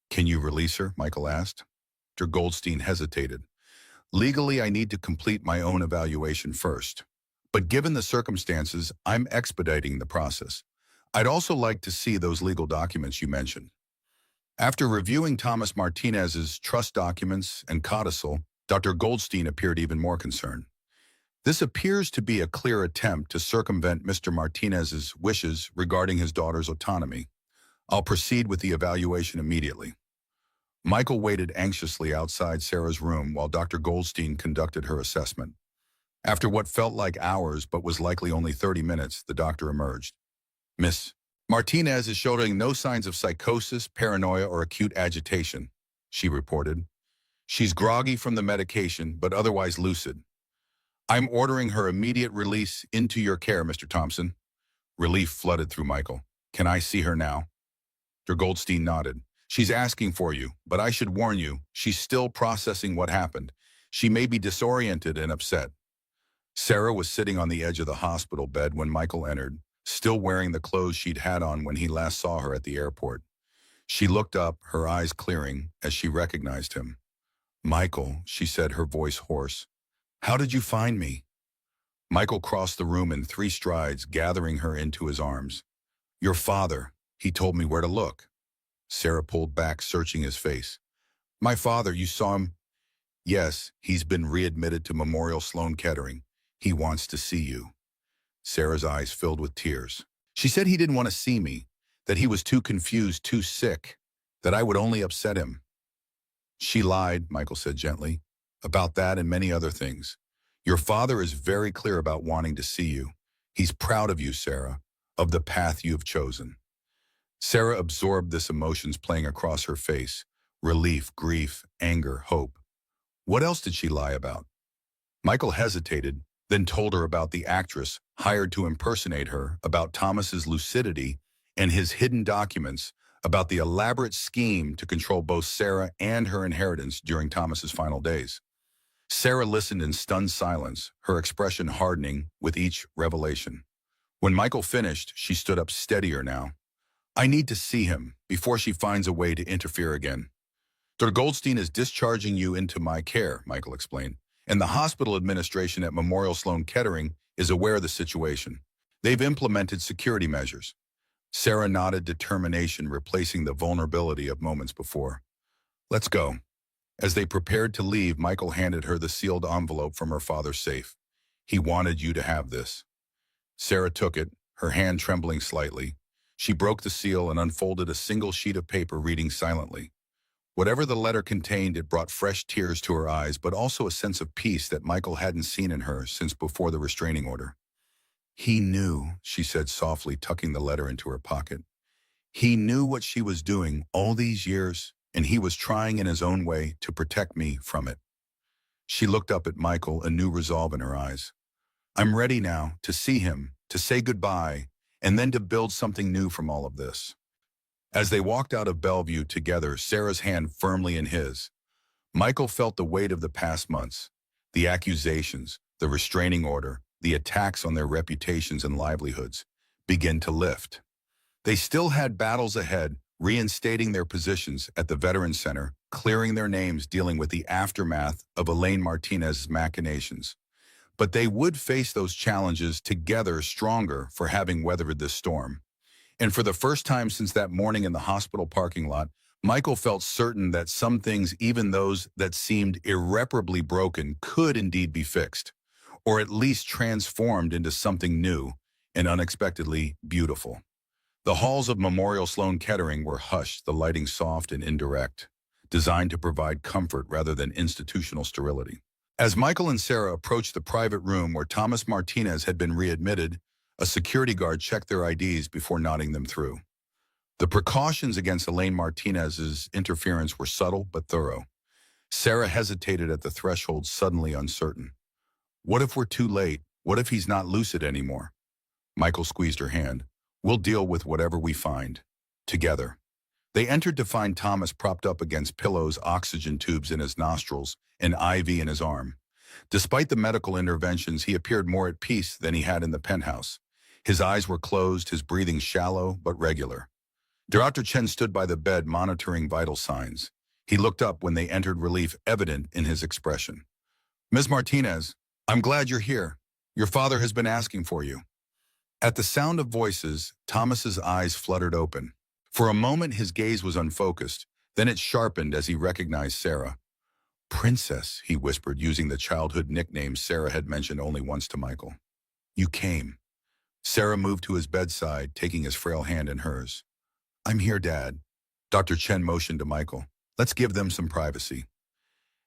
Can you release her? Michael asked. Dr. Goldstein hesitated. Legally, I need to complete my own evaluation first. But given the circumstances, I'm expediting the process. I'd also like to see those legal documents you mentioned. After reviewing Thomas Martinez's trust documents and codicil, Dr. Goldstein appeared even more concerned. This appears to be a clear attempt to circumvent Mr. Martinez's wishes regarding his daughter's autonomy. I'll proceed with the evaluation immediately. Michael waited anxiously outside Sarah's room while Dr. Goldstein conducted her assessment. After what felt like hours but was likely only 30 minutes, the doctor emerged. Miss Martinez is showing no signs of psychosis, paranoia, or acute agitation, she reported. She's groggy from the medication, but otherwise lucid. I'm ordering her immediate release into your care, Mr. Thompson. Relief flooded through Michael. Can I see her now? Dr. Goldstein nodded. She's asking for you, but I should warn you, she's still processing what happened. She may be disoriented and upset. Sarah was sitting on the edge of the hospital bed when Michael entered, still wearing the clothes she'd had on when he last saw her at the airport. She looked up, her eyes clearing, as she recognized him. Michael, she said, her voice hoarse. How did you find me? Michael crossed the room in 3 strides, gathering her into his arms. Your father, he told me where to look. Sarah pulled back, searching his face. My father, you saw him? Yes, he's been readmitted to Memorial Sloan Kettering. He wants to see you. Sarah's eyes filled with tears. She said he didn't want to see me, that he was too confused, too sick, that I would only upset him. She lied, Michael said gently, about that and many other things. Your father is very clear about wanting to see you. He's proud of you, Sarah, of the path you have chosen. Sarah absorbed this emotions playing across her face. Relief, grief, anger, hope. What else did she lie about? Michael hesitated, then told her about the actress hired to impersonate her, about Thomas's lucidity and his hidden documents, about the elaborate scheme to control both Sarah and her inheritance during Thomas's final days. Sarah listened in stunned silence, her expression hardening with each revelation. When Michael finished, she stood up steadier now. I need to see him before she finds a way to interfere again. Dr. Goldstein is discharging you into my care, Michael explained. and the hospital administration at Memorial Sloan Kettering is aware of the situation. They've implemented security measures. Sarah nodded, determination replacing the vulnerability of moments before. Let's go. As they prepared to leave, Michael handed her the sealed envelope from her father's safe. He wanted you to have this. Sarah took it, her hand trembling slightly. She broke the seal and unfolded a single sheet of paper, reading silently. Whatever the letter contained, it brought fresh tears to her eyes, but also a sense of peace that Michael hadn't seen in her since before the restraining order. He knew, she said softly, tucking the letter into her pocket. He knew what she was doing all these years, and he was trying in his own way to protect me from it. She looked up at Michael, a new resolve in her eyes. I'm ready now to see him, to say goodbye, and then to build something new from all of this. As they walked out of Bellevue together, Sarah's hand firmly in his, Michael felt the weight of the past months, the accusations, the restraining order, the attacks on their reputations and livelihoods, begin to lift. They still had battles ahead, reinstating their positions at the Veterans Center, clearing their names, dealing with the aftermath of Elaine Martinez's machinations. But they would face those challenges together, stronger for having weathered this storm. And for the first time since that morning in the hospital parking lot, Michael felt certain that some things, even those that seemed irreparably broken, could indeed be fixed, or at least transformed into something new and unexpectedly beautiful. The halls of Memorial Sloan Kettering were hushed, the lighting soft and indirect, designed to provide comfort rather than institutional sterility. As Michael and Sarah approached the private room where Thomas Martinez had been readmitted, a security guard checked their IDs before nodding them through. The precautions against Elaine Martinez's interference were subtle but thorough. Sarah hesitated at the threshold, suddenly uncertain. What if we're too late? What if he's not lucid anymore? Michael squeezed her hand. We'll deal with whatever we find. Together. They entered to find Thomas propped up against pillows, oxygen tubes in his nostrils, an IV in his arm. Despite the medical interventions, he appeared more at peace than he had in the penthouse. His eyes were closed, his breathing shallow but regular. Dr. Chen stood by the bed, monitoring vital signs. He looked up when they entered, relief evident in his expression. Ms. Martinez, I'm glad you're here. Your father has been asking for you. At the sound of voices, Thomas's eyes fluttered open. For a moment, his gaze was unfocused. Then it sharpened as he recognized Sarah. Princess, he whispered, using the childhood nickname Sarah had mentioned only once to Michael. You came. Sarah moved to his bedside, taking his frail hand in hers. I'm here, Dad. Dr. Chen motioned to Michael. Let's give them some privacy.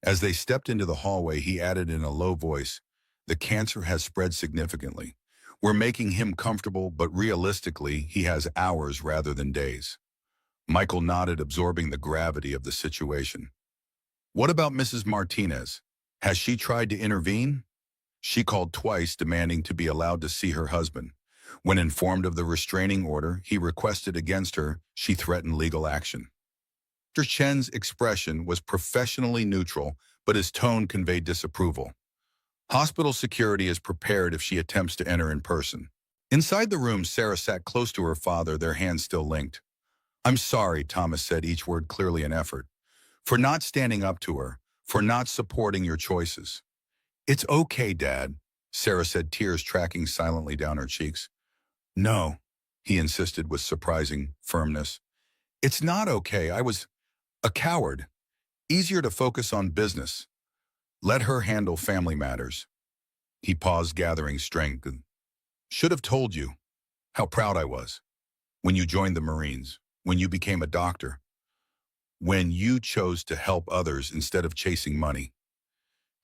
As they stepped into the hallway, he added in a low voice, the cancer has spread significantly. We're making him comfortable, but realistically, he has hours rather than days. Michael nodded, absorbing the gravity of the situation. What about Mrs. Martinez? Has she tried to intervene? She called twice, demanding to be allowed to see her husband. When informed of the restraining order he requested against her, she threatened legal action. Dr. Chen's expression was professionally neutral, but his tone conveyed disapproval. Hospital security is prepared if she attempts to enter in person. Inside the room, Sarah sat close to her father, their hands still linked. I'm sorry, Thomas said, each word clearly an effort, for not standing up to her, for not supporting your choices. It's okay, Dad, Sarah said, tears tracking silently down her cheeks. No, he insisted with surprising firmness. It's not okay. I was a coward. Easier to focus on business. Let her handle family matters. He paused, gathering strength. Should have told you how proud I was when you joined the Marines, when you became a doctor, when you chose to help others instead of chasing money.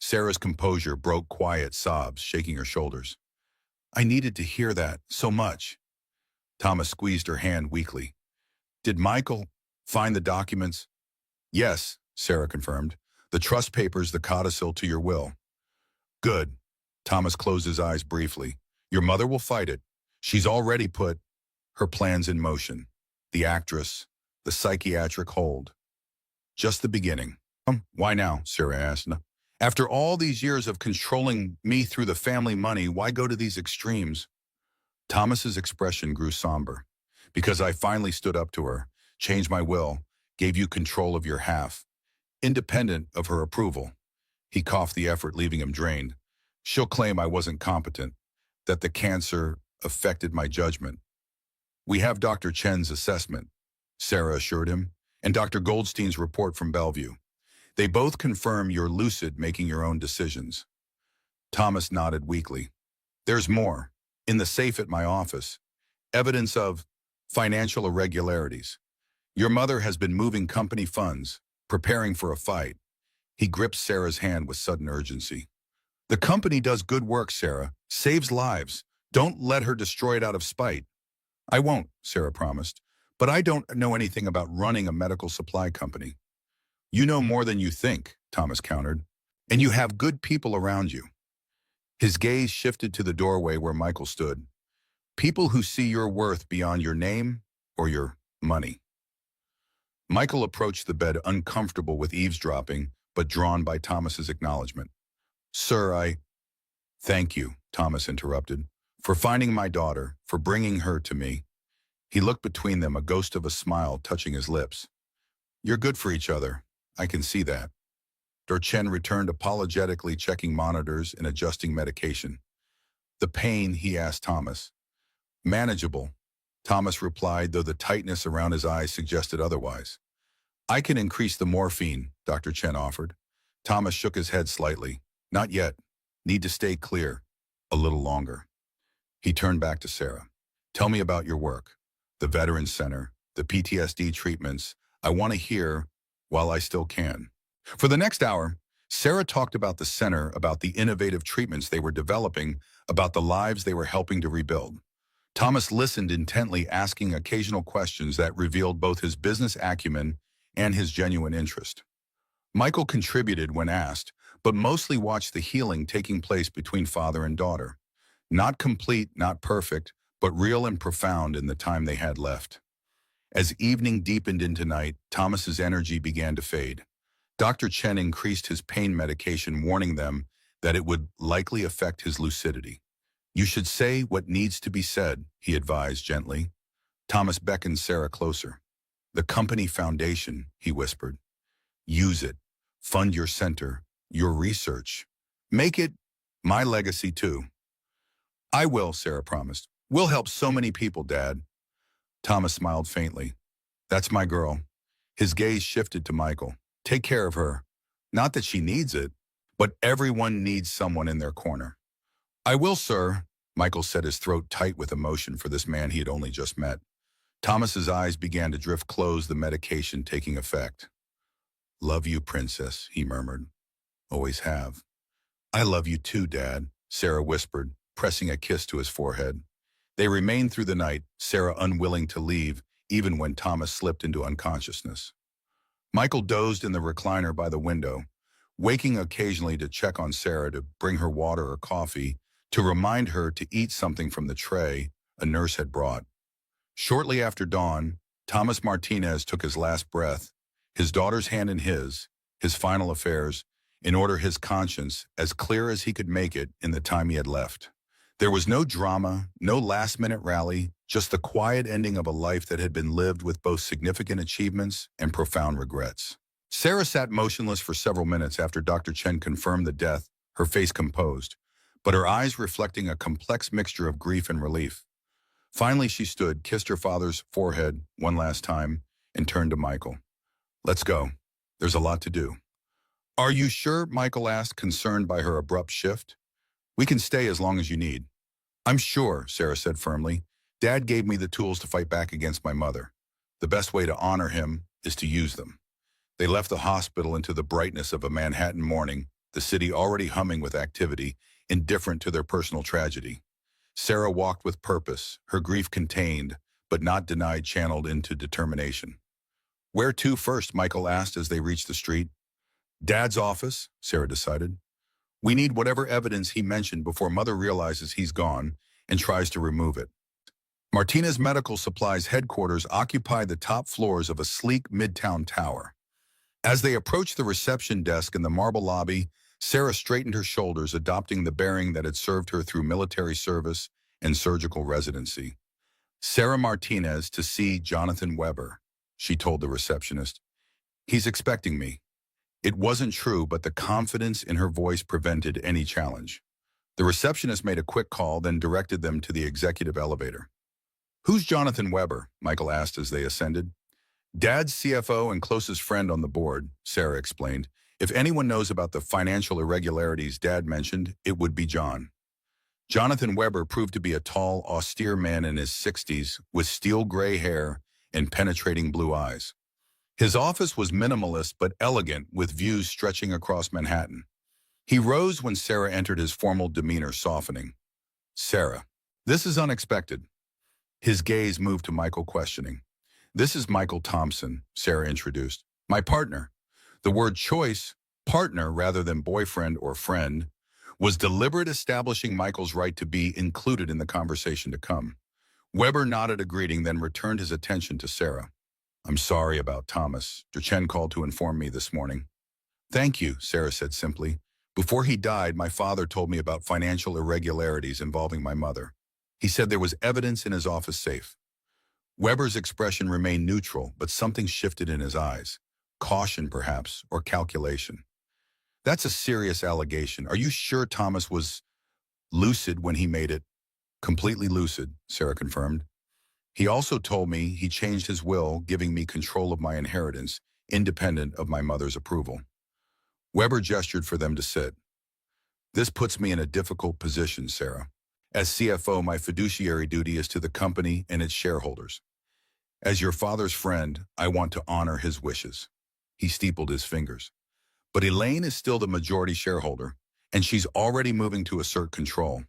Sarah's composure broke, quiet sobs shaking her shoulders. I needed to hear that so much. Thomas squeezed her hand weakly. Did Michael find the documents? Yes, Sarah confirmed. The trust papers, the codicil to your will. Good. Thomas closed his eyes briefly. Your mother will fight it. She's already put her plans in motion. The actress, the psychiatric hold. Just the beginning. Why now? Sarah asked. After all these years of controlling me through the family money, why go to these extremes? Thomas's expression grew somber. Because I finally stood up to her, changed my will, gave you control of your half, independent of her approval. He coughed the effort, leaving him drained. She'll claim I wasn't competent, that the cancer affected my judgment. We have Dr. Chen's assessment, Sarah assured him, and Dr. Goldstein's report from Bellevue. They both confirm you're lucid, making your own decisions. Thomas nodded weakly. There's more. In the safe at my office, evidence of financial irregularities. Your mother has been moving company funds, preparing for a fight. He gripped Sarah's hand with sudden urgency. The company does good work, Sarah. Saves lives. Don't let her destroy it out of spite. I won't, Sarah promised. But I don't know anything about running a medical supply company. You know more than you think, Thomas countered. And you have good people around you. His gaze shifted to the doorway where Michael stood. People who see your worth beyond your name or your money. Michael approached the bed, uncomfortable with eavesdropping, but drawn by Thomas's acknowledgement. Sir, Thank you, Thomas interrupted, for finding my daughter, for bringing her to me. He looked between them, a ghost of a smile touching his lips. You're good for each other. I can see that. Chen returned, apologetically checking monitors and adjusting medication. The pain, he asked Thomas. Manageable, Thomas replied, though the tightness around his eyes suggested otherwise. I can increase the morphine, Dr. Chen offered. Thomas shook his head slightly. Not yet. Need to stay clear. A little longer. He turned back to Sarah. Tell me about your work. The Veterans Center, the PTSD treatments. I want to hear while I still can. For the next hour, Sarah talked about the center, about the innovative treatments they were developing, about the lives they were helping to rebuild. Thomas listened intently, asking occasional questions that revealed both his business acumen and his genuine interest. Michael contributed when asked, but mostly watched the healing taking place between father and daughter. Not complete, not perfect, but real and profound in the time they had left. As evening deepened into night, Thomas's energy began to fade. Dr. Chen increased his pain medication, warning them that it would likely affect his lucidity. You should say what needs to be said, he advised gently. Thomas beckoned Sarah closer. The company foundation, he whispered. Use it. Fund your center, your research. Make it my legacy too. I will, Sarah promised. We'll help so many people, Dad. Thomas smiled faintly. That's my girl. His gaze shifted to Michael. Take care of her. Not that she needs it, but everyone needs someone in their corner. I will, sir. Michael set his throat tight with emotion for this man he had only just met. Thomas's eyes began to drift closed, the medication taking effect. Love you, princess, he murmured. Always have. I love you too, Dad, Sarah whispered, pressing a kiss to his forehead. They remained through the night, Sarah unwilling to leave, even when Thomas slipped into unconsciousness. Michael dozed in the recliner by the window, waking occasionally to check on Sarah, to bring her water or coffee, to remind her to eat something from the tray a nurse had brought. Shortly after dawn, Thomas Martinez took his last breath, his daughter's hand in his final affairs, in order his conscience as clear as he could make it in the time he had left. There was no drama, no last-minute rally, just the quiet ending of a life that had been lived with both significant achievements and profound regrets. Sarah sat motionless for several minutes after Dr. Chen confirmed the death, her face composed, but her eyes reflecting a complex mixture of grief and relief. Finally, she stood, kissed her father's forehead one last time, and turned to Michael. Let's go. There's a lot to do. Are you sure? Michael asked, concerned by her abrupt shift. We can stay as long as you need. I'm sure, Sarah said firmly. Dad gave me the tools to fight back against my mother. The best way to honor him is to use them. They left the hospital into the brightness of a Manhattan morning, the city already humming with activity, indifferent to their personal tragedy. Sarah walked with purpose, her grief contained, but not denied, channeled into determination. Where to first? Michael asked as they reached the street. Dad's office, Sarah decided. We need whatever evidence he mentioned before Mother realizes he's gone and tries to remove it. Martinez Medical Supply's headquarters occupy the top floors of a sleek midtown tower. As they approached the reception desk in the marble lobby, Sarah straightened her shoulders, adopting the bearing that had served her through military service and surgical residency. Sarah Martinez to see Jonathan Weber, she told the receptionist. He's expecting me. It wasn't true, but the confidence in her voice prevented any challenge. The receptionist made a quick call, then directed them to the executive elevator. "Who's Jonathan Weber?" Michael asked as they ascended. "Dad's CFO and closest friend on the board," Sarah explained. "If anyone knows about the financial irregularities Dad mentioned, it would be John." Jonathan Weber proved to be a tall, austere man in his 60s with steel gray hair and penetrating blue eyes. His office was minimalist but elegant, with views stretching across Manhattan. He rose when Sarah entered, his formal demeanor softening. "Sarah, this is unexpected." His gaze moved to Michael, questioning. "This is Michael Thompson," Sarah introduced. "My partner." The word choice, partner rather than boyfriend or friend, was deliberate, establishing Michael's right to be included in the conversation to come. Weber nodded a greeting, then returned his attention to Sarah. "I'm sorry about Thomas. Duchenne called to inform me this morning." "Thank you," Sarah said simply. "Before he died, my father told me about financial irregularities involving my mother. He said there was evidence in his office safe." Weber's expression remained neutral, but something shifted in his eyes. Caution, perhaps, or calculation. "That's a serious allegation. Are you sure Thomas was lucid when he made it?" "Completely lucid," Sarah confirmed. "He also told me he changed his will, giving me control of my inheritance, independent of my mother's approval." Weber gestured for them to sit. "This puts me in a difficult position, Sarah. As CFO, my fiduciary duty is to the company and its shareholders. As your father's friend, I want to honor his wishes." He steepled his fingers. "But Elaine is still the majority shareholder, and she's already moving to assert control."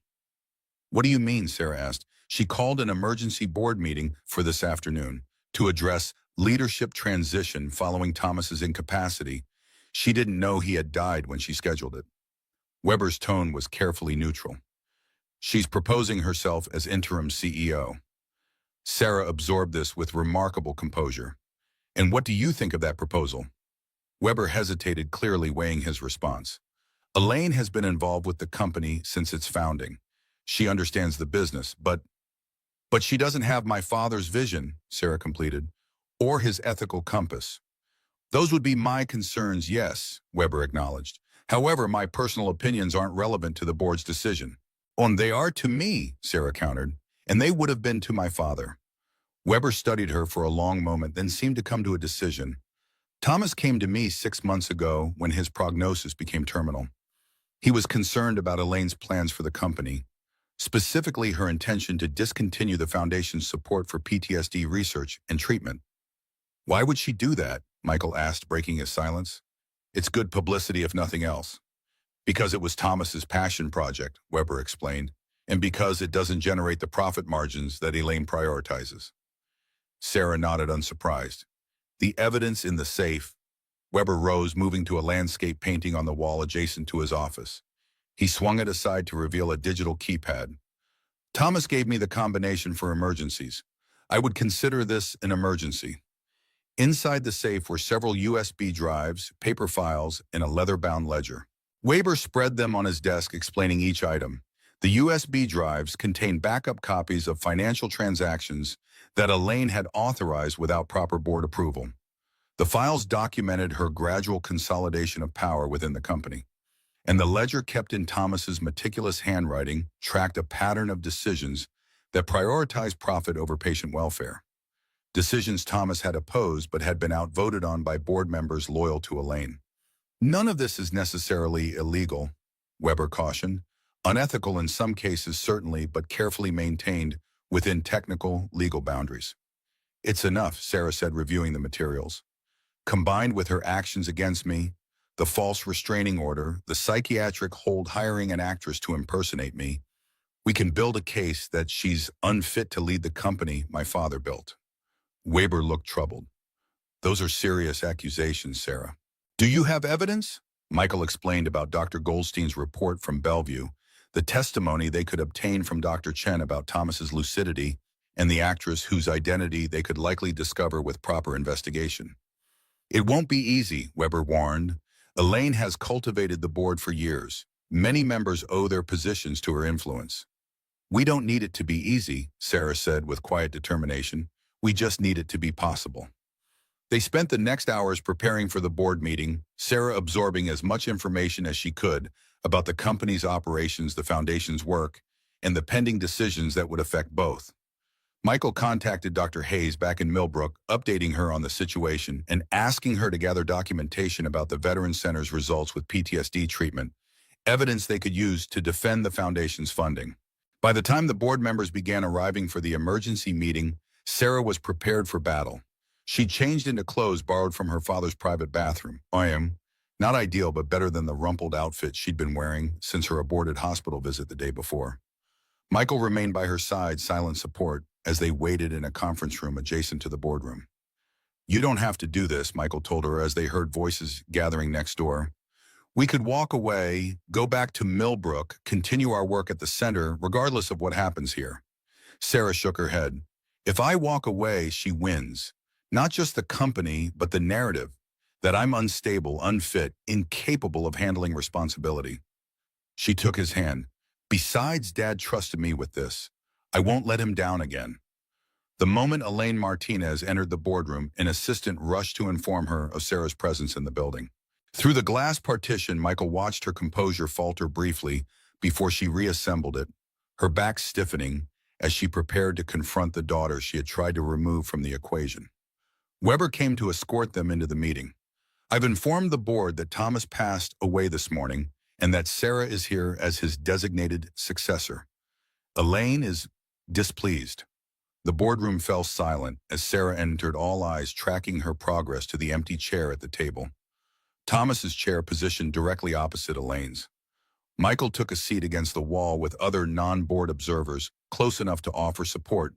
"What do you mean?" Sarah asked. "She called an emergency board meeting for this afternoon to address leadership transition following Thomas's incapacity. She didn't know he had died when she scheduled it." Weber's tone was carefully neutral. "She's proposing herself as interim CEO." Sarah absorbed this with remarkable composure. "And what do you think of that proposal?" Weber hesitated, clearly weighing his response. "Elaine has been involved with the company since its founding. She understands the business, but she doesn't have my father's vision," Sarah completed, "or his ethical compass." "Those would be my concerns, yes," Weber acknowledged. "However, my personal opinions aren't relevant to the board's decision." "And they are to me," Sarah countered, "and they would have been to my father." Weber studied her for a long moment, then seemed to come to a decision. "Thomas came to me 6 months ago when his prognosis became terminal. He was concerned about Elaine's plans for the company, specifically her intention to discontinue the foundation's support for PTSD research and treatment." "Why would she do that?" Michael asked, breaking his silence. "It's good publicity, if nothing else." "Because it was Thomas's passion project," Weber explained, "and because it doesn't generate the profit margins that Elaine prioritizes." Sarah nodded, unsurprised. "The evidence in the safe." Weber rose, moving to a landscape painting on the wall adjacent to his office. He swung it aside to reveal a digital keypad. "Thomas gave me the combination for emergencies. I would consider this an emergency." Inside the safe were several USB drives, paper files, and a leather-bound ledger. Weber spread them on his desk, explaining each item. The USB drives contained backup copies of financial transactions that Elaine had authorized without proper board approval. The files documented her gradual consolidation of power within the company, and the ledger, kept in Thomas's meticulous handwriting, tracked a pattern of decisions that prioritized profit over patient welfare. Decisions Thomas had opposed but had been outvoted on by board members loyal to Elaine. "None of this is necessarily illegal," Weber cautioned. "Unethical in some cases, certainly, but carefully maintained within technical, legal boundaries." "It's enough," Sarah said, reviewing the materials. "Combined with her actions against me, the false restraining order, the psychiatric hold hiring an actress to impersonate me, we can build a case that she's unfit to lead the company my father built." Weber looked troubled. "Those are serious accusations, Sarah." "Do you have evidence?" Michael explained about Dr. Goldstein's report from Bellevue, the testimony they could obtain from Dr. Chen about Thomas's lucidity, and the actress whose identity they could likely discover with proper investigation. "It won't be easy," Weber warned. "Elaine has cultivated the board for years. Many members owe their positions to her influence." "We don't need it to be easy," Sarah said with quiet determination. "We just need it to be possible." They spent the next hours preparing for the board meeting, Sarah absorbing as much information as she could about the company's operations, the foundation's work, and the pending decisions that would affect both. Michael contacted Dr. Hayes back in Millbrook, updating her on the situation and asking her to gather documentation about the Veterans Center's results with PTSD treatment, evidence they could use to defend the foundation's funding. By the time the board members began arriving for the emergency meeting, Sarah was prepared for battle. She changed into clothes borrowed from her father's private bathroom. Not ideal, but better than the rumpled outfit she'd been wearing since her aborted hospital visit the day before. Michael remained by her side, silent support, as they waited in a conference room adjacent to the boardroom. "You don't have to do this," Michael told her as they heard voices gathering next door. "We could walk away, go back to Millbrook, continue our work at the center, regardless of what happens here." Sarah shook her head. "If I walk away, she wins. Not just the company, but the narrative, that I'm unstable, unfit, incapable of handling responsibility." She took his hand. "Besides, Dad trusted me with this. I won't let him down again." The moment Elaine Martinez entered the boardroom, an assistant rushed to inform her of Sarah's presence in the building. Through the glass partition, Michael watched her composure falter briefly before she reassembled it, her back stiffening as she prepared to confront the daughter she had tried to remove from the equation. Weber came to escort them into the meeting. "I've informed the board that Thomas passed away this morning and that Sarah is here as his designated successor. Elaine is displeased." The boardroom fell silent as Sarah entered, all eyes tracking her progress to the empty chair at the table. Thomas's chair positioned directly opposite Elaine's. Michael took a seat against the wall with other non-board observers, close enough to offer support,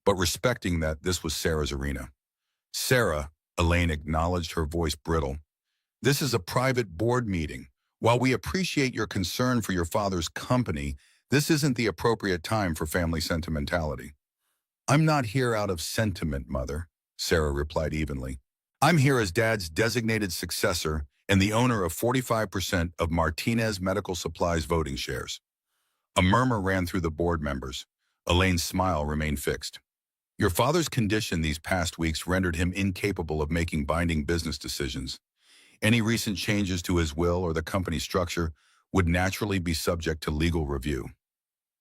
but respecting that this was Sarah's arena. "Sarah," Elaine acknowledged, her voice brittle, "this is a private board meeting. While we appreciate your concern for your father's company, this isn't the appropriate time for family sentimentality." "I'm not here out of sentiment, Mother," Sarah replied evenly. "I'm here as Dad's designated successor and the owner of 45% of Martinez Medical Supplies voting shares." A murmur ran through the board members. Elaine's smile remained fixed. "Your father's condition these past weeks rendered him incapable of making binding business decisions. Any recent changes to his will or the company structure would naturally be subject to legal review.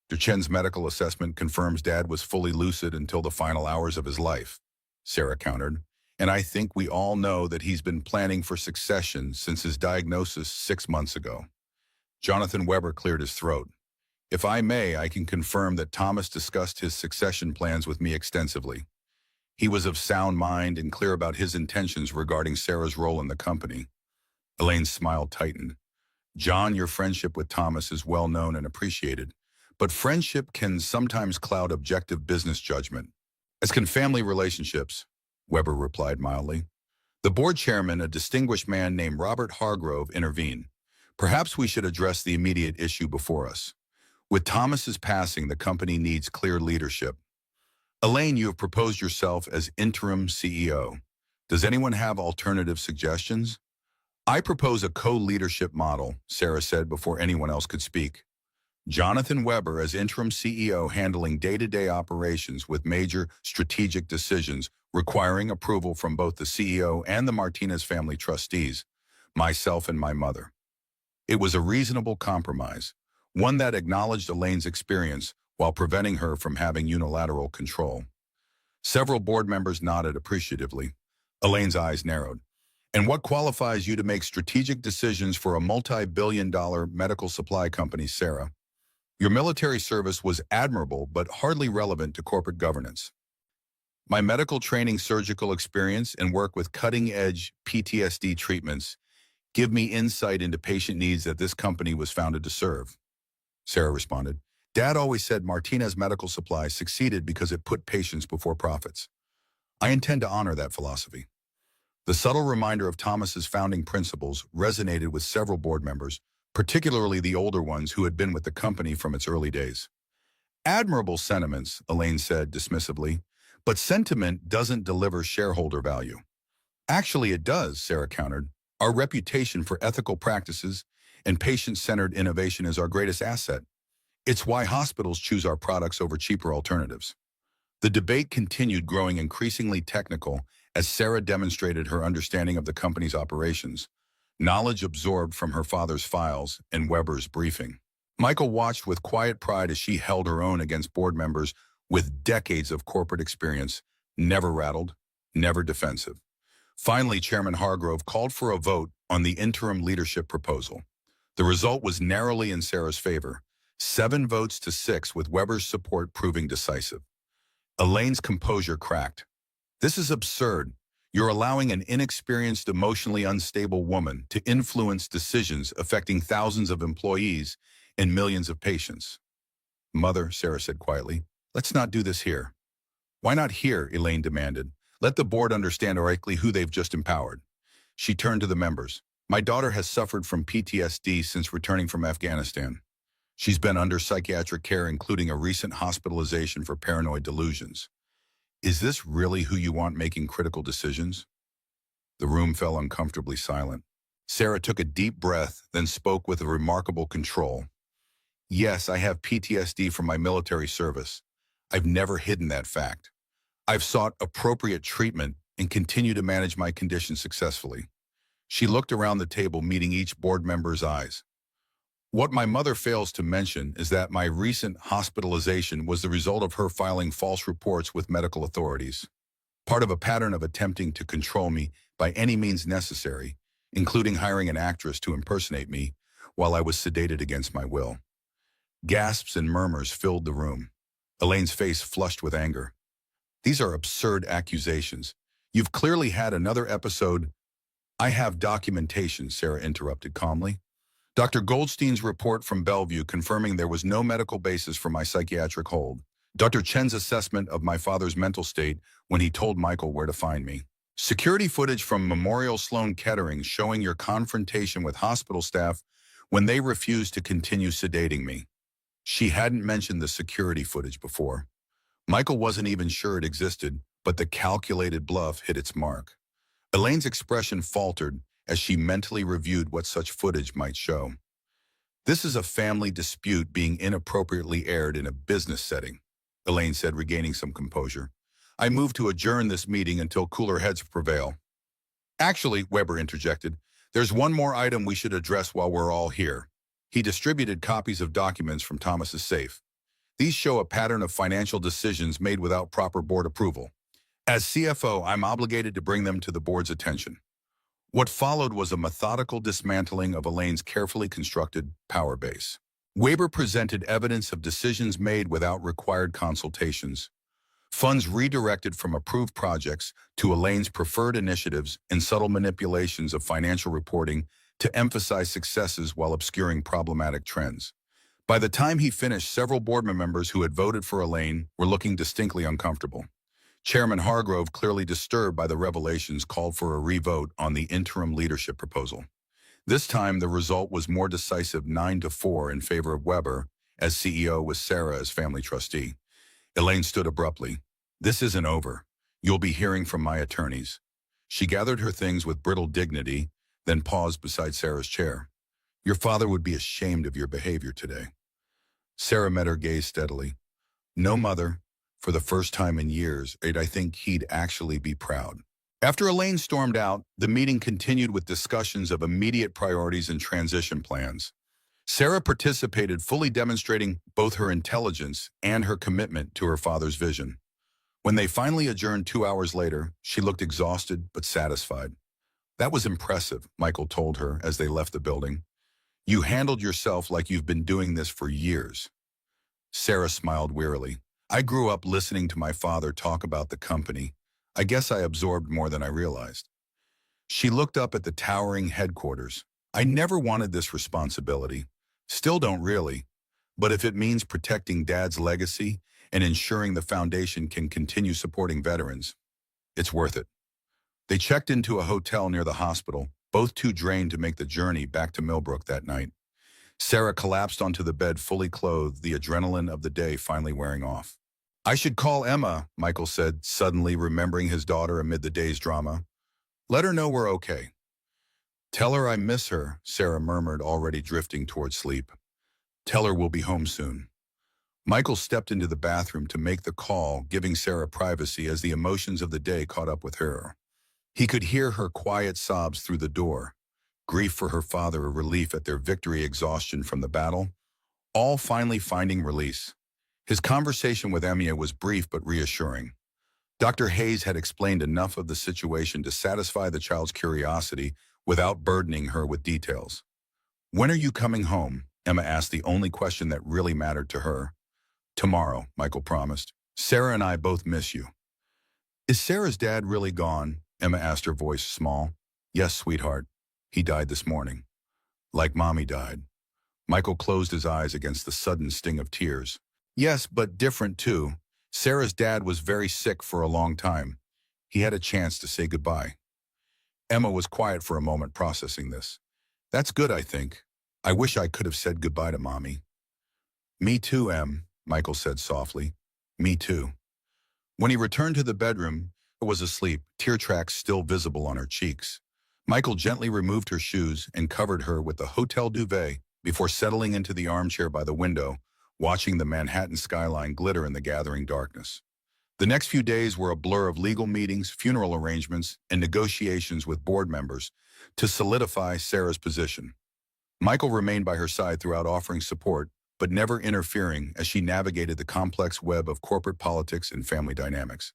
Duchenne's medical assessment confirms Dad was fully lucid until the final hours of his life," Sarah countered. "And I think we all know that he's been planning for succession since his diagnosis 6 months ago." Jonathan Weber cleared his throat. "If I may, I can confirm that Thomas discussed his succession plans with me extensively. He was of sound mind and clear about his intentions regarding Sarah's role in the company." Elaine's smile tightened. "John, your friendship with Thomas is well known and appreciated, but friendship can sometimes cloud objective business judgment, as can family relationships," Weber replied mildly. The board chairman, a distinguished man named Robert Hargrove, intervened. "Perhaps we should address the immediate issue before us. With Thomas's passing, the company needs clear leadership. Elaine, you have proposed yourself as interim CEO. Does anyone have alternative suggestions?" "I propose a co-leadership model," Sarah said before anyone else could speak. "Jonathan Weber as interim CEO, handling day-to-day operations with major strategic decisions requiring approval from both the CEO and the Martinez family trustees, myself and my mother." It was a reasonable compromise, one that acknowledged Elaine's experience while preventing her from having unilateral control. Several board members nodded appreciatively. Elaine's eyes narrowed. "And what qualifies you to make strategic decisions for a multi-billion-dollar medical supply company, Sarah? Your military service was admirable but hardly relevant to corporate governance. My medical training, surgical experience, and work with cutting-edge PTSD treatments give me insight into patient needs that this company was founded to serve." Sarah responded, "Dad always said Martinez Medical Supplies succeeded because it put patients before profits. I intend to honor that philosophy." The subtle reminder of Thomas's founding principles resonated with several board members, particularly the older ones who had been with the company from its early days. "Admirable sentiments," Elaine said dismissively, "but sentiment doesn't deliver shareholder value." "Actually, it does," Sarah countered. "Our reputation for ethical practices and patient-centered innovation is our greatest asset. It's why hospitals choose our products over cheaper alternatives." The debate continued, growing increasingly technical as Sarah demonstrated her understanding of the company's operations, knowledge absorbed from her father's files and Weber's briefing. Michael watched with quiet pride as she held her own against board members with decades of corporate experience, never rattled, never defensive. Finally, Chairman Hargrove called for a vote on the interim leadership proposal. The result was narrowly in Sarah's favor, 7 votes to 6, with Weber's support proving decisive. Elaine's composure cracked. "This is absurd. You're allowing an inexperienced, emotionally unstable woman to influence decisions affecting thousands of employees and millions of patients." "Mother," Sarah said quietly, "let's not do this here." "Why not here?" Elaine demanded. "Let the board understand directly who they've just empowered." She turned to the members. "My daughter has suffered from PTSD since returning from Afghanistan. She's been under psychiatric care, including a recent hospitalization for paranoid delusions. Is this really who you want making critical decisions?" The room fell uncomfortably silent. Sarah took a deep breath, then spoke with a remarkable control. "Yes, I have PTSD from my military service. I've never hidden that fact. I've sought appropriate treatment and continue to manage my condition successfully." She looked around the table, meeting each board member's eyes. "What my mother fails to mention is that my recent hospitalization was the result of her filing false reports with medical authorities, part of a pattern of attempting to control me by any means necessary, including hiring an actress to impersonate me while I was sedated against my will." Gasps and murmurs filled the room. Elaine's face flushed with anger. "These are absurd accusations. You've clearly had another episode." "I have documentation," Sarah interrupted calmly. "Dr. Goldstein's report from Bellevue confirming there was no medical basis for my psychiatric hold. Dr. Chen's assessment of my father's mental state when he told Michael where to find me. Security footage from Memorial Sloan Kettering showing your confrontation with hospital staff when they refused to continue sedating me." She hadn't mentioned the security footage before. Michael wasn't even sure it existed, but the calculated bluff hit its mark. Elaine's expression faltered as she mentally reviewed what such footage might show. "This is a family dispute being inappropriately aired in a business setting," Elaine said, regaining some composure. "I move to adjourn this meeting until cooler heads prevail." "Actually," Weber interjected, "there's one more item we should address while we're all here." He distributed copies of documents from Thomas's safe. "These show a pattern of financial decisions made without proper board approval. As CFO, I'm obligated to bring them to the board's attention." What followed was a methodical dismantling of Elaine's carefully constructed power base. Weber presented evidence of decisions made without required consultations, funds redirected from approved projects to Elaine's preferred initiatives, and subtle manipulations of financial reporting to emphasize successes while obscuring problematic trends. By the time he finished, several board members who had voted for Elaine were looking distinctly uncomfortable. Chairman Hargrove, clearly disturbed by the revelations, called for a revote on the interim leadership proposal. This time, the result was more decisive, 9-4 in favor of Weber as CEO, with Sarah as family trustee. Elaine stood abruptly. "This isn't over. You'll be hearing from my attorneys." She gathered her things with brittle dignity, then paused beside Sarah's chair. "Your father would be ashamed of your behavior today." Sarah met her gaze steadily. "No, Mother. For the first time in years, I think he'd actually be proud." After Elaine stormed out, the meeting continued with discussions of immediate priorities and transition plans. Sarah participated, fully demonstrating both her intelligence and her commitment to her father's vision. When they finally adjourned 2 hours later, she looked exhausted but satisfied. "That was impressive," Michael told her as they left the building. "You handled yourself like you've been doing this for years." Sarah smiled wearily. "I grew up listening to my father talk about the company. I guess I absorbed more than I realized." She looked up at the towering headquarters. "I never wanted this responsibility. Still don't really. But if it means protecting Dad's legacy and ensuring the foundation can continue supporting veterans, it's worth it." They checked into a hotel near the hospital, both too drained to make the journey back to Millbrook that night. Sarah collapsed onto the bed, fully clothed, the adrenaline of the day finally wearing off. "I should call Emma," Michael said, suddenly remembering his daughter amid the day's drama. "Let her know we're okay." "Tell her I miss her," Sarah murmured, already drifting toward sleep. "Tell her we'll be home soon." Michael stepped into the bathroom to make the call, giving Sarah privacy as the emotions of the day caught up with her. He could hear her quiet sobs through the door, grief for her father, a relief at their victory, exhaustion from the battle, all finally finding release. His conversation with Emma was brief but reassuring. Dr. Hayes had explained enough of the situation to satisfy the child's curiosity without burdening her with details. "When are you coming home?" Emma asked, the only question that really mattered to her. "Tomorrow," Michael promised. "Sarah and I both miss you." "Is Sarah's dad really gone?" Emma asked, her voice small. "Yes, sweetheart. He died this morning. Like Mommy died." Michael closed his eyes against the sudden sting of tears. "Yes, but different too. Sarah's dad was very sick for a long time. He had a chance to say goodbye." Emma was quiet for a moment, processing this. "That's good, I think. I wish I could have said goodbye to Mommy." "Me too, Em," Michael said softly. "Me too." When he returned to the bedroom, Sarah was asleep, tear tracks still visible on her cheeks. Michael gently removed her shoes and covered her with the hotel duvet before settling into the armchair by the window, watching the Manhattan skyline glitter in the gathering darkness. The next few days were a blur of legal meetings, funeral arrangements, and negotiations with board members to solidify Sarah's position. Michael remained by her side throughout, offering support, but never interfering as she navigated the complex web of corporate politics and family dynamics.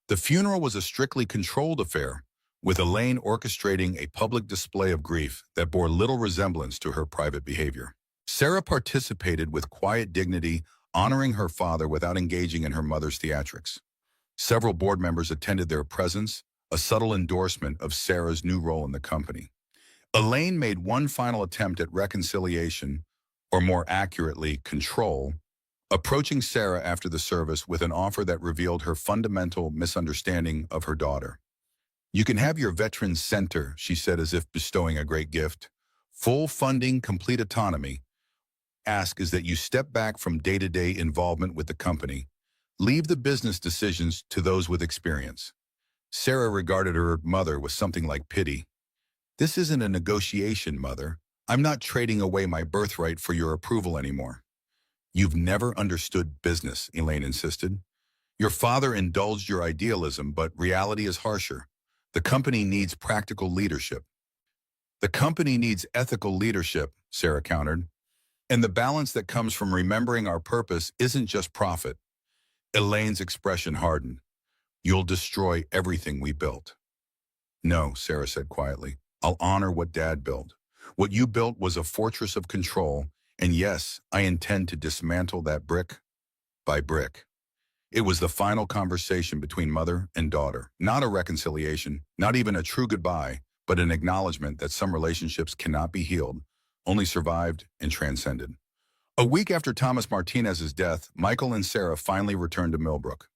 The funeral was a strictly controlled affair, with Elaine orchestrating a public display of grief that bore little resemblance to her private behavior. Sarah participated with quiet dignity, honoring her father without engaging in her mother's theatrics. Several board members attended their presence, a subtle endorsement of Sarah's new role in the company. Elaine made one final attempt at reconciliation, or more accurately, control, approaching Sarah after the service with an offer that revealed her fundamental misunderstanding of her daughter. "You can have your Veterans Center," she said, as if bestowing a great gift. "Full funding, complete autonomy. Ask is that you step back from day-to-day involvement with the company. Leave the business decisions to those with experience." Sarah regarded her mother with something like pity. "This isn't a negotiation, Mother. I'm not trading away my birthright for your approval anymore." "You've never understood business," Elaine insisted. "Your father indulged your idealism, but reality is harsher. The company needs practical leadership." "The company needs ethical leadership," Sarah countered. "And the balance that comes from remembering our purpose isn't just profit." Elaine's expression hardened. "You'll destroy everything we built." "No," Sarah said quietly. "I'll honor what Dad built. What you built was a fortress of control, and yes, I intend to dismantle that brick by brick." It was the final conversation between mother and daughter, not a reconciliation, not even a true goodbye, but an acknowledgement that some relationships cannot be healed, only survived and transcended. A week after Thomas Martinez's death, Michael and Sarah finally returned to Millbrook.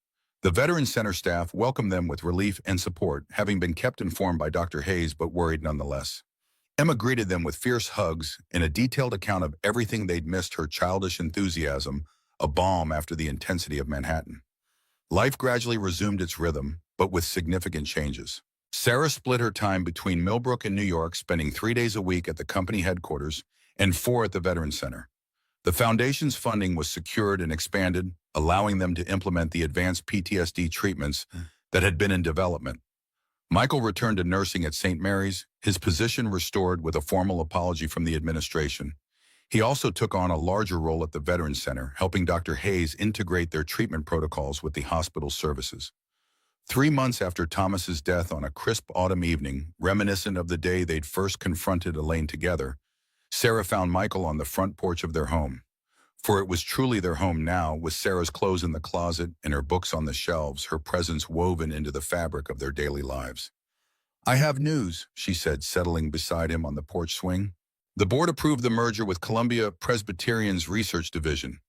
The Veterans Center staff welcomed them with relief and support, having been kept informed by Dr. Hayes but worried nonetheless. Emma greeted them with fierce hugs and a detailed account of everything they'd missed, her childish enthusiasm, a balm after the intensity of Manhattan. Life gradually resumed its rhythm, but with significant changes. Sarah split her time between Millbrook and New York, spending 3 days a week at the company headquarters and 4 at the Veterans Center. The foundation's funding was secured and expanded, allowing them to implement the advanced PTSD treatments that had been in development. Michael returned to nursing at St. Mary's, his position restored with a formal apology from the administration. He also took on a larger role at the Veterans Center, helping Dr. Hayes integrate their treatment protocols with the hospital's services. 3 months after Thomas's death, on a crisp autumn evening, reminiscent of the day they'd first confronted Elaine together, Sarah found Michael on the front porch of their home. For it was truly their home now, with Sarah's clothes in the closet and her books on the shelves, her presence woven into the fabric of their daily lives. "I have news," she said, settling beside him on the porch swing. "The board approved the merger with Columbia Presbyterian's Research Division.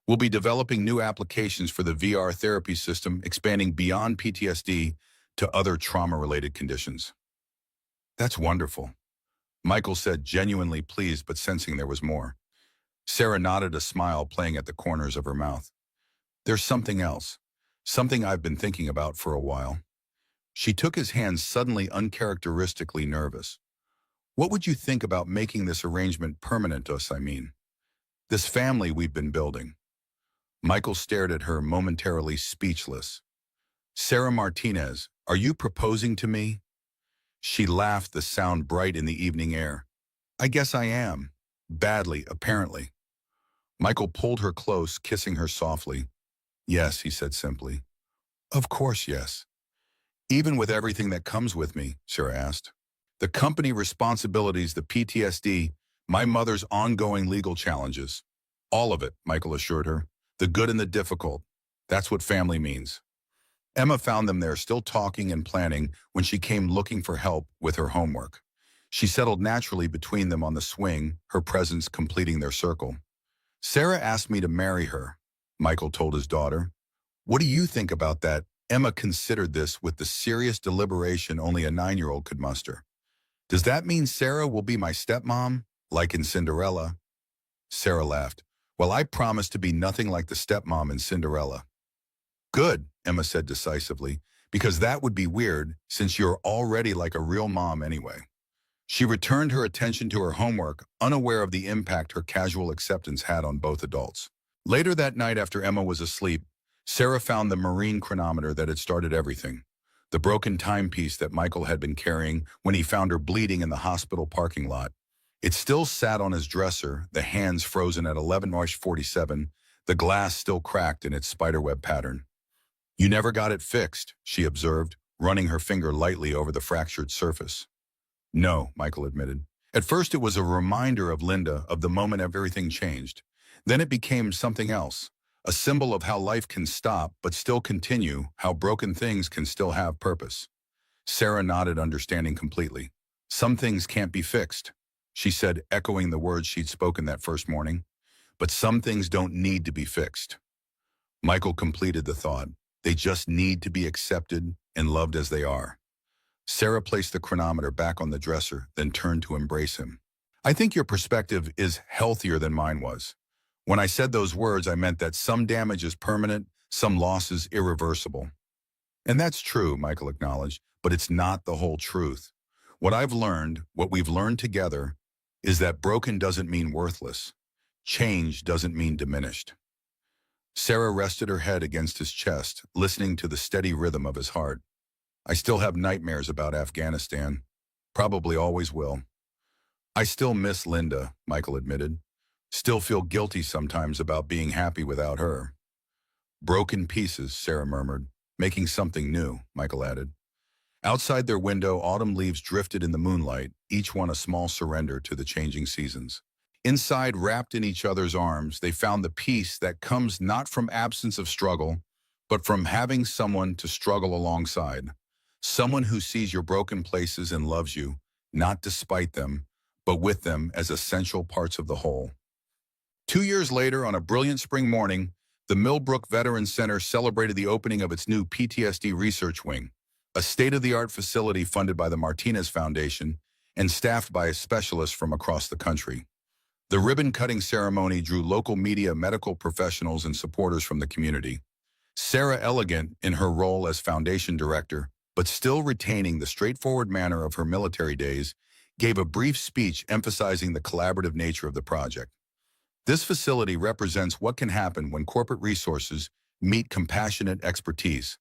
We'll be developing new applications for the VR therapy system, expanding beyond PTSD to other trauma-related conditions." "That's wonderful," Michael said, genuinely pleased but sensing there was more. Sarah nodded, a smile playing at the corners of her mouth. "There's something else, something I've been thinking about for a while." She took his hand, suddenly uncharacteristically nervous. "What would you think about making this arrangement permanent, I mean? This family we've been building?" Michael stared at her, momentarily speechless. "Sarah Martinez, are you proposing to me?" She laughed, the sound bright in the evening air. I guess I am. Badly, apparently. Michael pulled her close, kissing her softly. Yes, he said simply. Of course, yes. Even with everything that comes with me, Sarah asked. The company responsibilities, the PTSD, my mother's ongoing legal challenges. All of it, Michael assured her. The good and the difficult. That's what family means. Emma found them there still talking and planning when she came looking for help with her homework. She settled naturally between them on the swing, her presence completing their circle. Sarah asked me to marry her, Michael told his daughter. What do you think about that? Emma considered this with the serious deliberation only a 9-year-old could muster. Does that mean Sarah will be my stepmom, like in Cinderella? Sarah laughed. Well, I promise to be nothing like the stepmom in Cinderella. Good, Emma said decisively, because that would be weird since you're already like a real mom anyway. She returned her attention to her homework, unaware of the impact her casual acceptance had on both adults. Later that night after Emma was asleep, Sarah found the marine chronometer that had started everything, the broken timepiece that Michael had been carrying when he found her bleeding in the hospital parking lot. It still sat on his dresser, the hands frozen at 11:47, the glass still cracked in its spiderweb pattern. You never got it fixed, she observed, running her finger lightly over the fractured surface. No, Michael admitted. At first it was a reminder of Linda, of the moment everything changed. Then it became something else, a symbol of how life can stop but still continue, how broken things can still have purpose. Sarah nodded, understanding completely. Some things can't be fixed, she said, echoing the words she'd spoken that first morning. But some things don't need to be fixed. Michael completed the thought. They just need to be accepted and loved as they are. Sarah placed the chronometer back on the dresser, then turned to embrace him. I think your perspective is healthier than mine was. When I said those words, I meant that some damage is permanent, some loss is irreversible. And that's true, Michael acknowledged, but it's not the whole truth. What I've learned, what we've learned together, is that broken doesn't mean worthless. Change doesn't mean diminished. Sarah rested her head against his chest, listening to the steady rhythm of his heart. I still have nightmares about Afghanistan. Probably always will. I still miss Linda, Michael admitted. Still feel guilty sometimes about being happy without her. Broken pieces, Sarah murmured. Making something new, Michael added. Outside their window, autumn leaves drifted in the moonlight, each one a small surrender to the changing seasons. Inside, wrapped in each other's arms, they found the peace that comes not from absence of struggle, but from having someone to struggle alongside. Someone who sees your broken places and loves you, not despite them, but with them as essential parts of the whole. 2 years later, on a brilliant spring morning, the Millbrook Veterans Center celebrated the opening of its new PTSD research wing, a state-of-the-art facility funded by the Martinez Foundation and staffed by specialists from across the country. The ribbon-cutting ceremony drew local media, medical professionals, and supporters from the community. Sarah, elegant in her role as foundation director, but still retaining the straightforward manner of her military days, gave a brief speech emphasizing the collaborative nature of the project. This facility represents what can happen when corporate resources meet compassionate expertise,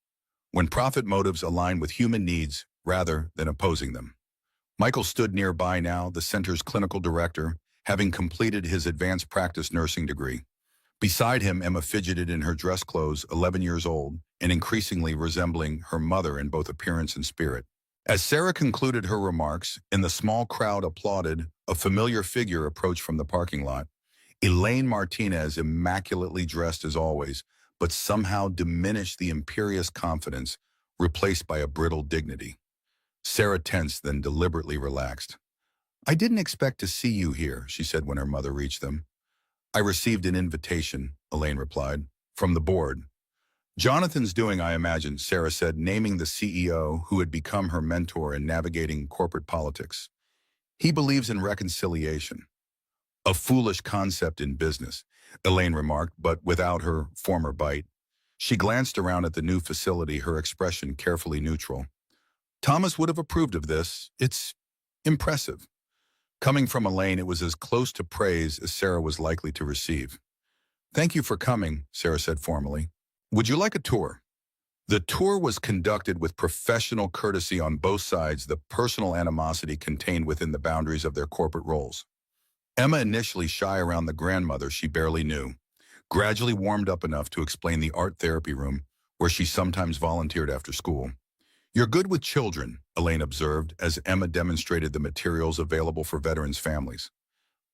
when profit motives align with human needs rather than opposing them. Michael stood nearby now, the center's clinical director, having completed his advanced practice nursing degree. Beside him, Emma fidgeted in her dress clothes, 11 years old, and increasingly resembling her mother in both appearance and spirit. As Sarah concluded her remarks, and the small crowd applauded, a familiar figure approached from the parking lot. Elaine Martinez, immaculately dressed as always, but somehow diminished the imperious confidence, replaced by a brittle dignity. Sarah tensed, then deliberately relaxed. I didn't expect to see you here, she said when her mother reached them. I received an invitation, Elaine replied, from the board. Jonathan's doing, I imagine, Sarah said, naming the CEO who had become her mentor in navigating corporate politics. He believes in reconciliation. A foolish concept in business, Elaine remarked, but without her former bite. She glanced around at the new facility, her expression carefully neutral. Thomas would have approved of this. It's impressive. Coming from Elaine, it was as close to praise as Sarah was likely to receive. Thank you for coming, Sarah said formally. Would you like a tour? The tour was conducted with professional courtesy on both sides, the personal animosity contained within the boundaries of their corporate roles. Emma, initially shy around the grandmother she barely knew, gradually warmed up enough to explain the art therapy room where she sometimes volunteered after school. "You're good with children," Elaine observed as Emma demonstrated the materials available for veterans' families.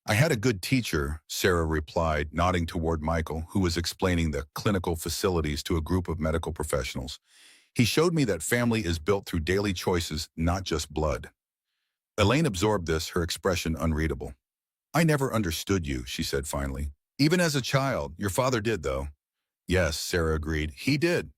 "I had a good teacher," Sarah replied, nodding toward Michael, who was explaining the clinical facilities to a group of medical professionals. "He showed me that family is built through daily choices, not just blood." Elaine absorbed this, her expression unreadable. "I never understood you," she said finally. "Even as a child, your father did, though." "Yes," Sarah agreed, "he did."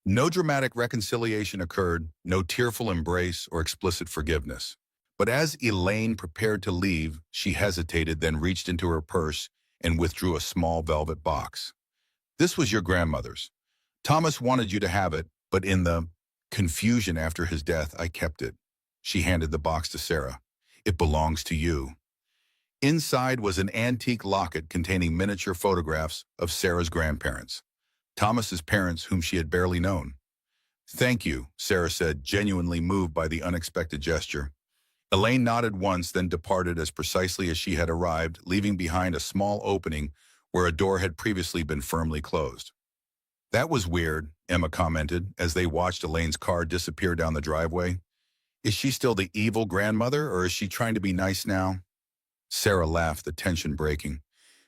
No dramatic reconciliation occurred, no tearful embrace or explicit forgiveness. But as Elaine prepared to leave, she hesitated, then reached into her purse and withdrew a small velvet box. "This was your grandmother's. Thomas wanted you to have it, but in the confusion after his death, I kept it." She handed the box to Sarah. "It belongs to you." Inside was an antique locket containing miniature photographs of Sarah's grandparents, Thomas's parents whom she had barely known. "Thank you," Sarah said, genuinely moved by the unexpected gesture. Elaine nodded once, then departed as precisely as she had arrived, leaving behind a small opening where a door had previously been firmly closed. "That was weird," Emma commented as they watched Elaine's car disappear down the driveway. "Is she still the evil grandmother, or is she trying to be nice now?" Sarah laughed, the tension breaking.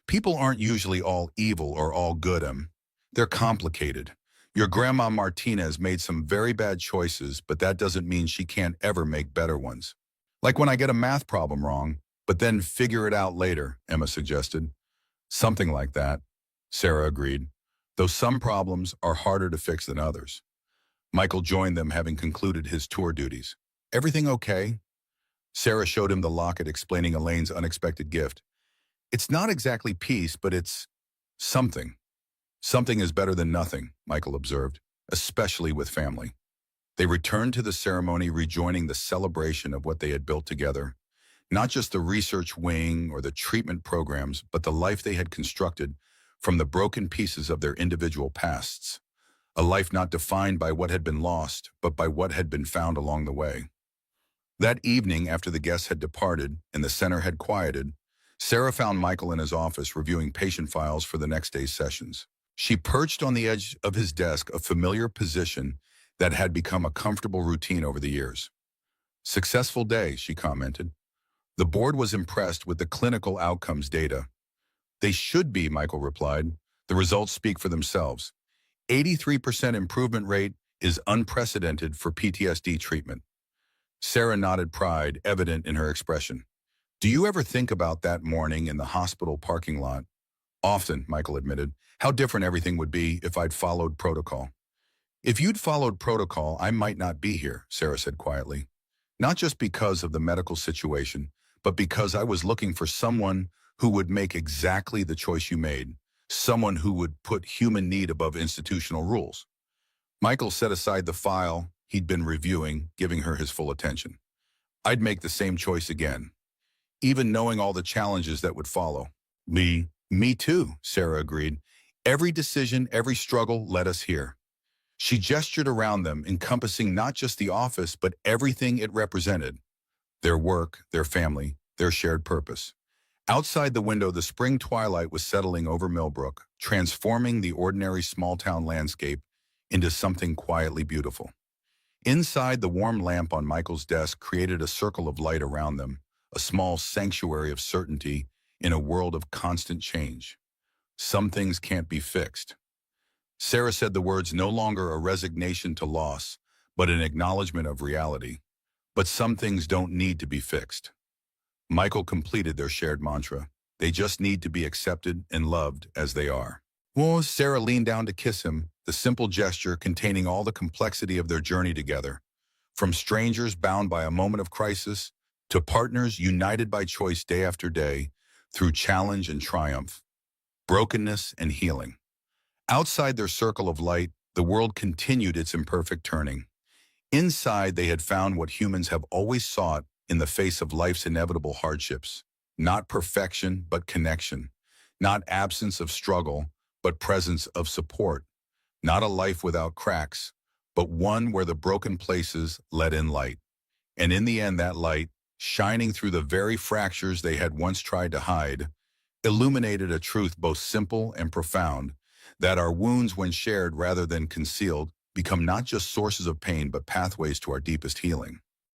"People aren't usually all evil or all good, Em. They're complicated. Your Grandma Martinez made some very bad choices, but that doesn't mean she can't ever make better ones. Like when I get a math problem wrong, but then figure it out later," Emma suggested. "Something like that," Sarah agreed, "though some problems are harder to fix than others." Michael joined them, having concluded his tour duties. "Everything okay?" Sarah showed him the locket, explaining Elaine's unexpected gift. "It's not exactly peace, but it's something." "Something is better than nothing," Michael observed, "especially with family." They returned to the ceremony, rejoining the celebration of what they had built together. Not just the research wing or the treatment programs, but the life they had constructed from the broken pieces of their individual pasts. A life not defined by what had been lost, but by what had been found along the way. That evening, after the guests had departed and the center had quieted, Sarah found Michael in his office reviewing patient files for the next day's sessions. She perched on the edge of his desk, a familiar position that had become a comfortable routine over the years. "Successful day," she commented. The board was impressed with the clinical outcomes data. "They should be," Michael replied. "The results speak for themselves. 83% improvement rate is unprecedented for PTSD treatment." Sarah nodded, pride evident in her expression. "Do you ever think about that morning in the hospital parking lot?" "Often," Michael admitted. "How different everything would be if I'd followed protocol." "If you'd followed protocol, I might not be here," Sarah said quietly. "Not just because of the medical situation, but because I was looking for someone who would make exactly the choice you made, someone who would put human need above institutional rules." Michael set aside the file he'd been reviewing, giving her his full attention. "I'd make the same choice again, even knowing all the challenges that would follow." Me too," Sarah agreed. "Every decision, every struggle led us here." She gestured around them, encompassing not just the office, but everything it represented. Their work, their family, their shared purpose. Outside the window, the spring twilight was settling over Millbrook, transforming the ordinary small-town landscape into something quietly beautiful. Inside, the warm lamp on Michael's desk created a circle of light around them, a small sanctuary of certainty in a world of constant change. Some things can't be fixed. Sarah said the words, no longer a resignation to loss, but an acknowledgement of reality. But some things don't need to be fixed. Michael completed their shared mantra. They just need to be accepted and loved as they are. Well, Sarah leaned down to kiss him, the simple gesture containing all the complexity of their journey together. From strangers bound by a moment of crisis, to partners united by choice day after day, through challenge and triumph, brokenness and healing. Outside their circle of light, the world continued its imperfect turning. Inside, they had found what humans have always sought in the face of life's inevitable hardships. Not perfection, but connection. Not absence of struggle, but presence of support. Not a life without cracks, but one where the broken places let in light. And in the end, that light, shining through the very fractures they had once tried to hide, illuminated a truth both simple and profound, that our wounds, when shared rather than concealed, become not just sources of pain but pathways to our deepest healing.